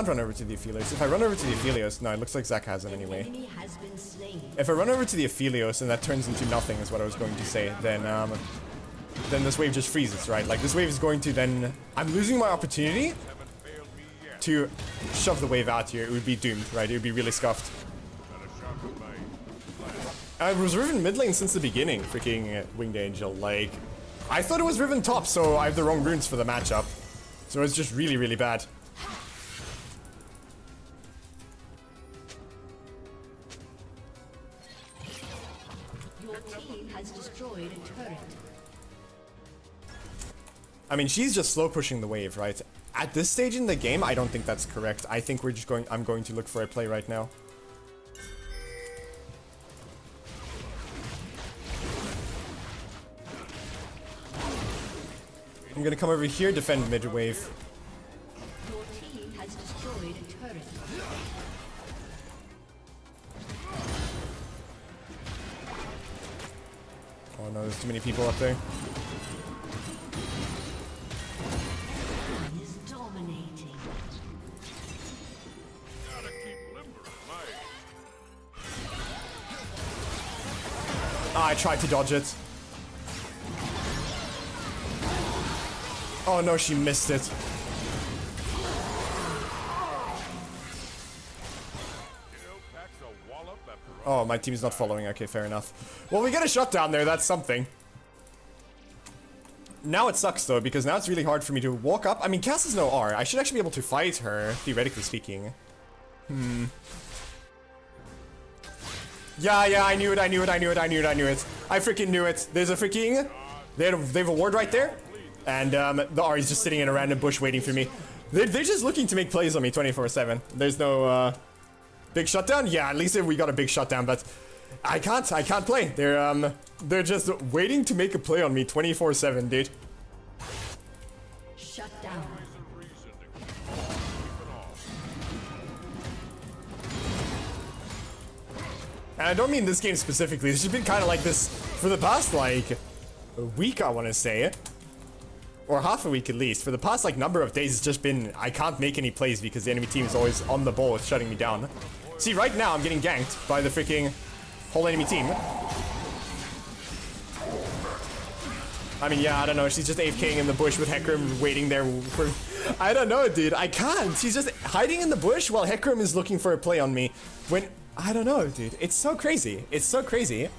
run over to the Aphelios. If I run over to the Aphelios... No, it looks like Zach has him An anyway. enemy has been slain. If I run over to the Aphelios and that turns into nothing, is what I was going to say, then this wave just freezes, right? Like, this wave is going to then... I'm losing my opportunity Haven't failed me yet. to shove the wave out here. It would be doomed, right? It would be really scuffed. Got a shock of my flash. I was Riven mid lane since the beginning, freaking Winged Angel. Like, I thought it was Riven top, so I have the wrong runes for the matchup. So it's just really, really bad. Your team has destroyed a turret. I mean, she's just slow pushing the wave, right? At this stage in the game, I don't think that's correct. I think we're just going... I'm going to look for a play right now. I'm gonna come over here, defend mid wave. Your team has destroyed a turret. Oh no, there's too many people up there. Is dominating. Gotta keep limber, mate. Ah, I tried to dodge it. Oh no, she missed it. You know, packs a wallop after Oh, my team's not following. Okay, fair enough. Well, we got a shutdown there. That's something. Now it sucks, though, because now it's really hard for me to walk up. I mean, Cass has no R. I should actually be able to fight her, theoretically speaking. Yeah, I knew it. I freaking knew it. There's a freaking... They have a ward right there. And the Ari's just sitting in a random bush waiting for me. They're just looking to make plays on me 24/7. There's no big shutdown. Yeah, at least we got a big shutdown, but I can't play. They're just waiting to make a play on me 24/7, dude. Shut down. reason to keep it off. And I don't mean this game specifically. This has been kind of like this for the past like a week, I want to say. Or half a week at least. For the past like number of days, it's just been I can't make any plays because the enemy team is always on the ball with shutting me down. See, right now I'm getting ganked by the freaking whole enemy team. I mean, yeah, I don't know. She's just AFKing in the bush with Hecarim waiting there for... I don't know, dude. I can't. She's just hiding in the bush while Hecarim is looking for a play on me. When... I don't know, dude. It's so crazy. It's so crazy.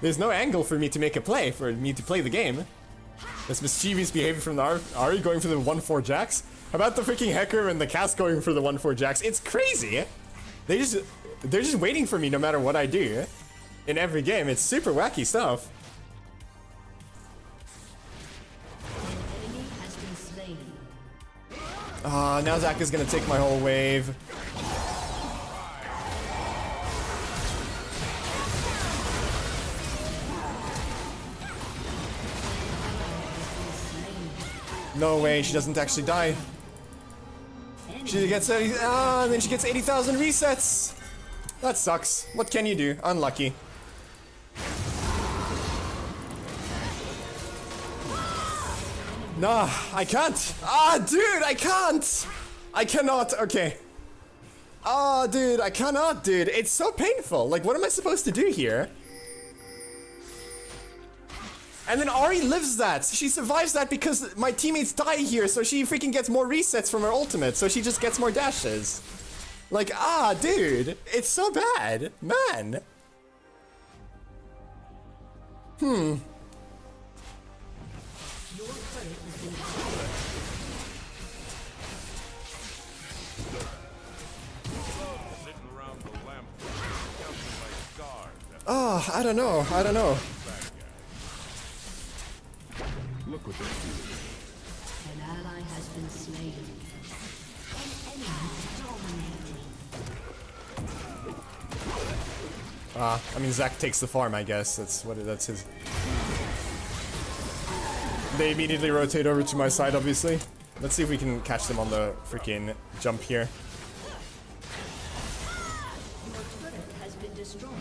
There's no angle for me to make a play, for me to play the game. This mischievous behavior from the Ari going for the 1-4 jacks. How about the freaking Hecarim and the Cass going for the 1-4 jacks? It's crazy. They're just waiting for me no matter what I do. In every game. It's super wacky stuff. Enemy has been slain. Ah, now Zach is gonna take my whole wave. No way, she doesn't actually die. She gets 80, and then she gets 80,000 resets. That sucks. What can you do? Unlucky. Nah, I can't. Ah, dude, I can't. I cannot. Okay. Ah, dude, I cannot, dude. It's so painful. Like, what am I supposed to do here? And then Ari lives that. She survives that because my teammates die here, so she freaking gets more resets from her ultimate, so she just gets more dashes. Like, ah, dude. It's so bad. Man. Your turret has been destroyed. Sitting around the lamp, counting my stars. Ah, I don't know. I don't know. Look what they're doing. An ally has been slain. An enemy dominating. I mean, Zach takes the farm, I guess. That's his. They immediately rotate over to my side, obviously. Let's see if we can catch them on the freaking jump here. Your turret has been destroyed.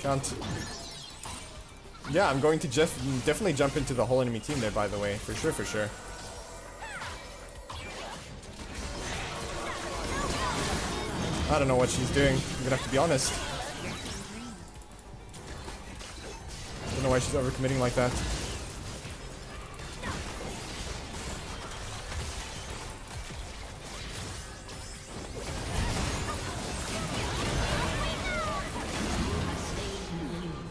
Can't. Yeah, I'm going to definitely jump into the whole enemy team there, by the way. For sure, for sure. I don't know what she's doing. I'm gonna have to be honest. I don't know why she's overcommitting like that.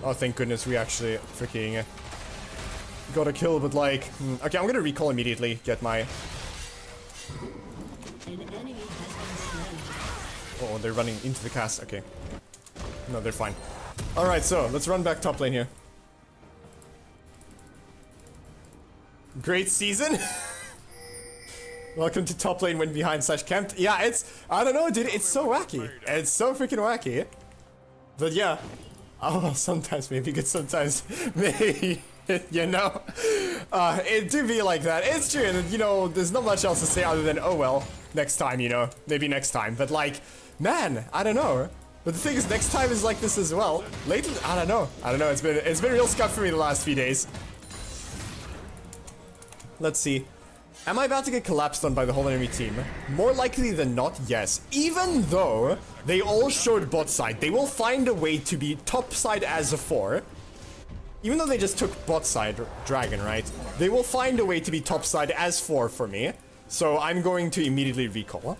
Oh, thank goodness we actually freaking got a kill, but like... Okay, I'm gonna recall immediately, get my... An enemy has been slain. Oh, they're running into the cast. Okay. No, they're fine. Alright, so, let's run back top lane here. Great season! Welcome to top lane when behind / camped. Yeah, it's... I don't know, dude, it's so wacky. It's so freaking wacky. But yeah. Oh, sometimes maybe good, sometimes maybe. You know? It do be like that. It's true, and you know, there's not much else to say other than, oh well, next time, you know? Maybe next time. But like, man, I don't know. But the thing is, next time is like this as well. Lately, I don't know. It's been real scuffed for me the last few days. Let's see. Am I about to get collapsed on by the whole enemy team? More likely than not, yes. Even though they all showed bot side, they will find a way to be top side as a 4. Even though they just took bot side dragon, right? They will find a way to be top side as 4 for me. So I'm going to immediately recall.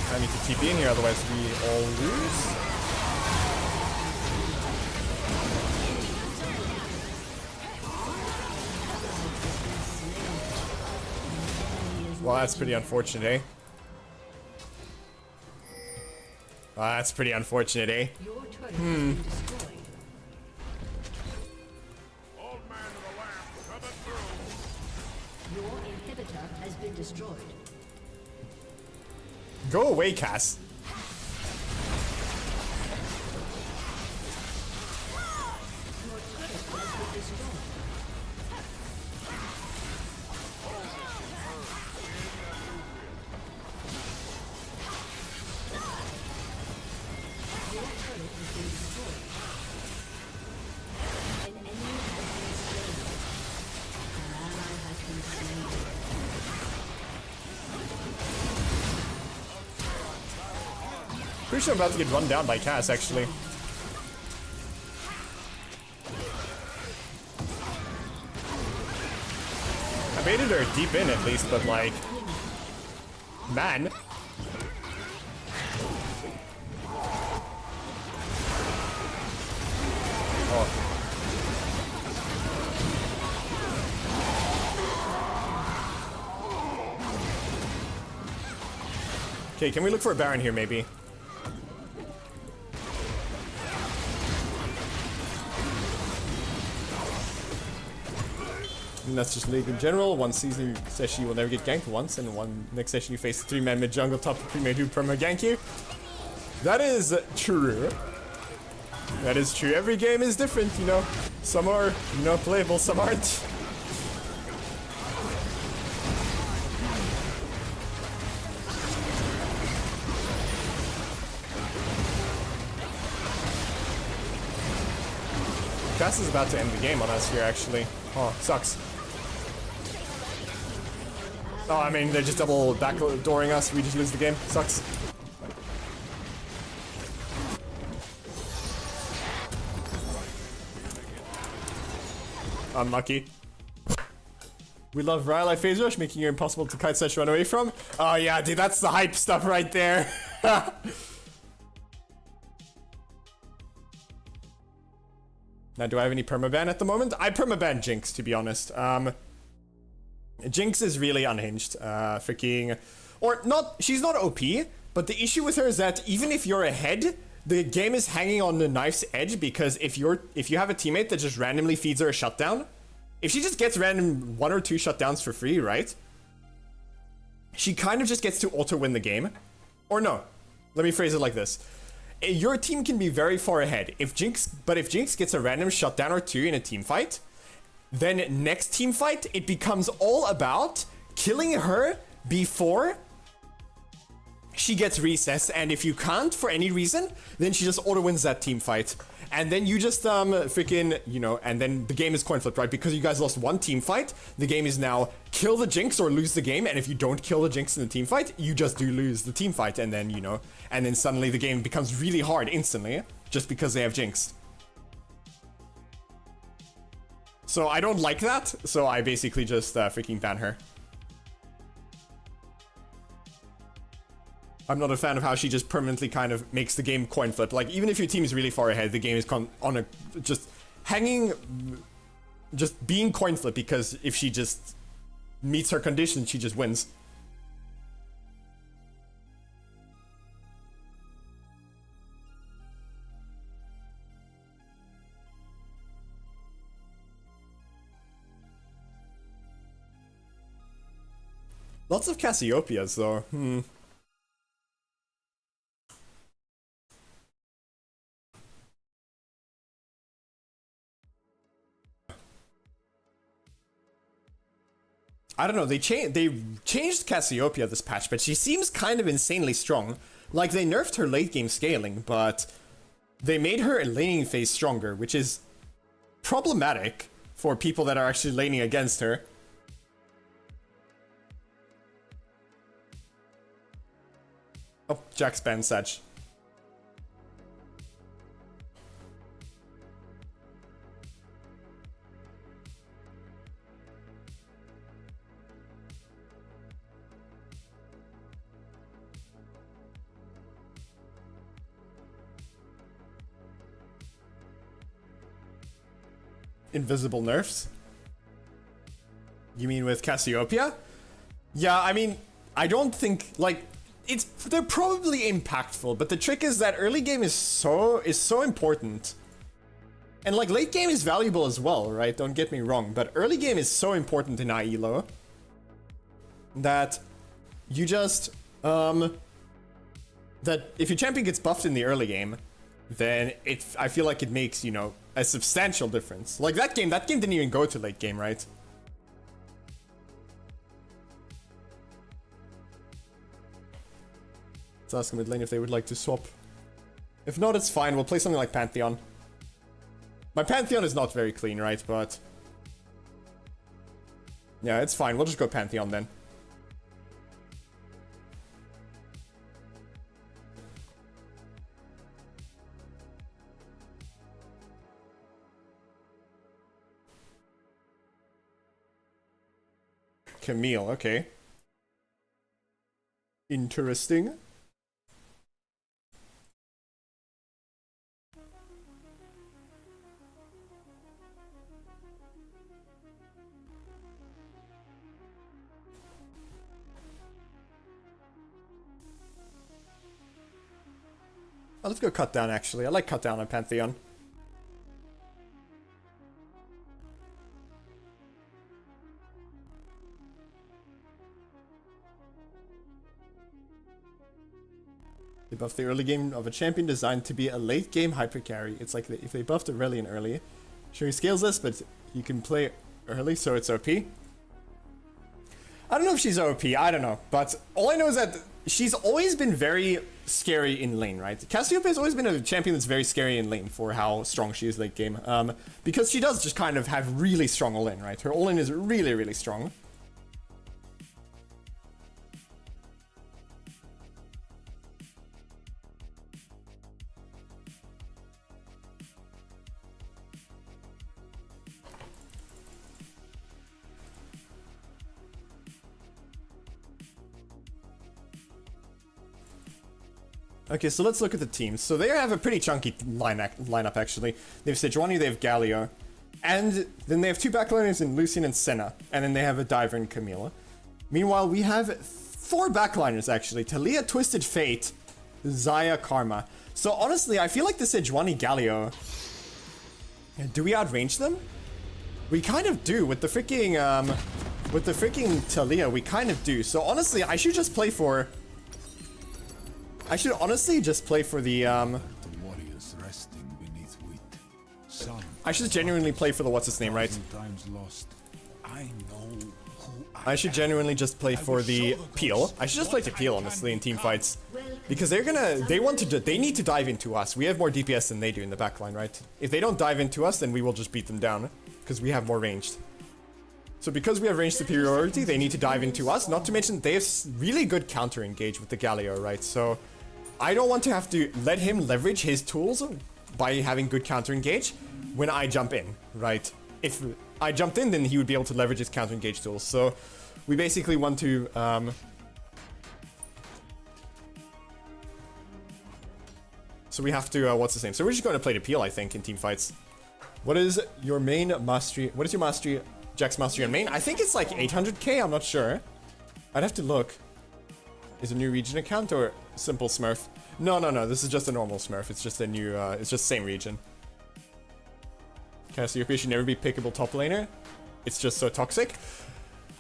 I need to TP in here, otherwise we all lose. Well, that's pretty unfortunate, eh? Well, that's pretty unfortunate, eh? Your turret has been destroyed. Old man of the lamp, coming through. Your inhibitor has been destroyed. Go away, Cass. Your turret has been destroyed. Your turret has been destroyed. An enemy has been slain. An ally has been slain. Pretty sure I'm about to get run down by Cass, actually. I baited her deep in at least, but like... Man. Oh. Okay, can we look for a Baron here, maybe? And that's just League in general. One season session you will never get ganked once, and one next session you face a 3-man mid jungle top premier do perma gank you. That is true. That is true. Every game is different, you know. Some are, you know, playable, some aren't. Cass is about to end the game on us here, actually. Oh, sucks. Oh, I mean, they're just double backdooring us. We just lose the game. Sucks. Unlucky. We love Rylai Phase Rush, making it impossible to kite slash run away from. Oh yeah, dude, that's the hype stuff right there. Now, do I have any permaban at the moment? I permaban Jinx, to be honest. Jinx is really unhinged. Freaking... Or not... She's not OP, but the issue with her is that even if you're ahead, the game is hanging on the knife's edge, because if you have a teammate that just randomly feeds her a shutdown, if she just gets random 1 or 2 shutdowns for free, right? She kind of just gets to auto-win the game. Or no. Let me phrase it like this. Your team can be very far ahead. If Jinx gets a random shutdown or 2 in a team fight, then next team fight, it becomes all about killing her before she gets recessed, and if you can't for any reason, then she just auto-wins that team fight. And then you just freaking, you know, and then the game is coin flipped, right? Because you guys lost one team fight, the game is now kill the Jinx or lose the game, and if you don't kill the Jinx in the team fight, you just do lose the team fight, and then, you know, and then suddenly the game becomes really hard instantly, just because they have Jinx. So I don't like that, so I basically just freaking ban her. I'm not a fan of how she just permanently kind of makes the game coin flip. Like, even if your team is really far ahead, the game is on a just hanging, just being coin flip, because if she just meets her conditions, she just wins. Lots of Cassiopeias, though. I don't know, they changed Cassiopeia this patch, but she seems kind of insanely strong. Like, they nerfed her late game scaling, but they made her laning phase stronger, which is problematic for people that are actually laning against her. Oh, Jack's banned Sedge. Invisible nerfs? You mean with Cassiopeia? Yeah, I mean, I don't think, like, they're probably impactful, but the trick is that early game is so important. And like late game is valuable as well, right? Don't get me wrong, but early game is so important in IELO that you just that if your champion gets buffed in the early game, then I feel like it makes, you know, a substantial difference. Like that game didn't even go to late game, right? Let's ask mid lane if they would like to swap. If not, it's fine. We'll play something like Pantheon. My Pantheon is not very clean, right? But yeah, it's fine. We'll just go Pantheon then. Camille, okay. Interesting. Oh, let's go cut down actually. I like cut down on Pantheon. They buffed the early game of a champion designed to be a late game hyper carry. It's like if they buffed Aurelion early. Sure, he scales this, but you can play early, so it's OP. I don't know if she's OP, I don't know. But all I know is that she's always been very scary in lane, right? Cassiopeia has always been a champion that's very scary in lane for how strong she is late game. Because she does just kind of have really strong all-in, right? Her all-in is really, really strong. Okay, so let's look at the teams. So they have a pretty chunky lineup, actually. They have Sejuani, they have Galio, and then they have two backliners in Lucian and Senna, and then they have a diver in Camila. Meanwhile, we have four backliners, actually. Talia, Twisted Fate, Zaya, Karma. So honestly, I feel like the Sejuani Galio... Do we outrange them? We kind of do. With the freaking Talia, we kind of do. So honestly, I should just play for... I should honestly just play for the, The warriors resting beneath wheat. Some I should genuinely play for the what's-his-name, right? times lost. I know who I should genuinely just play for the Peel. I should just play to Peel, honestly, in team fights. Because they need to dive into us. We have more DPS than they do in the backline, right? If they don't dive into us, then we will just beat them down. Because we have more ranged. So because we have range superiority, they need to dive into us. Not to mention, they have really good counter engage with the Galio, right? So I don't want to have to let him leverage his tools by having good counter engage when I jump in, right? If I jumped in, then he would be able to leverage his counter engage tools. So we basically want to so we have to what's his name? So we're just going to play the Peel, I think, in team fights. What is your main mastery? What is your mastery? Jack's mastery on main? I think it's like 800k, I'm not sure. I'd have to look. Is a new region account or simple Smurf? No, this is just a normal Smurf. It's just a new, it's just same region. Cassiopeia should never be pickable top laner. It's just so toxic.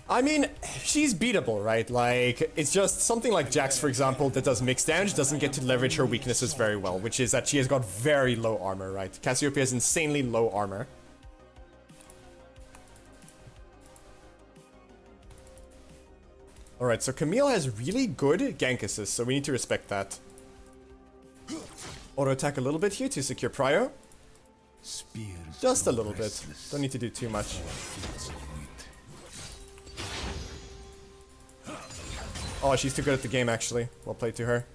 I mean, she's beatable, right? Like, it's just something like Jax, for example, that does mixed damage, doesn't get to leverage her weaknesses very well, which is that she has got very low armor, right? Cassiopeia has insanely low armor. Alright, so Camille has really good gank assist, so we need to respect that. Auto attack a little bit here to secure prio. Spears Just a grow little bit. restless. Don't need to do too much. Fields of wheat. Oh, she's too good at the game, actually. Well played to her.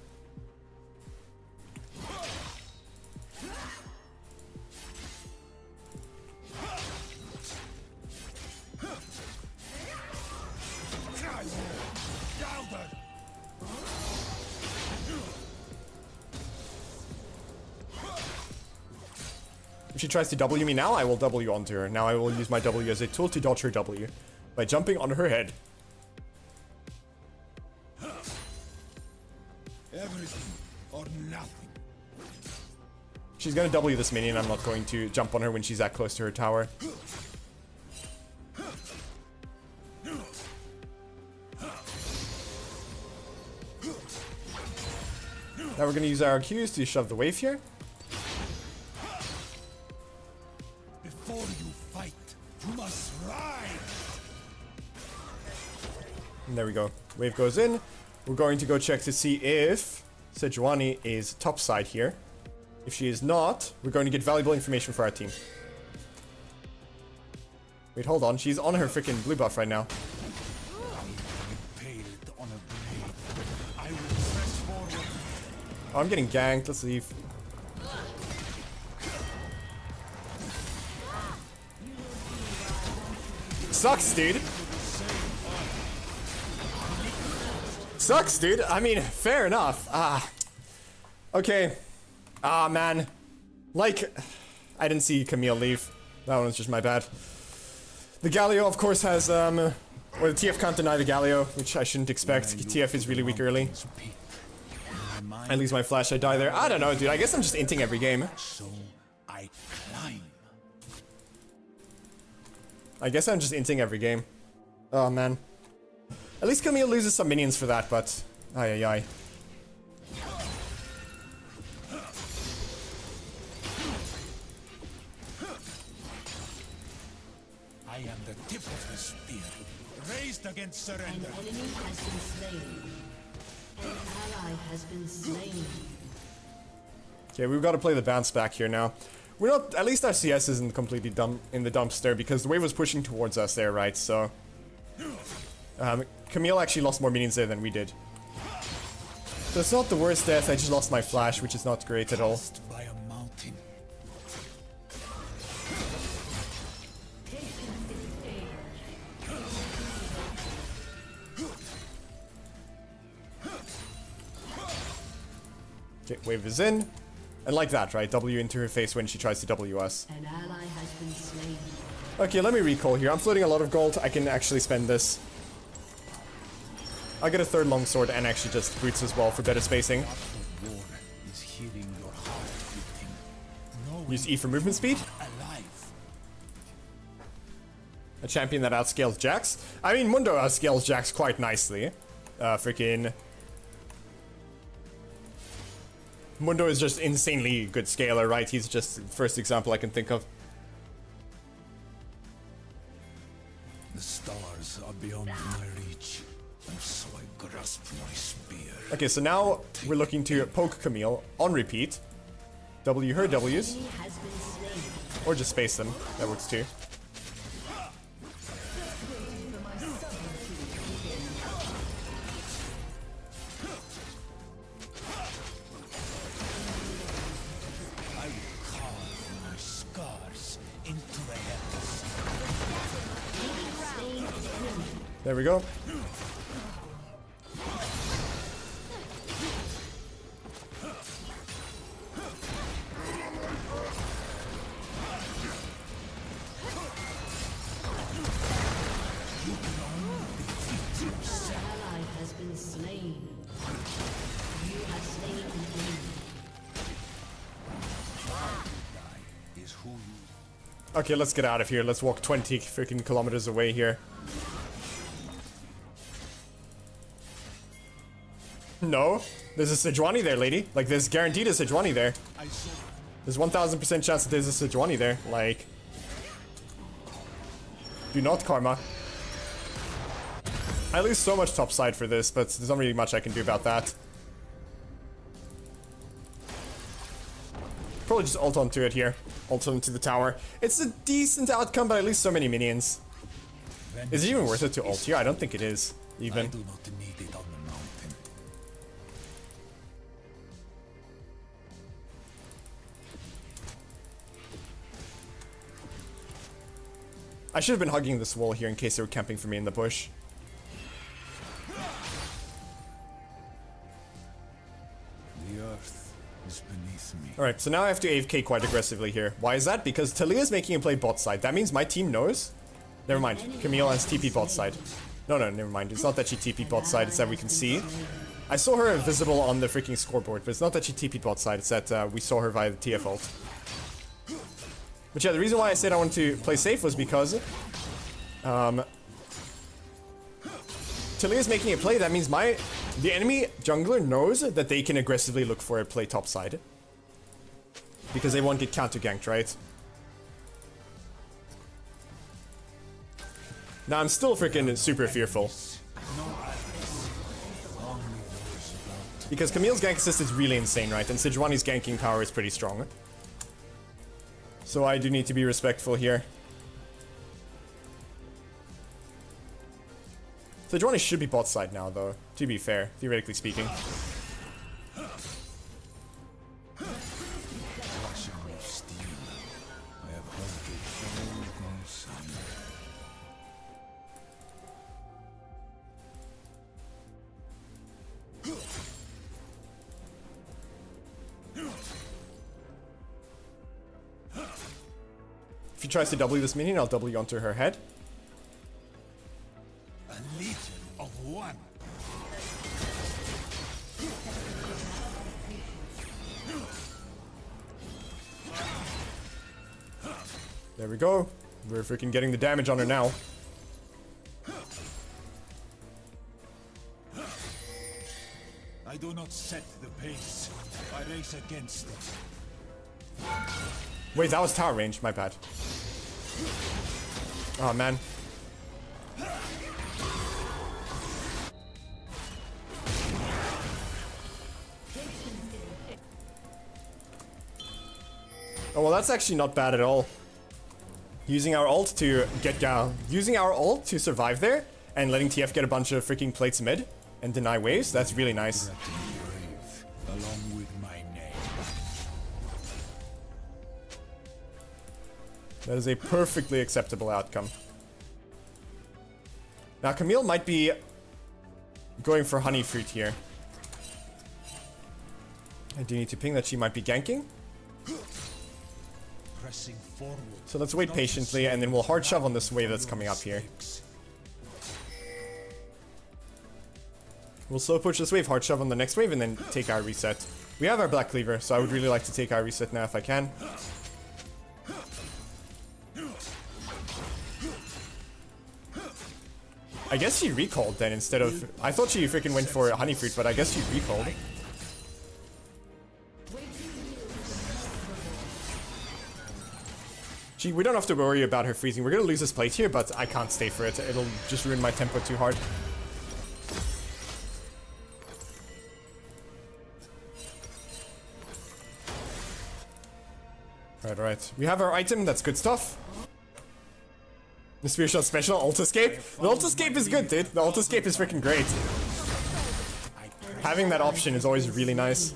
If she tries to W me now, I will W onto her. Now I will use my W as a tool to dodge her W by jumping on her head. Everything or nothing. She's gonna W this minion. I'm not going to jump on her when she's that close to her tower. Now we're gonna use our Qs to shove the wave here. Before you fight, you must ride. And there we go. Wave goes in. We're going to go check to see if Sejuani is topside here. If she is not, we're going to get valuable information for our team. Wait, hold on. She's on her freaking blue buff right now. Impaled on a blade. I will press forward. Oh, I'm getting ganked. Let's leave. Sucks, dude. Sucks, dude. I mean, fair enough. Okay. Man. Like, I didn't see Camille leave. That one was just my bad. The Galio, of course, has, or the TF can't deny the Galio, which I shouldn't expect. TF is really weak early. I lose my flash, I die there. I don't know, dude. I guess I'm just inting every game. So I climb. I guess I'm just inting every game. Oh, man. At least Camille loses some minions for that, but... Ay, ay, ay. I am the tip of the spear, raised against An surrender. enemy has been slain. An ally has been slain. Okay, we've got to play the bounce back here now. We're not... At least our CS isn't completely dumb in the dumpster, because the wave was pushing towards us there, right? So... Camille actually lost more minions there than we did. So it's not the worst death, I just lost my flash, which is not great at all. Cast by a mountain. Okay, wave is in. And like that, right? W into her face when she tries to W us. An ally has been slain. Okay, let me recall here. I'm floating a lot of gold. I can actually spend this. I'll get a third longsword and actually just boots as well for better spacing. War is hearing your heart beating. Knowing Use E for movement speed. alive. A champion that outscales Jax. I mean, Mundo outscales Jax quite nicely. Freaking... Mundo is just insanely good scaler, right? He's just the first example I can think of. The stars are beyond my reach, and so I grasp my spear. Okay, so now we're looking to poke Camille on repeat. W her W's. Enemy has been slain. Or just space them. That works too. I will carve my scars into the heavens. There we go. Ally has been slain. You have slain an enemy. Is who you Okay, let's get out of here. Let's walk 20 freaking kilometers away here. No, there's a Sejuani there, lady. Like, there's guaranteed a Sejuani there. I saw. There's 1000% chance that there's a Sejuani there. Like, do not karma. I lose so much top side for this, but there's not really much I can do about that. Probably just ult onto it here. Ult onto the tower. It's a decent outcome, but at least so many minions. Is it even worth it to ult here? I don't think it is, even. I do not need it on the mountain. I should have been hugging this wall here in case they were camping for me in the bush. The earth is beneath me. Alright, so now I have to AFK quite aggressively here. Why is that? Because Talia's making him play bot side. That means my team knows. Never mind. Camille has TP bot side. No, never mind. It's not that she TP bot side, it's that we can see. I saw her visible on the freaking scoreboard, but it's not that she TP bot side, it's that we saw her via the TF ult. But yeah, the reason why I said I wanted to play safe was because Talia's making a play. That means the enemy jungler knows that they can aggressively look for a play top side. Because they won't get counter ganked, right? Now I'm still freaking super fearful. Because Camille's gank assist is really insane, right? And Sejuani's ganking power is pretty strong. So I do need to be respectful here. Sejuani should be bot side now, though, to be fair, theoretically speaking. If he tries to W this minion, I'll W onto her head. A legion of one. There we go. We're freaking getting the damage on her now. I do not set the pace. I race against it. Wait, that was tower range. My bad. Oh, man. Oh, well, that's actually not bad at all. Using our ult to get down. Using our ult to survive there and letting TF get a bunch of freaking plates mid and deny waves. That's really nice. Along with my name. That is a perfectly acceptable outcome. Now, Camille might be going for honey fruit here. I do need to ping that she might be ganking. Pressing forward. So let's wait patiently and then we'll hard shove on this wave that's coming up here. We'll slow push this wave, hard shove on the next wave, and then take our reset. We have our Black Cleaver, so I would really like to take our reset now if I can. I guess she recalled then instead of... I thought she freaking went for honey fruit, but I guess she recalled. We don't have to worry about her freezing. We're gonna lose this plate here, but I can't stay for it. It'll just ruin my tempo too hard. Alright. We have our item. That's good stuff. The Spear Shot Special, Ult Escape. The Ult Escape is good, dude. The Ult Escape is freaking great. Having that option is always really nice.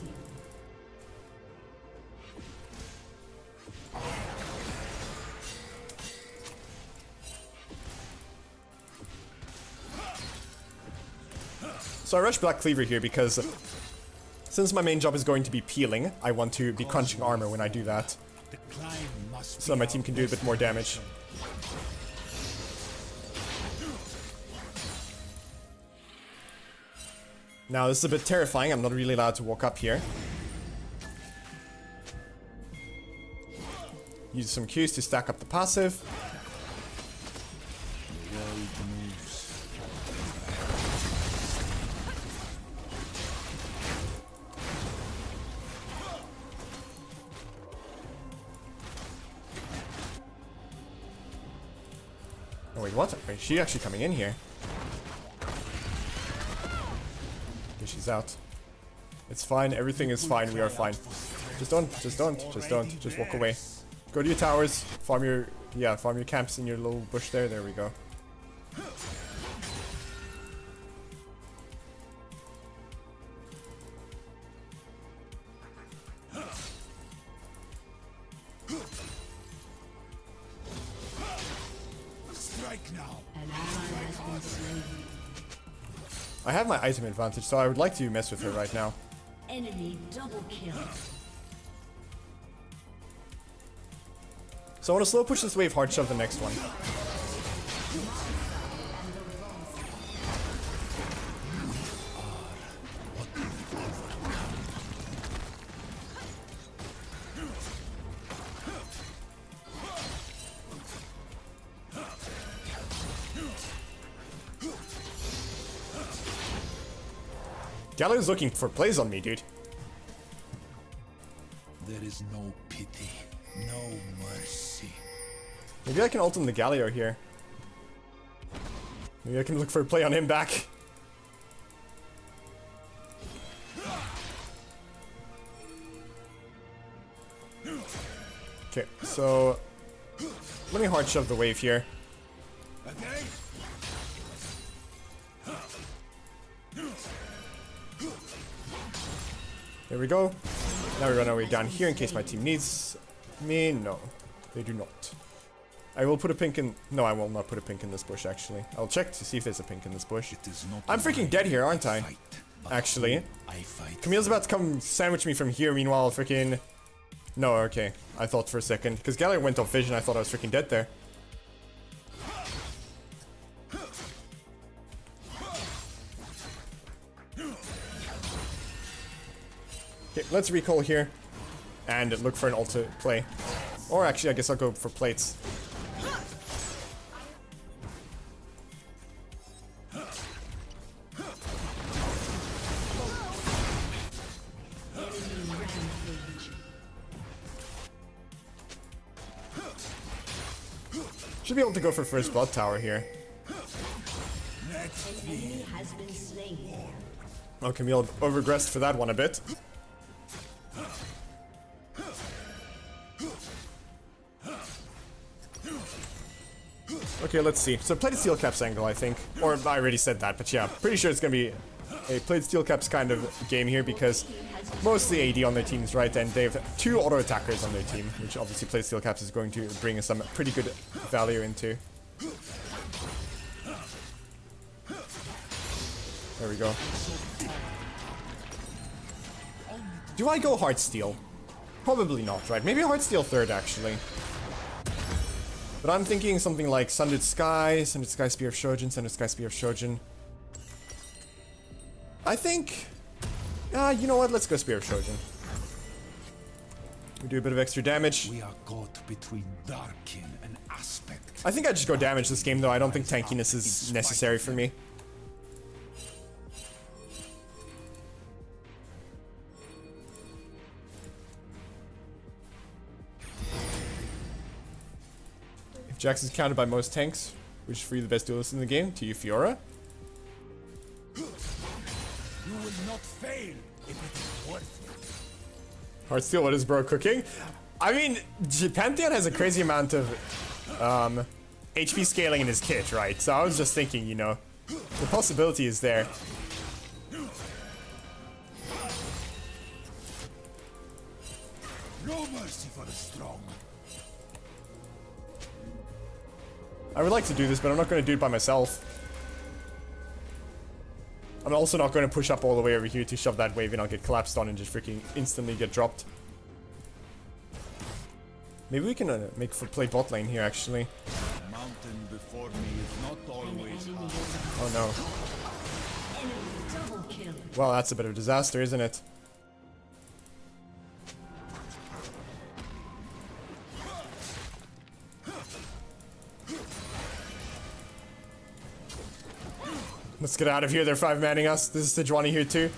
So I rush Black Cleaver here because since my main job is going to be peeling, I want to be crunching armor when I do that. So my team can do a bit more damage. Now this is a bit terrifying, I'm not really allowed to walk up here. Use some Qs to stack up the passive. Oh wait, what? Wait, is she actually coming in here? Okay, she's out. It's fine. Everything is fine. We are fine. Just don't. Just walk away. Go to your towers. Farm your camps in your little bush there. There we go. Strike now. An ally has been slain. I have my item advantage, so I would like to mess with her right now. Enemy double kill. So I want to slow push this wave, hard shove the next one. Gallo's looking for plays on me, dude. There is no pity, no mercy. Maybe I can ult on the Galio here. Maybe I can look for a play on him back. Okay, so let me hard shove the wave here. Okay. There we go. Now we run our way down here in case my team needs me. No, they do not. I will put a pink in... No, I will not put a pink in this bush, actually. I'll check to see if there's a pink in this bush. I'm freaking dead here, aren't I? Actually. Camille's about to come sandwich me from here, meanwhile freaking... No, okay. I thought for a second. Because Galliard went off vision, I thought I was freaking dead there. Okay, let's recall here. And look for an ult to play. Or actually, I guess I'll go for plates. Should be able to go for first blood tower here. Oh, Camille overgressed for that one a bit. Okay, let's see. So plated steel caps angle, I think. Or I already said that, but yeah, pretty sure it's gonna be a plated steel caps kind of game here because mostly AD on their teams, right? And they have 2 auto attackers on their team, which obviously plated steel caps is going to bring some pretty good value into. There we go. Do I go hard steel? Probably not, right? Maybe hard steel third, actually. But I'm thinking something like Sundered Sky, Spear of Shojin, Sundered Sky, Spear of Shojin. I think... you know what? Let's go Spear of Shojin. We do a bit of extra damage. We are caught between Darkin and Aspect. I think I just go damage this game, though. I don't think tankiness is necessary for me. Jax is counted by most tanks, which is for you the best duelist in the game. To you, Fiora. You will not fail if it is worth it. Heartsteel, what is bro cooking? I mean, Pantheon has a crazy amount of HP scaling in his kit, right? So I was just thinking, you know, the possibility is there. No mercy for the strong. I would like to do this, but I'm not going to do it by myself. I'm also not going to push up all the way over here to shove that wave in. I'll get collapsed on and just freaking instantly get dropped. Maybe we can make for play bot lane here, actually. The mountain before me is not always Oh no. Double kill. Well, that's a bit of a disaster, isn't it? Let's get out of here. They're 5-manning us. This is Sejuani here too.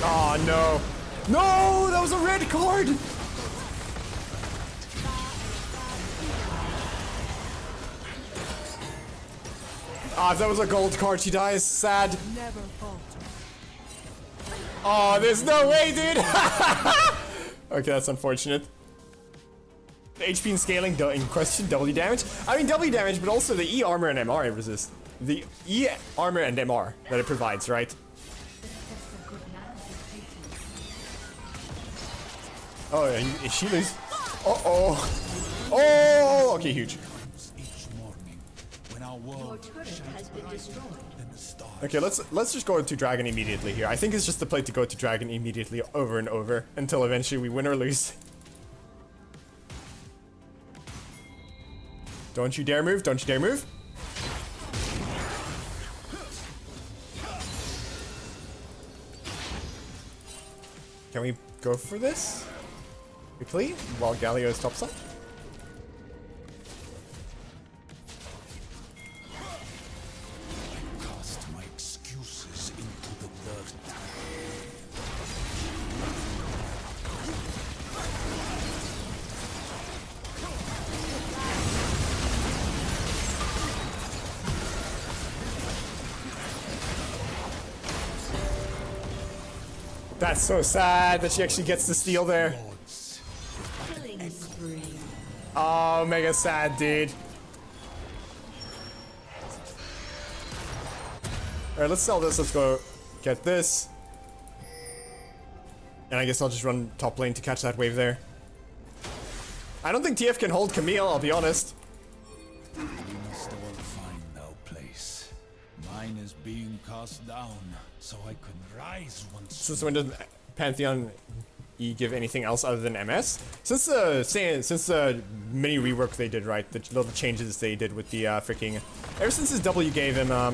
Oh no. No! That was a red card! Ah, if that was a gold card, she dies. Sad. Never falter. Oh, there's no way, dude. Okay, that's unfortunate. The HP and scaling in question, W damage. I mean, W damage, but also the E armor and MR it resist. The E armor and MR that it provides, right? Oh, is she lose? Uh-oh. Oh, okay, huge. Each morning, when our Your world turret shines has been brighter destroyed. than the stars. Okay, let's just go to dragon immediately here. I think it's just the play to go to dragon immediately over and over until eventually we win or lose. Don't you dare move, don't you dare move. Can we go for this? Quickly, while Galio is topside? Cast my excuses into the dirt. That's so sad that she actually gets the steal there. Killing spree. Oh, mega sad, dude. Alright, let's sell this. Let's go get this. And I guess I'll just run top lane to catch that wave there. I don't think TF can hold Camille, I'll be honest. We must all find our place. Mine is being cast down, so I can rise once. Since when did Pantheon E give anything else other than MS? Since the mini rework they did, right? The little changes they did with the freaking... Ever since his W gave him, Oh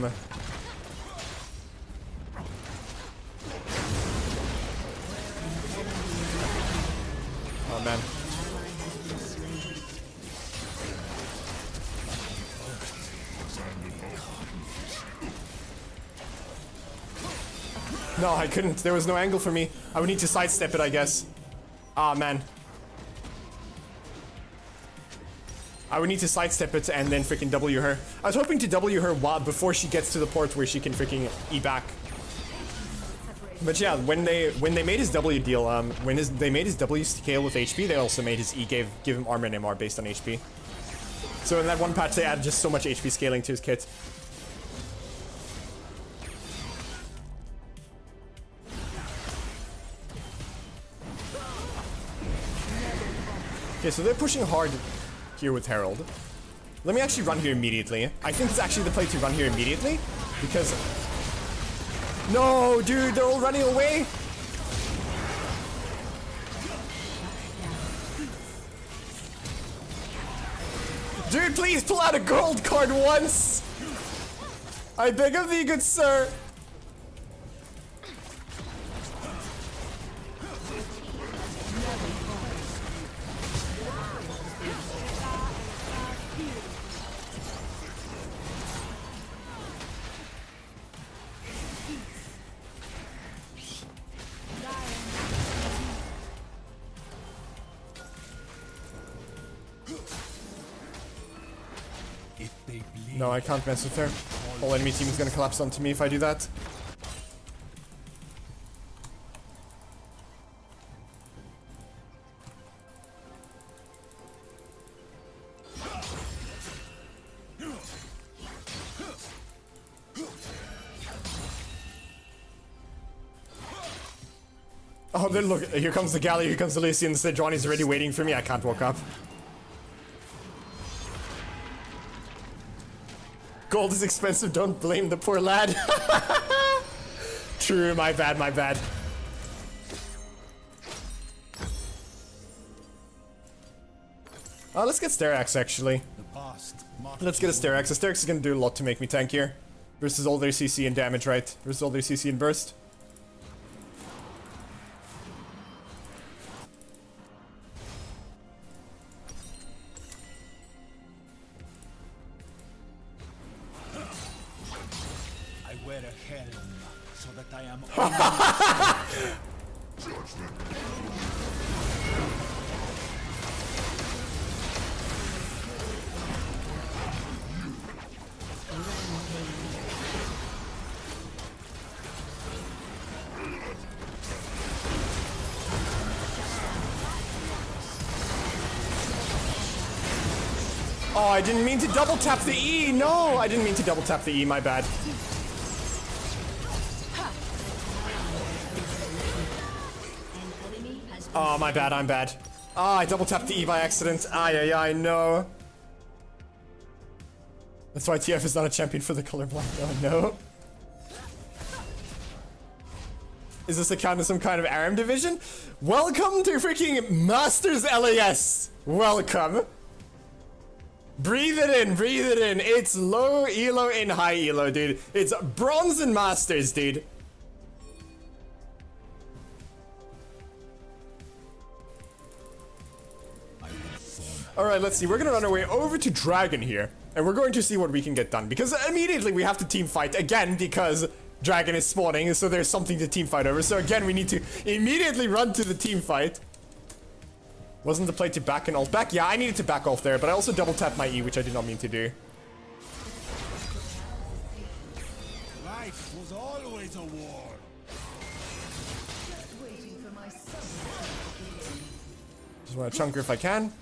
man. No, I couldn't. There was no angle for me. I would need to sidestep it, I guess. Ah, man. I would need to sidestep it and then freaking W her. I was hoping to W her before she gets to the port where she can freaking E back. But yeah, when they made his W deal, they made his W scale with HP, they also made his E give him armor and MR based on HP. So in that one patch, they added just so much HP scaling to his kit. Okay, so they're pushing hard here with Herald. Let me actually run here immediately. I think it's actually the play to run here immediately, because... No, dude, they're all running away! Dude, please pull out a gold card once! I beg of thee, good sir! No, I can't mess with her. Whole enemy team is gonna collapse onto me if I do that. Oh, then look, here comes the galley, here comes the Lucian, the Johnny's already waiting for me, I can't walk up. Gold is expensive, don't blame the poor lad. True, my bad, my bad. Let's get Sterax actually. Let's get a Sterax. The Sterax is gonna do a lot to make me tank here. Versus all their CC and damage, right? Versus all their CC and burst. I wear a helm so that I am Oh, I didn't mean to double tap the E. No, I didn't mean to double tap the E. My bad. Oh, my bad. I'm bad. Ah, I double tapped the E by accident. Ay, no. That's why TF is not a champion for the colorblind. Oh, no. Is this a kind of some kind of ARAM division? Welcome to freaking Masters LAS. Welcome. Breathe it in, breathe it in. It's low elo and high elo, dude. It's bronze and masters, dude. Alright, let's see. We're gonna run our way over to Dragon here. And we're going to see what we can get done. Because immediately we have to team fight again because Dragon is spawning. So there's something to team fight over. So again, we need to immediately run to the team fight. Wasn't the play to back and ult back? Yeah, I needed to back off there, but I also double tapped my E, which I did not mean to do. Life was always a war. Just want to chunk her if I can.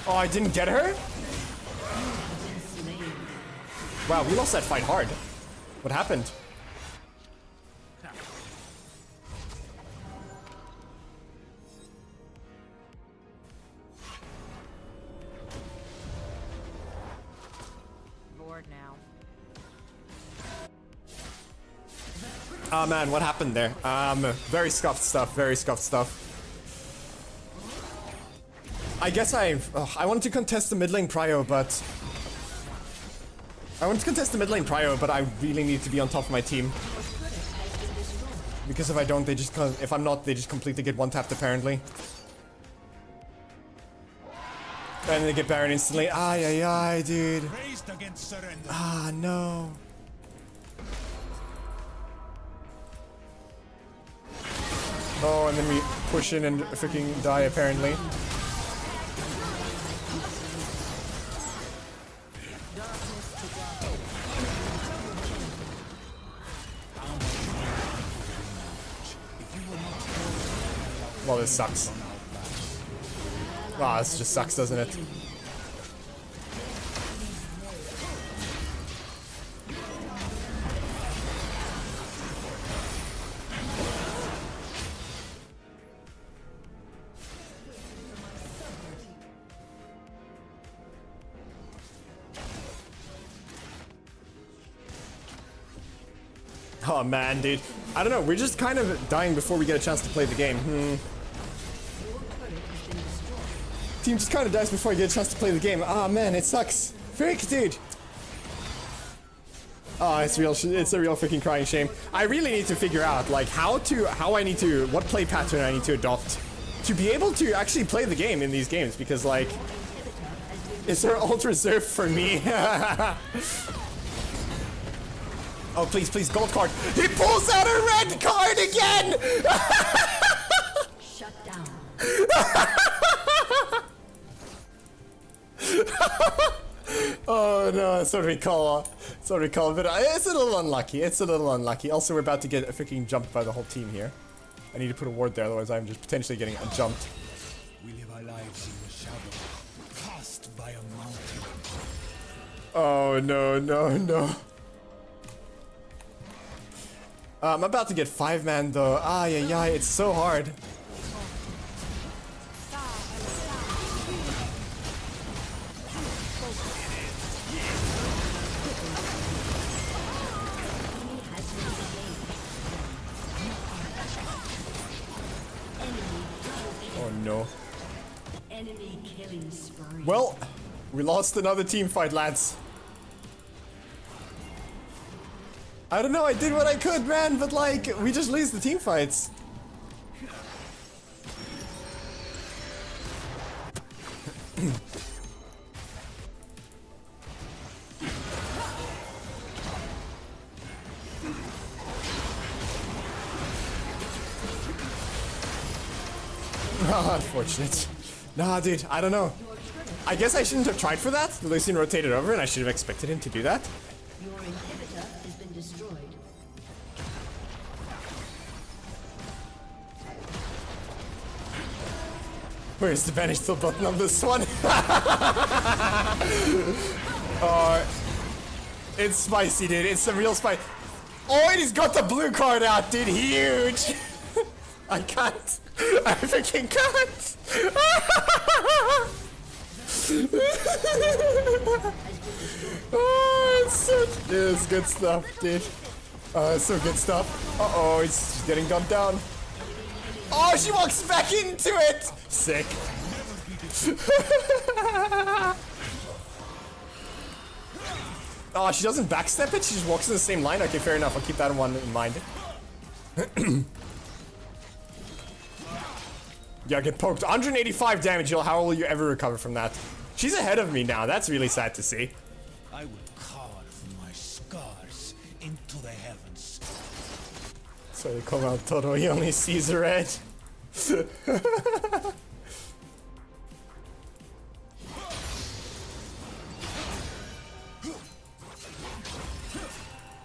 Oh, I didn't get her? Wow, we lost that fight hard. What happened? Bored now. Oh man, what happened there? Very scuffed stuff, very scuffed stuff. I guess I wanted to contest the mid lane prio, but I really need to be on top of my team. Because if I don't, if I'm not, they just completely get one tapped apparently. And they get Baron instantly. Ay, dude. Raised against surrender. Ah, no. Oh, and then we push in and freaking die apparently. Well, this sucks. Ah, this just sucks, doesn't it? Oh man, dude. I don't know, we're just kind of dying before we get a chance to play the game. Team just kind of dies before I get a chance to play the game. Ah man, it sucks. Frick, dude. Oh, it's real. It's a real freaking crying shame. I really need to figure out like what play pattern I need to adopt to be able to actually play the game in these games because like, is there ult reserved for me? Oh please, please, gold card. He pulls out a red card again. Shut down. Oh no, it's what we call, but it's a little unlucky. It's a little unlucky. Also, we're about to get freaking jumped by the whole team here. I need to put a ward there, otherwise I'm just potentially getting jumped. We live our lives in the shadow, cast by a mountain. Oh no. I'm about to get 5-man though. Ay, it's so hard. Oh no. Enemy killing spree. Well, we lost another team fight, lads. I don't know, I did what I could, man, but like, we just lose the team fights. Unfortunate. Nah, dude, I don't know. I guess I shouldn't have tried for that. Lucian rotated over and I should have expected him to do that. Your inhibitor has been destroyed. Where's the banish still button on this one? It's spicy, dude. It's some real spice. Oh, and he's got the blue card out, dude. Huge. I can't. I freaking can't. Oh, it's good stuff, dude. It's so good stuff. Uh-oh, it's getting dumped down. Oh, she walks back into it! Sick. Oh, she doesn't backstep it? She just walks in the same line? Okay, fair enough. I'll keep that one in mind. Yeah, get poked. 185 damage, how will you ever recover from that? She's ahead of me now. That's really sad to see. I will carve my scars into the heavens. So they come out Toto, he only sees red.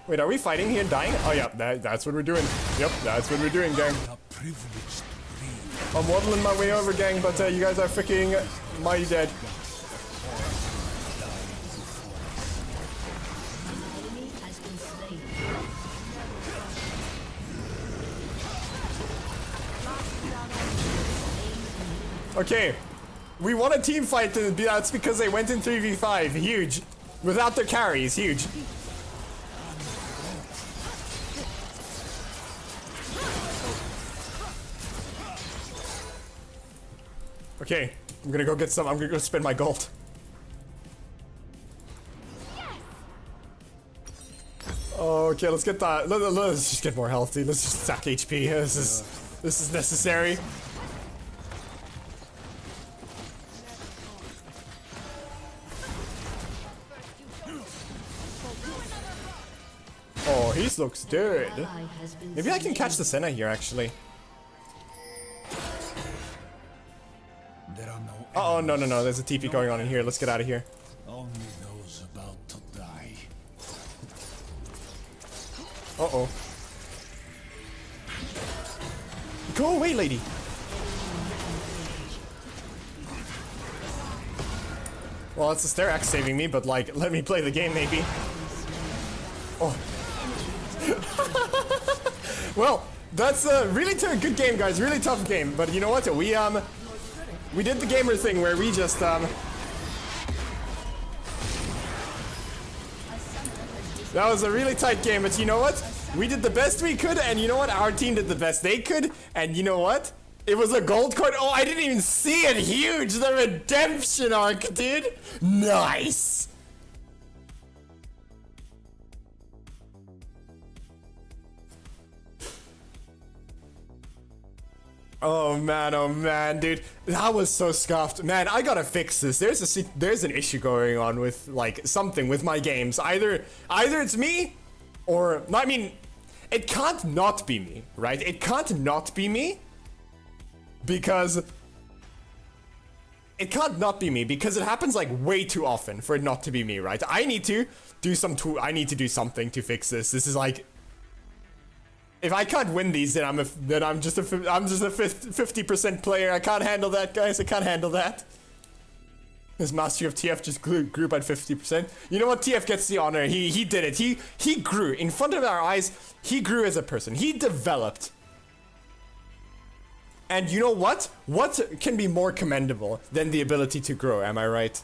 Wait, are we fighting here, dying? Oh yeah, that's what we're doing. Yep, that's what we're doing, gang. I'm waddling my way over, gang, but you guys are freaking mighty dead. Okay, we won a team fight, that's because they went in 3v5, huge. Without their carries, huge. Okay, I'm gonna go get some, I'm gonna go spend my gold. Okay, let's get that, let's just get more healthy, let's just stack HP, this is necessary. Oh, he looks dead. Maybe I can catch the Senna here, actually. Uh oh, no, there's a TP going on in here. Let's get out of here. Only those about to die. Uh-oh. Go away, lady. Well, it's the Sterax saving me, but like, let me play the game, maybe. Oh. Well, that's a really good game, guys. Really tough game. But you know what? We did the gamer thing where we just that was a really tight game, but you know what? We did the best we could, and you know what? Our team did the best they could, and you know what? It was a gold card. Oh, I didn't even see it. Huge. The redemption arc, dude. Nice. Oh man, dude, that was so scuffed. Man, I gotta fix this. There's an issue going on with like something with my games. Either it's me, or I mean, it can't not be me, right? It can't not be me because it can't not be me because it happens like way too often for it not to be me, right? I need to do something to fix this. This is like. If I can't win these, then I'm just a 50% player. I can't handle that, guys. I can't handle that. His mastery of TF just grew by 50%. You know what? TF gets the honor. He did it. He grew in front of our eyes. He grew as a person. He developed. And you know what? What can be more commendable than the ability to grow? Am I right?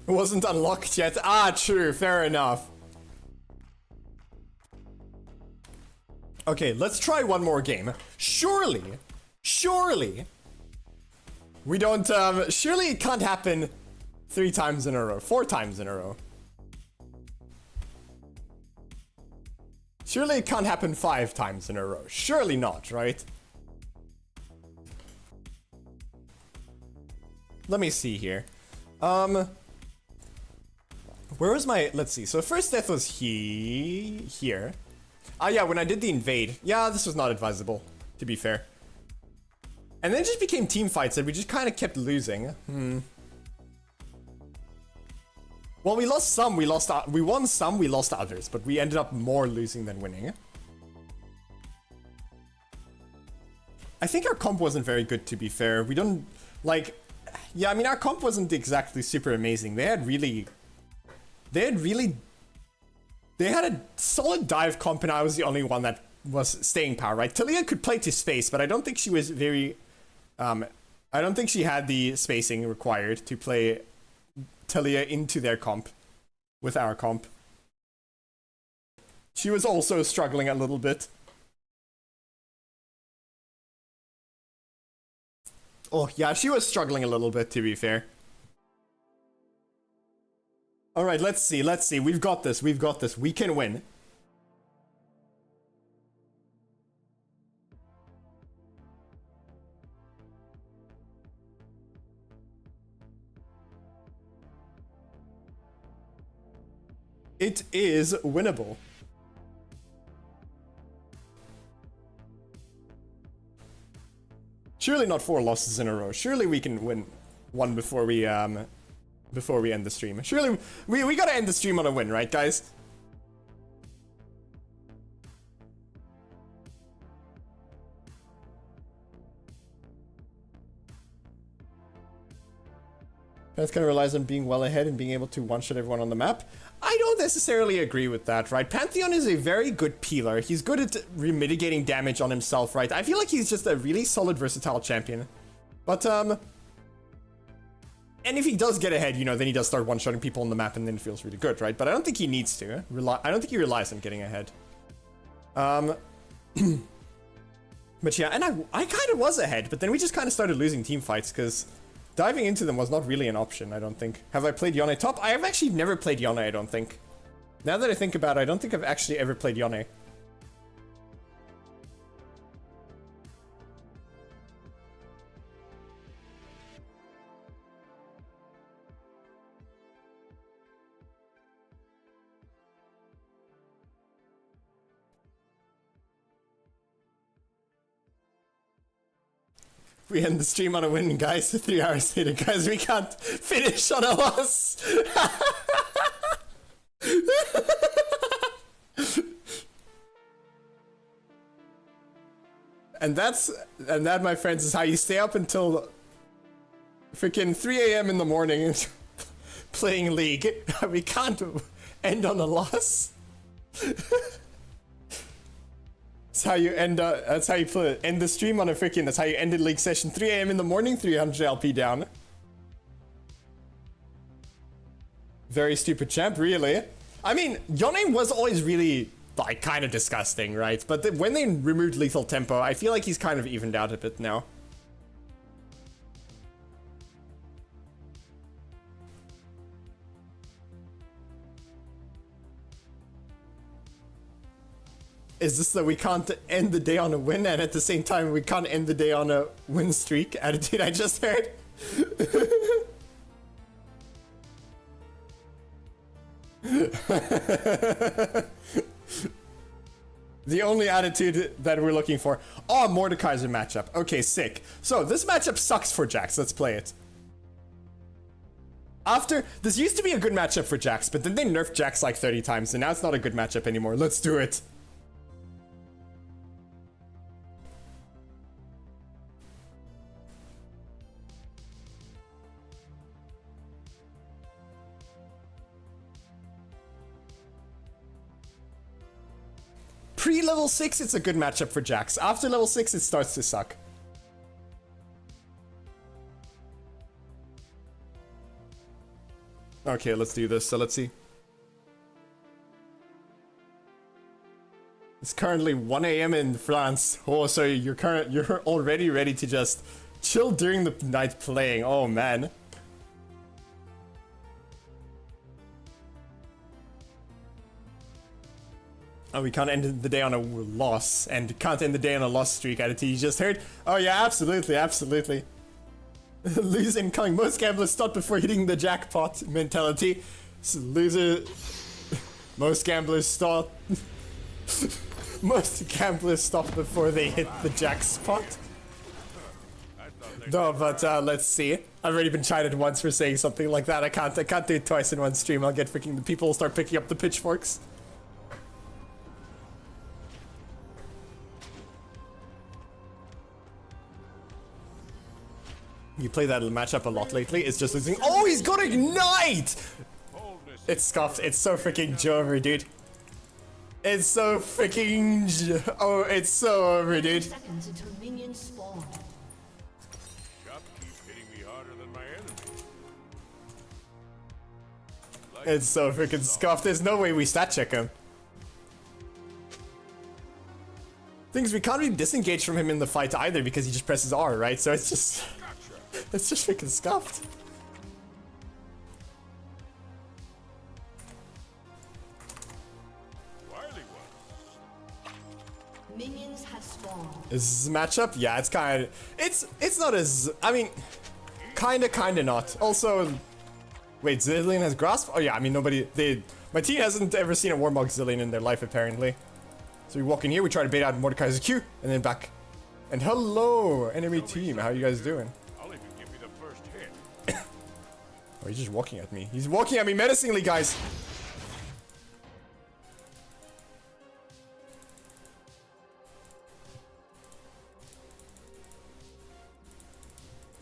It wasn't unlocked yet. Ah, true. Fair enough. Okay, let's try one more game. Surely, we don't, surely it can't happen 3 times in a row, 4 times in a row. Surely it can't happen 5 times in a row. Surely not, right? Let me see here. Where was my... Let's see. So first death was here. Ah, yeah, when I did the invade. Yeah, this was not advisable, to be fair. And then it just became team fights that we just kind of kept losing. Well, we lost some, we won some, we lost others, but we ended up more losing than winning. I think our comp wasn't very good, to be fair. We don't, like... Yeah, I mean, our comp wasn't exactly super amazing. They had a solid dive comp, and I was the only one that was staying power, right? Talia could play to space, but I don't think she was very... I don't think she had the spacing required to play Talia into their comp with our comp. She was also struggling a little bit. Oh, yeah, she was struggling a little bit, to be fair. Alright, let's see. We've got this. We can win. It is winnable. Surely not 4 losses in a row. Surely we can win one before we end the stream. Surely we gotta end the stream on a win, right, guys? That kind of relies on being well ahead and being able to one-shot everyone on the map. I don't necessarily agree with that, right? Pantheon is a very good peeler. He's good at mitigating damage on himself, right? I feel like he's just a really solid, versatile champion. But, and if he does get ahead, you know, then he does start one-shotting people on the map and then it feels really good, right? But I don't think he needs to. I don't think he relies on getting ahead. But yeah, and I kind of was ahead, but then we just kind of started losing team fights because... diving into them was not really an option, I don't think. Have I played Yone top? I have actually never played Yone, I don't think. Now that I think about it, I don't think I've actually ever played Yone. We end the stream on a win, guys. 3 hours later, guys, we can't finish on a loss. And that, my friends, is how you stay up until freaking 3 a.m. in the morning playing League. We can't end on a loss. That's how you end end the stream on a freaking, that's how you ended League session. 3 a.m. in the morning, 300 LP down. Very stupid champ, really. I mean, Yone was always really, like, kind of disgusting, right? But when they removed lethal tempo, I feel like he's kind of evened out a bit now. Is this that we can't end the day on a win and at the same time we can't end the day on a win streak attitude I just heard? The only attitude that we're looking for. Oh, Mordekaiser matchup. Okay, sick. So this matchup sucks for Jax. Let's play it. This used to be a good matchup for Jax, but then they nerfed Jax like 30 times and now it's not a good matchup anymore. Let's do it. Pre-level 6, it's a good matchup for Jax. After level 6, it starts to suck. Okay, let's do this. So let's see. It's currently 1 a.m. in France. Oh, so you're already ready to just chill during the night playing. Oh, man. Oh, we can't end the day on a loss, and can't end the day on a loss streak attitude. You just heard? Oh yeah, absolutely, absolutely. Lose incoming. Most gamblers start before hitting the jackpot mentality. Loser. Most gamblers stop. Most gamblers stop before they hit the jackpot. No, but let's see. I've already been chided once for saying something like that. I can't do it twice in one stream. I'll get freaking the people will start picking up the pitchforks. You play that matchup a lot lately. It's just losing. Oh, he's got Ignite! It's scuffed. It's so freaking Jover, dude. It's so freaking. Oh, it's so over, dude. Seconds until minions spawn. Shop keeps hitting me harder than my enemy. It's so freaking scuffed. There's no way we stat check him. Things we can't really disengage from him in the fight either because he just presses R, right? So it's just. It's just freaking scuffed. Minions have spawned. Is this a matchup? Yeah, it's kind of. It's not as. I mean, kinda not. Also, wait, Zillion has grasp? Oh yeah, I mean nobody. My team hasn't ever seen a Warmog Zillion in their life apparently. So we walk in here, we try to bait out Mordekaiser's Q, and then back. And hello, enemy team. How you guys doing? I'll even give you the first hit. Oh, he's just walking at me. He's walking at me menacingly, guys.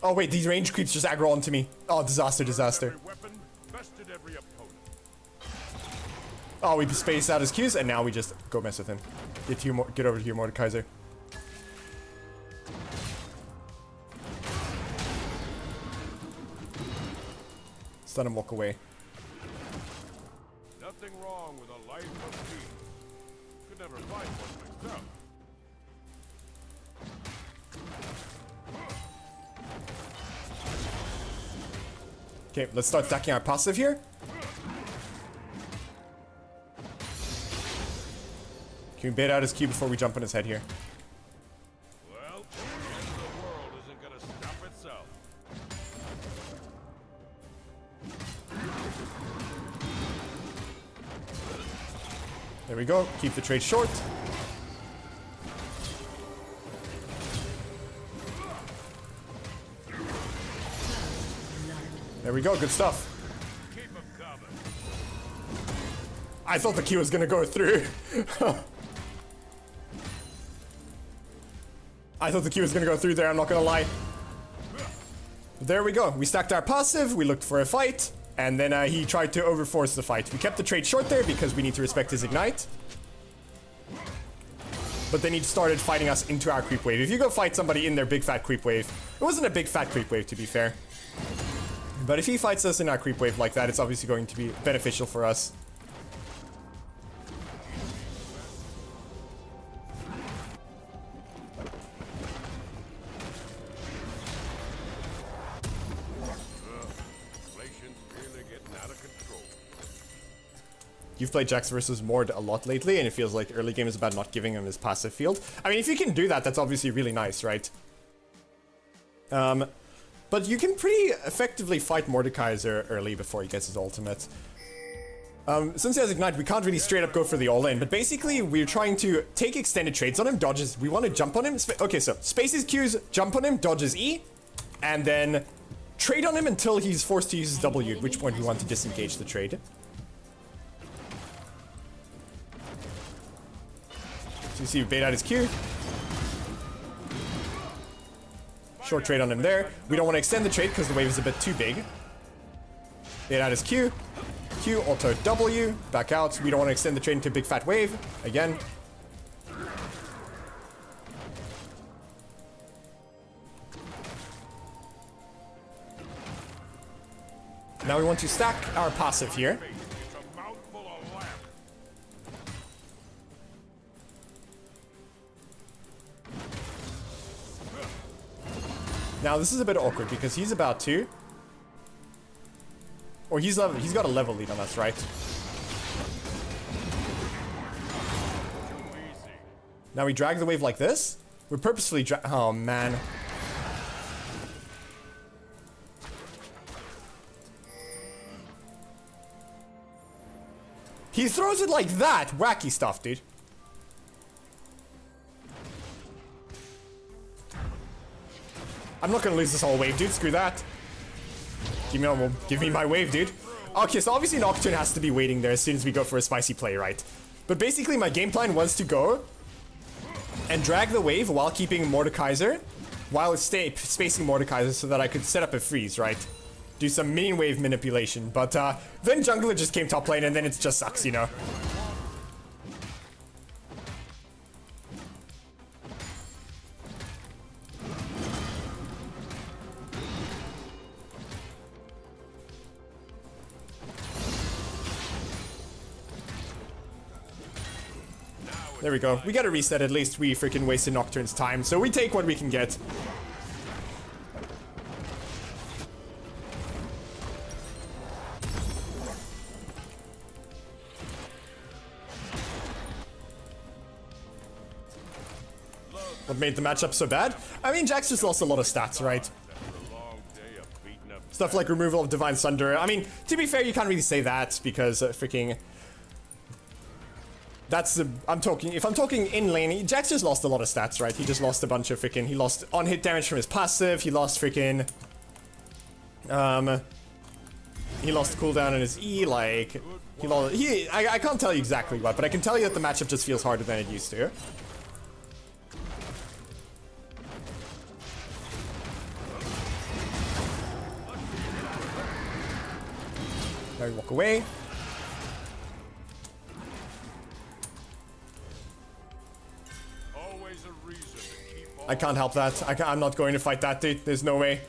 Oh wait, these range creeps just aggro onto me. Oh, disaster. Every weapon, bested every opponent. Oh, we spaced out his Qs, and now we just go mess with him. Get over here, Mordekaiser. Stun him, walk away. Nothing wrong with a life of peace. Could never find one myself. Okay, let's start stacking our passive here. Can we bait out his Q before we jump on his head here? Well, the end of the world isn't gonna stop itself. There we go. Keep the trade short. There we go. Good stuff. Keep 'em coming. I thought the Q was gonna go through. I thought the Q was gonna go through there, I'm not gonna lie. There we go. We stacked our passive, we looked for a fight, and then he tried to overforce the fight. We kept the trade short there because we need to respect his Ignite. But then he started fighting us into our creep wave. If you go fight somebody in their big fat creep wave, it wasn't a big fat creep wave to be fair. But if he fights us in our creep wave like that, it's obviously going to be beneficial for us. Inflation's really getting out of control. You've played Jax versus Mord a lot lately, and it feels like early game is about not giving him his passive field. I mean, if you can do that, that's obviously really nice, right? But you can pretty effectively fight Mordekaiser early before he gets his ultimate. Since he has Ignite, we can't really straight up go for the all-in, but basically we're trying to take extended trades on him, dodges, we want to jump on him, okay, so space his Qs, jump on him, dodges E, and then trade on him until he's forced to use his W, at which point we want to disengage the trade. So you see we bait out his Q. Short trade on him there. We don't want to extend the trade because the wave is a bit too big. Bait out his Q. Q, auto W, back out. We don't want to extend the trade into a big fat wave. Again. Now we want to stack our passive here. It's a mouthful of lamp. Now this is a bit awkward because he's about to, or he's got a level lead on us, right? Now we drag the wave like this. We're purposefully oh man. He throws it like that. Wacky stuff, dude. I'm not gonna lose this whole wave, dude. Screw that. Give me my wave, dude. Okay, so obviously Nocturne has to be waiting there as soon as we go for a spicy play, right? But basically my game plan was to go and drag the wave while keeping Mordekaiser, while spacing Mordekaiser so that I could set up a freeze, right? Do some minion wave manipulation. But then jungler just came top lane and then it just sucks, you know? There we go. We gotta reset. At least we freaking wasted Nocturne's time. So we take what we can get. What made the matchup so bad? I mean, Jax just lost a lot of stats, right? Stuff like removal of Divine Sunder. I mean, to be fair, you can't really say that because freaking... That's the... If I'm talking in lane, Jax just lost a lot of stats, right? He just lost a bunch of freaking... He lost on-hit damage from his passive. He lost freaking... He lost cooldown on his E, like... I can't tell you exactly what, but I can tell you that the matchup just feels harder than it used to. Now we walk away. I can't help that. I'm not going to fight that, dude. There's no way.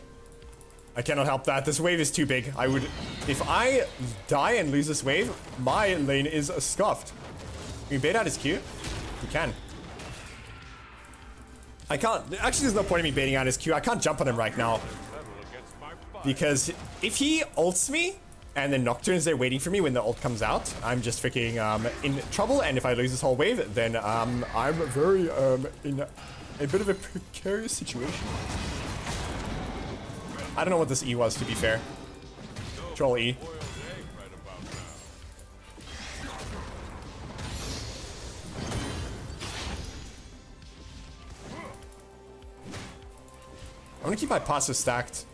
I cannot help that. This wave is too big. I would... If I die and lose this wave, my lane is scuffed. Can you bait out his Q? You can. I can't... Actually, there's no point in me baiting out his Q. I can't jump on him right now. Because if he ults me, and then Nocturne's there waiting for me when the ult comes out, I'm just freaking in trouble. And if I lose this whole wave, then I'm very in a bit of a precarious situation. I don't know what this E was, to be fair. Control E. I'm gonna keep my passive stacked.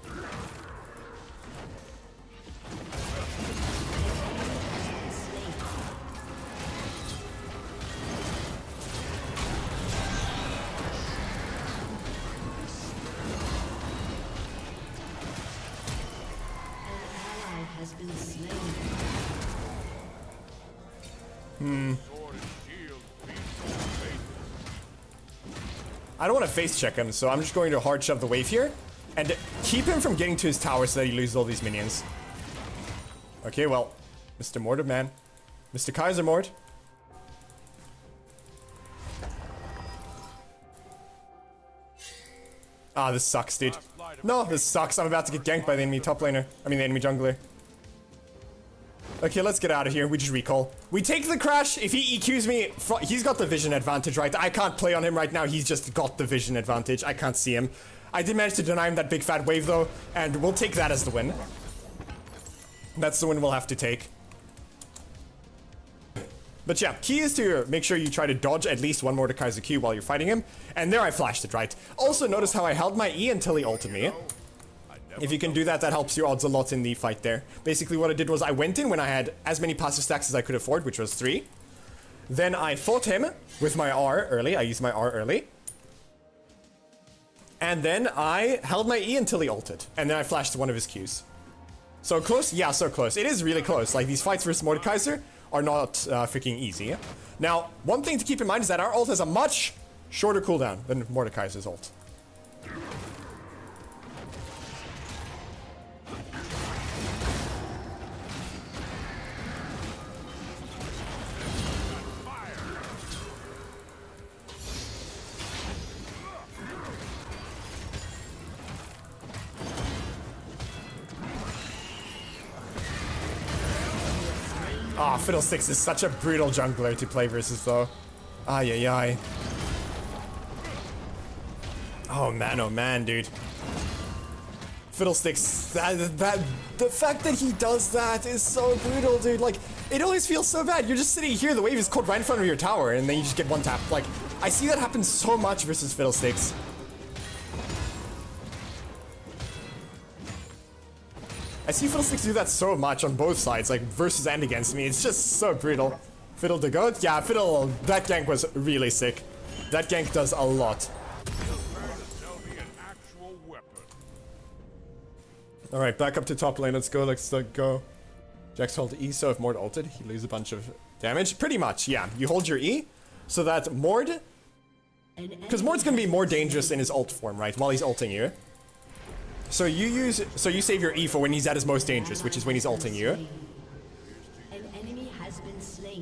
I don't want to face check him, so I'm just going to hard shove the wave here and keep him from getting to his tower so that he loses all these minions. Okay, well, Mr. Mord, man. Mr. Kaiser Mord. Ah, this sucks, dude. No, this sucks. I'm about to get ganked by the enemy top laner. I mean, the enemy jungler. Okay, let's get out of here. We just recall. We take the crash. If he EQs me, he's got the vision advantage, right? I can't play on him right now. He's just got the vision advantage. I can't see him. I did manage to deny him that big fat wave, though, and we'll take that as the win. That's the win we'll have to take. But yeah, key is to make sure you try to dodge at least one Mordekaiser Q while you're fighting him. And there I flashed it, right? Also, notice how I held my E until he ulted me. If you can do that, that helps your odds a lot in the fight there. Basically, what I did was I went in when I had as many passive stacks as I could afford, which was 3. Then I fought him with my R early. I used my R early. And then I held my E until he ulted. And then I flashed one of his Qs. So close? Yeah, so close. It is really close. Like, these fights versus Mordekaiser are not freaking easy. Now, one thing to keep in mind is that our ult has a much shorter cooldown than Mordekaiser's ult. Ah, Fiddlesticks is such a brutal jungler to play versus, though. Ay, ay, ay. Oh, man, dude. Fiddlesticks, the fact that he does that is so brutal, dude. Like, it always feels so bad. You're just sitting here, the wave is caught right in front of your tower, and then you just get one tap. Like, I see that happen so much versus Fiddlesticks. I see Fiddlesticks do that so much on both sides, like versus and against me. It's just so brutal. Fiddle the goat? Yeah, Fiddle, that gank was really sick. That gank does a lot. Alright, back up to top lane. Let's go, let's go. Jax hold E, so if Mord ulted, he loses a bunch of damage. Pretty much, yeah. You hold your E, so that Mord... Because Mord's gonna be more dangerous in his ult form, right? While he's ulting you. So you save your E for when he's at his most dangerous, which is when he's ulting you.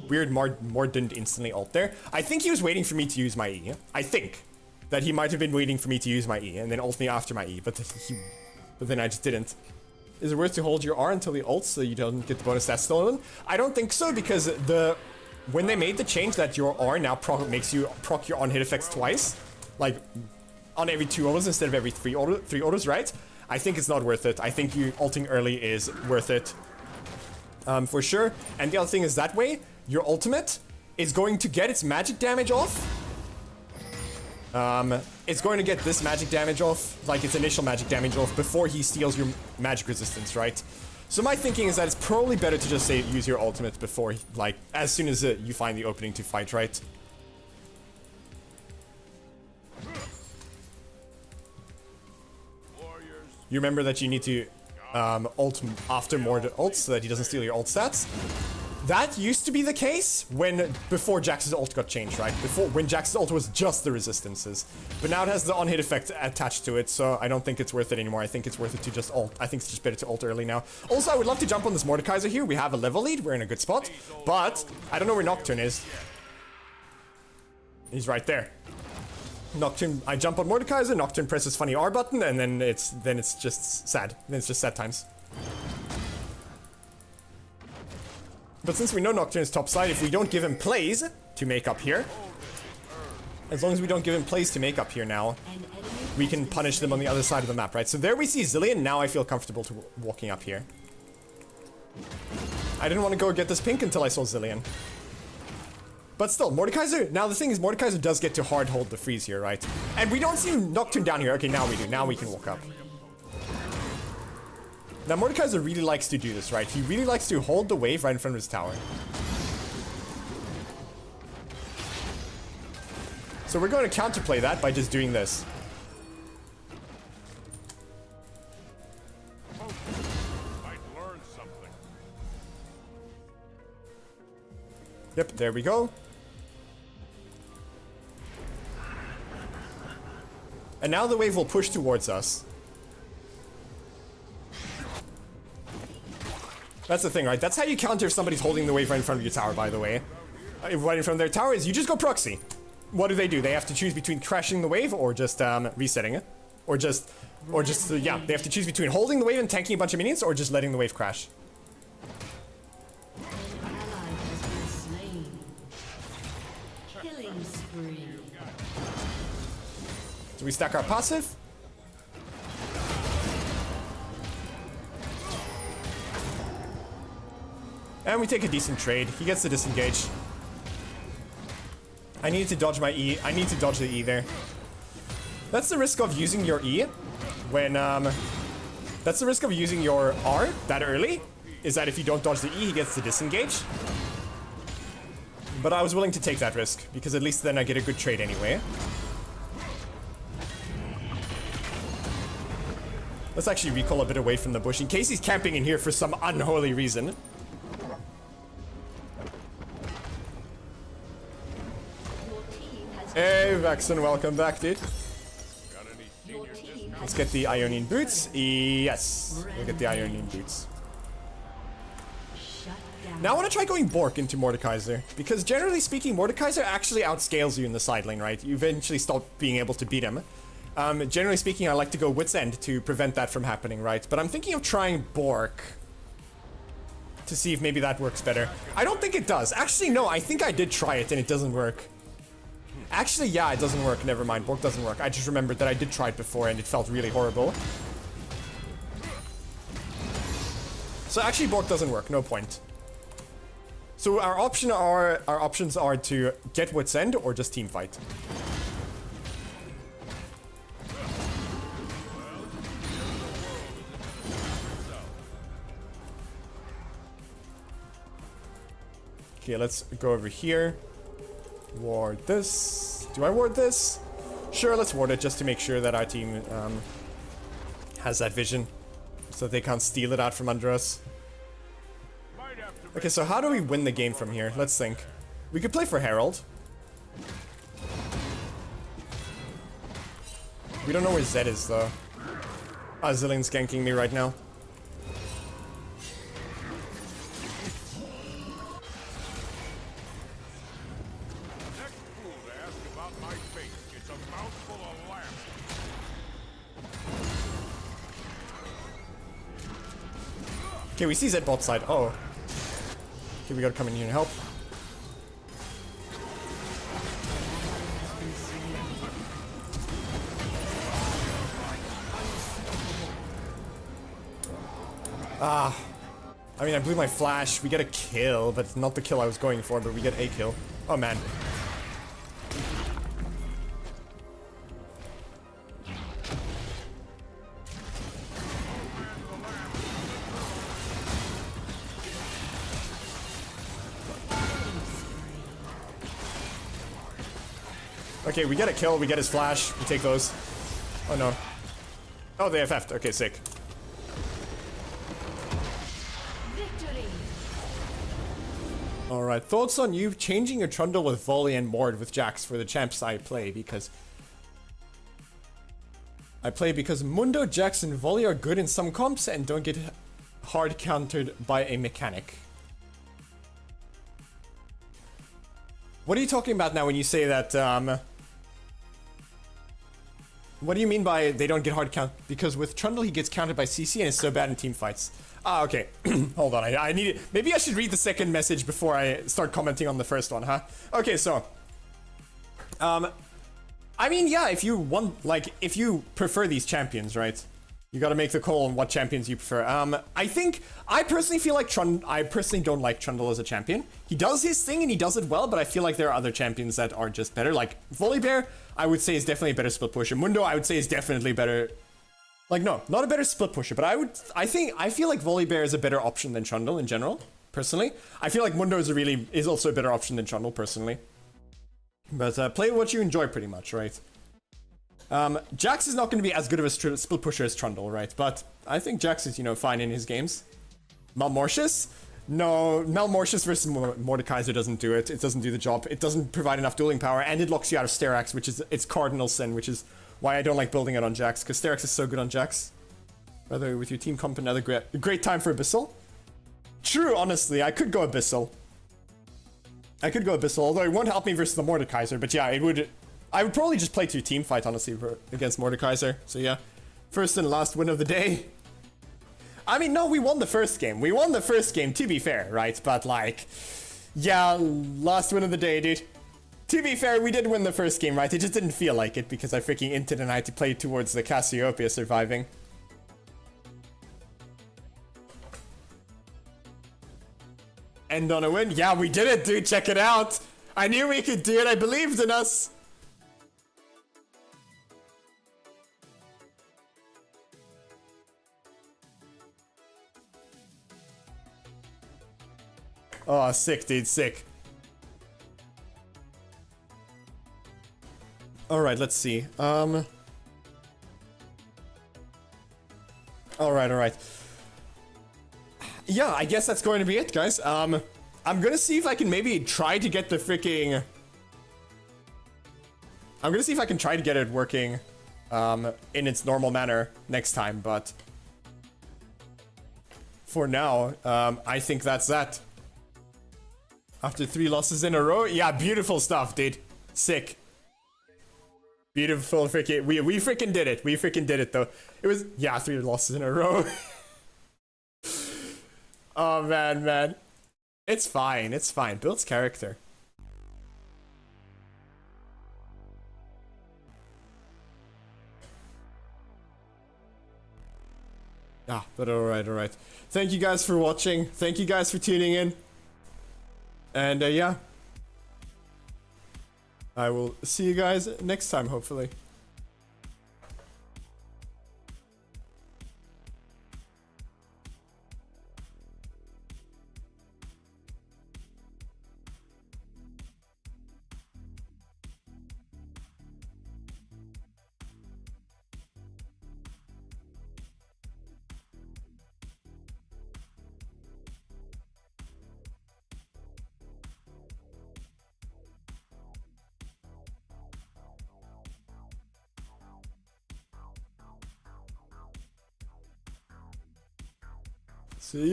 Weird, Mord didn't instantly ult there. I think he was waiting for me to use my E. I think that he might have been waiting for me to use my E and then ult me after my E, but then I just didn't. Is it worth to hold your R until he ults so you don't get the bonus stats stolen? I don't think so, because when they made the change that your R now makes you proc your on-hit effects twice, like on every 2 autos instead of every 3 autos, right? I think it's not worth it. I think you ulting early is worth it. For sure. And the other thing is that way, your ultimate is going to get its magic damage off. It's going to get this magic damage off, like its initial magic damage off, before he steals your magic resistance, right? So my thinking is that it's probably better to just say use your ultimate before, like, as soon as you find the opening to fight, right? You remember that you need to ult after Mord ults so that he doesn't steal your ult stats. That used to be the case before Jax's ult got changed, right? When Jax's ult was just the resistances. But now it has the on-hit effect attached to it, so I don't think it's worth it anymore. I think it's worth it to just ult. I think it's just better to ult early now. Also, I would love to jump on this Mordekaiser here. We have a level lead. We're in a good spot. But I don't know where Nocturne is. He's right there. Nocturne, I jump on Mordekaiser, Nocturne presses funny R button, and then it's just sad. Then it's just sad times. But since we know Nocturne is top side, if we don't give him plays to make up here, as long as we don't give him plays to make up here now, we can punish them on the other side of the map, right? So there we see Zilean. Now I feel comfortable to walking up here. I didn't want to go get this pink until I saw Zilean. But still, Mordekaiser, now the thing is Mordekaiser does get to hard hold the freeze here, right? And we don't see Nocturne down here. Okay, now we do. Now we can walk up. Now Mordekaiser really likes to do this, right? He really likes to hold the wave right in front of his tower. So we're going to counterplay that by just doing this. Yep, there we go. And now the wave will push towards us. That's the thing, right? That's how you counter if somebody's holding the wave right in front of your tower, by the way. Right in front of their tower is you just go proxy. What do? They have to choose between crashing the wave or just resetting it. Or just, yeah, they have to choose between holding the wave and tanking a bunch of minions or just letting the wave crash. So we stack our passive. And we take a decent trade. He gets the disengage. I need to dodge my E. I need to dodge the E there. That's the risk of using your E when, that's the risk of using your R that early, is that if you don't dodge the E, he gets the disengage. But I was willing to take that risk, because at least then I get a good trade anyway. Let's actually recall a bit away from the bush in case he's camping in here for some unholy reason. Hey, Vaxon, welcome back, dude. Let's get the Ionian boots. Yes, we'll get the Ionian boots. Now I want to try going Bork into Mordekaiser, because generally speaking, Mordekaiser actually outscales you in the side lane, right? You eventually stop being able to beat him. Generally speaking, I like to go Wit's End to prevent that from happening, right? But I'm thinking of trying Bork to see if maybe that works better. I don't think it does. Actually, no, I think I did try it and it doesn't work. Actually, yeah, it doesn't work. Never mind. Bork doesn't work. I just remembered that I did try it before and it felt really horrible. So actually Bork doesn't work, no point. So our options are to get Wit's End or just team fight. Okay, let's go over here. Ward this. Do I ward this? Sure, let's ward it just to make sure that our team has that vision. So they can't steal it out from under us. Okay, so how do we win the game from here? Let's think. We could play for Herald. We don't know where Zed is though. Ah, Zillion's ganking me right now. Okay, we see Zed bot side. Oh. Okay, we gotta come in here and help. Ah. I mean, I blew my flash. We get a kill, but not the kill I was going for, but we get a kill. Oh, man. Okay, we get a kill, we get his flash, we take those. Oh no. Oh, they FF'd. Okay, sick. Alright, thoughts on you changing your Trundle with Volley and Mord with Jax for the champs I play, because Mundo, Jax, and Volley are good in some comps and don't get hard countered by a mechanic. What are you talking about now when you say that, what do you mean by they don't get hard count? Because with Trundle he gets countered by CC and is so bad in team fights. Ah, okay. Hold on, I need it. Maybe I should read the second message before I start commenting on the first one, huh? Okay, so. I mean, yeah, if you want, like, if you prefer these champions, right? You gotta make the call on what champions you prefer. I personally feel like I personally don't like Trundle as a champion. He does his thing and he does it well, but I feel like there are other champions that are just better. Like, Volibear, I would say is definitely a better split pusher. Mundo, I would say is definitely better. Like, no, not a better split pusher, but I feel like Volibear is a better option than Trundle in general, personally. I feel like Mundo is also a better option than Trundle, personally. But, play what you enjoy pretty much, right? Jax is not going to be as good of a split pusher as Trundle, right? But I think Jax is, you know, fine in his games. Malmortius? No, Malmortius versus Mordekaiser doesn't do it. It doesn't do the job. It doesn't provide enough dueling power, and it locks you out of Sterax, which is its cardinal sin, which is why I don't like building it on Jax, because Sterax is so good on Jax. By the way, with your team comp, another great time for Abyssal. True, honestly, I could go Abyssal. Although it won't help me versus the Mordekaiser, but yeah, I would probably just play to team fight, honestly, against Mordekaiser. So yeah, first and last win of the day. I mean, no, we won the first game. We won the first game, to be fair, right? But like, yeah, last win of the day, dude. To be fair, we did win the first game, right? It just didn't feel like it because I freaking inted and I had to play towards the Cassiopeia surviving. End on a win? Yeah, we did it, dude. Check it out. I knew we could do it. I believed in us. Oh, sick, dude, sick. Alright, let's see. Alright. Yeah, I guess that's going to be it, guys. I'm gonna see if I can maybe try to get the freaking... I'm gonna see if I can try to get it working, in its normal manner next time, but... For now, I think that's that. After 3 losses in a row? Yeah, beautiful stuff, dude. Sick. Beautiful freaking... We freaking did it. We freaking did it, though. It was... Yeah, 3 losses in a row. Oh, man. It's fine. It's fine. Builds character. But alright. Thank you guys for watching. Thank you guys for tuning in. And yeah. I will see you guys next time, hopefully.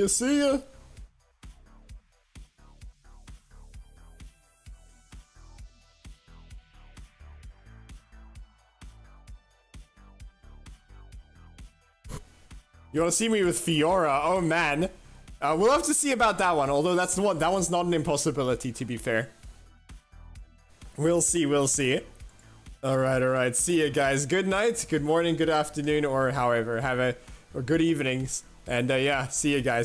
See ya. You wanna see me with Fiora? Oh man. We'll have to see about that one, although that's the one. That one's not an impossibility, to be fair. We'll see. Alright. See ya, guys. Good night, good morning, good afternoon, or however. Or good evenings. And yeah, see you guys.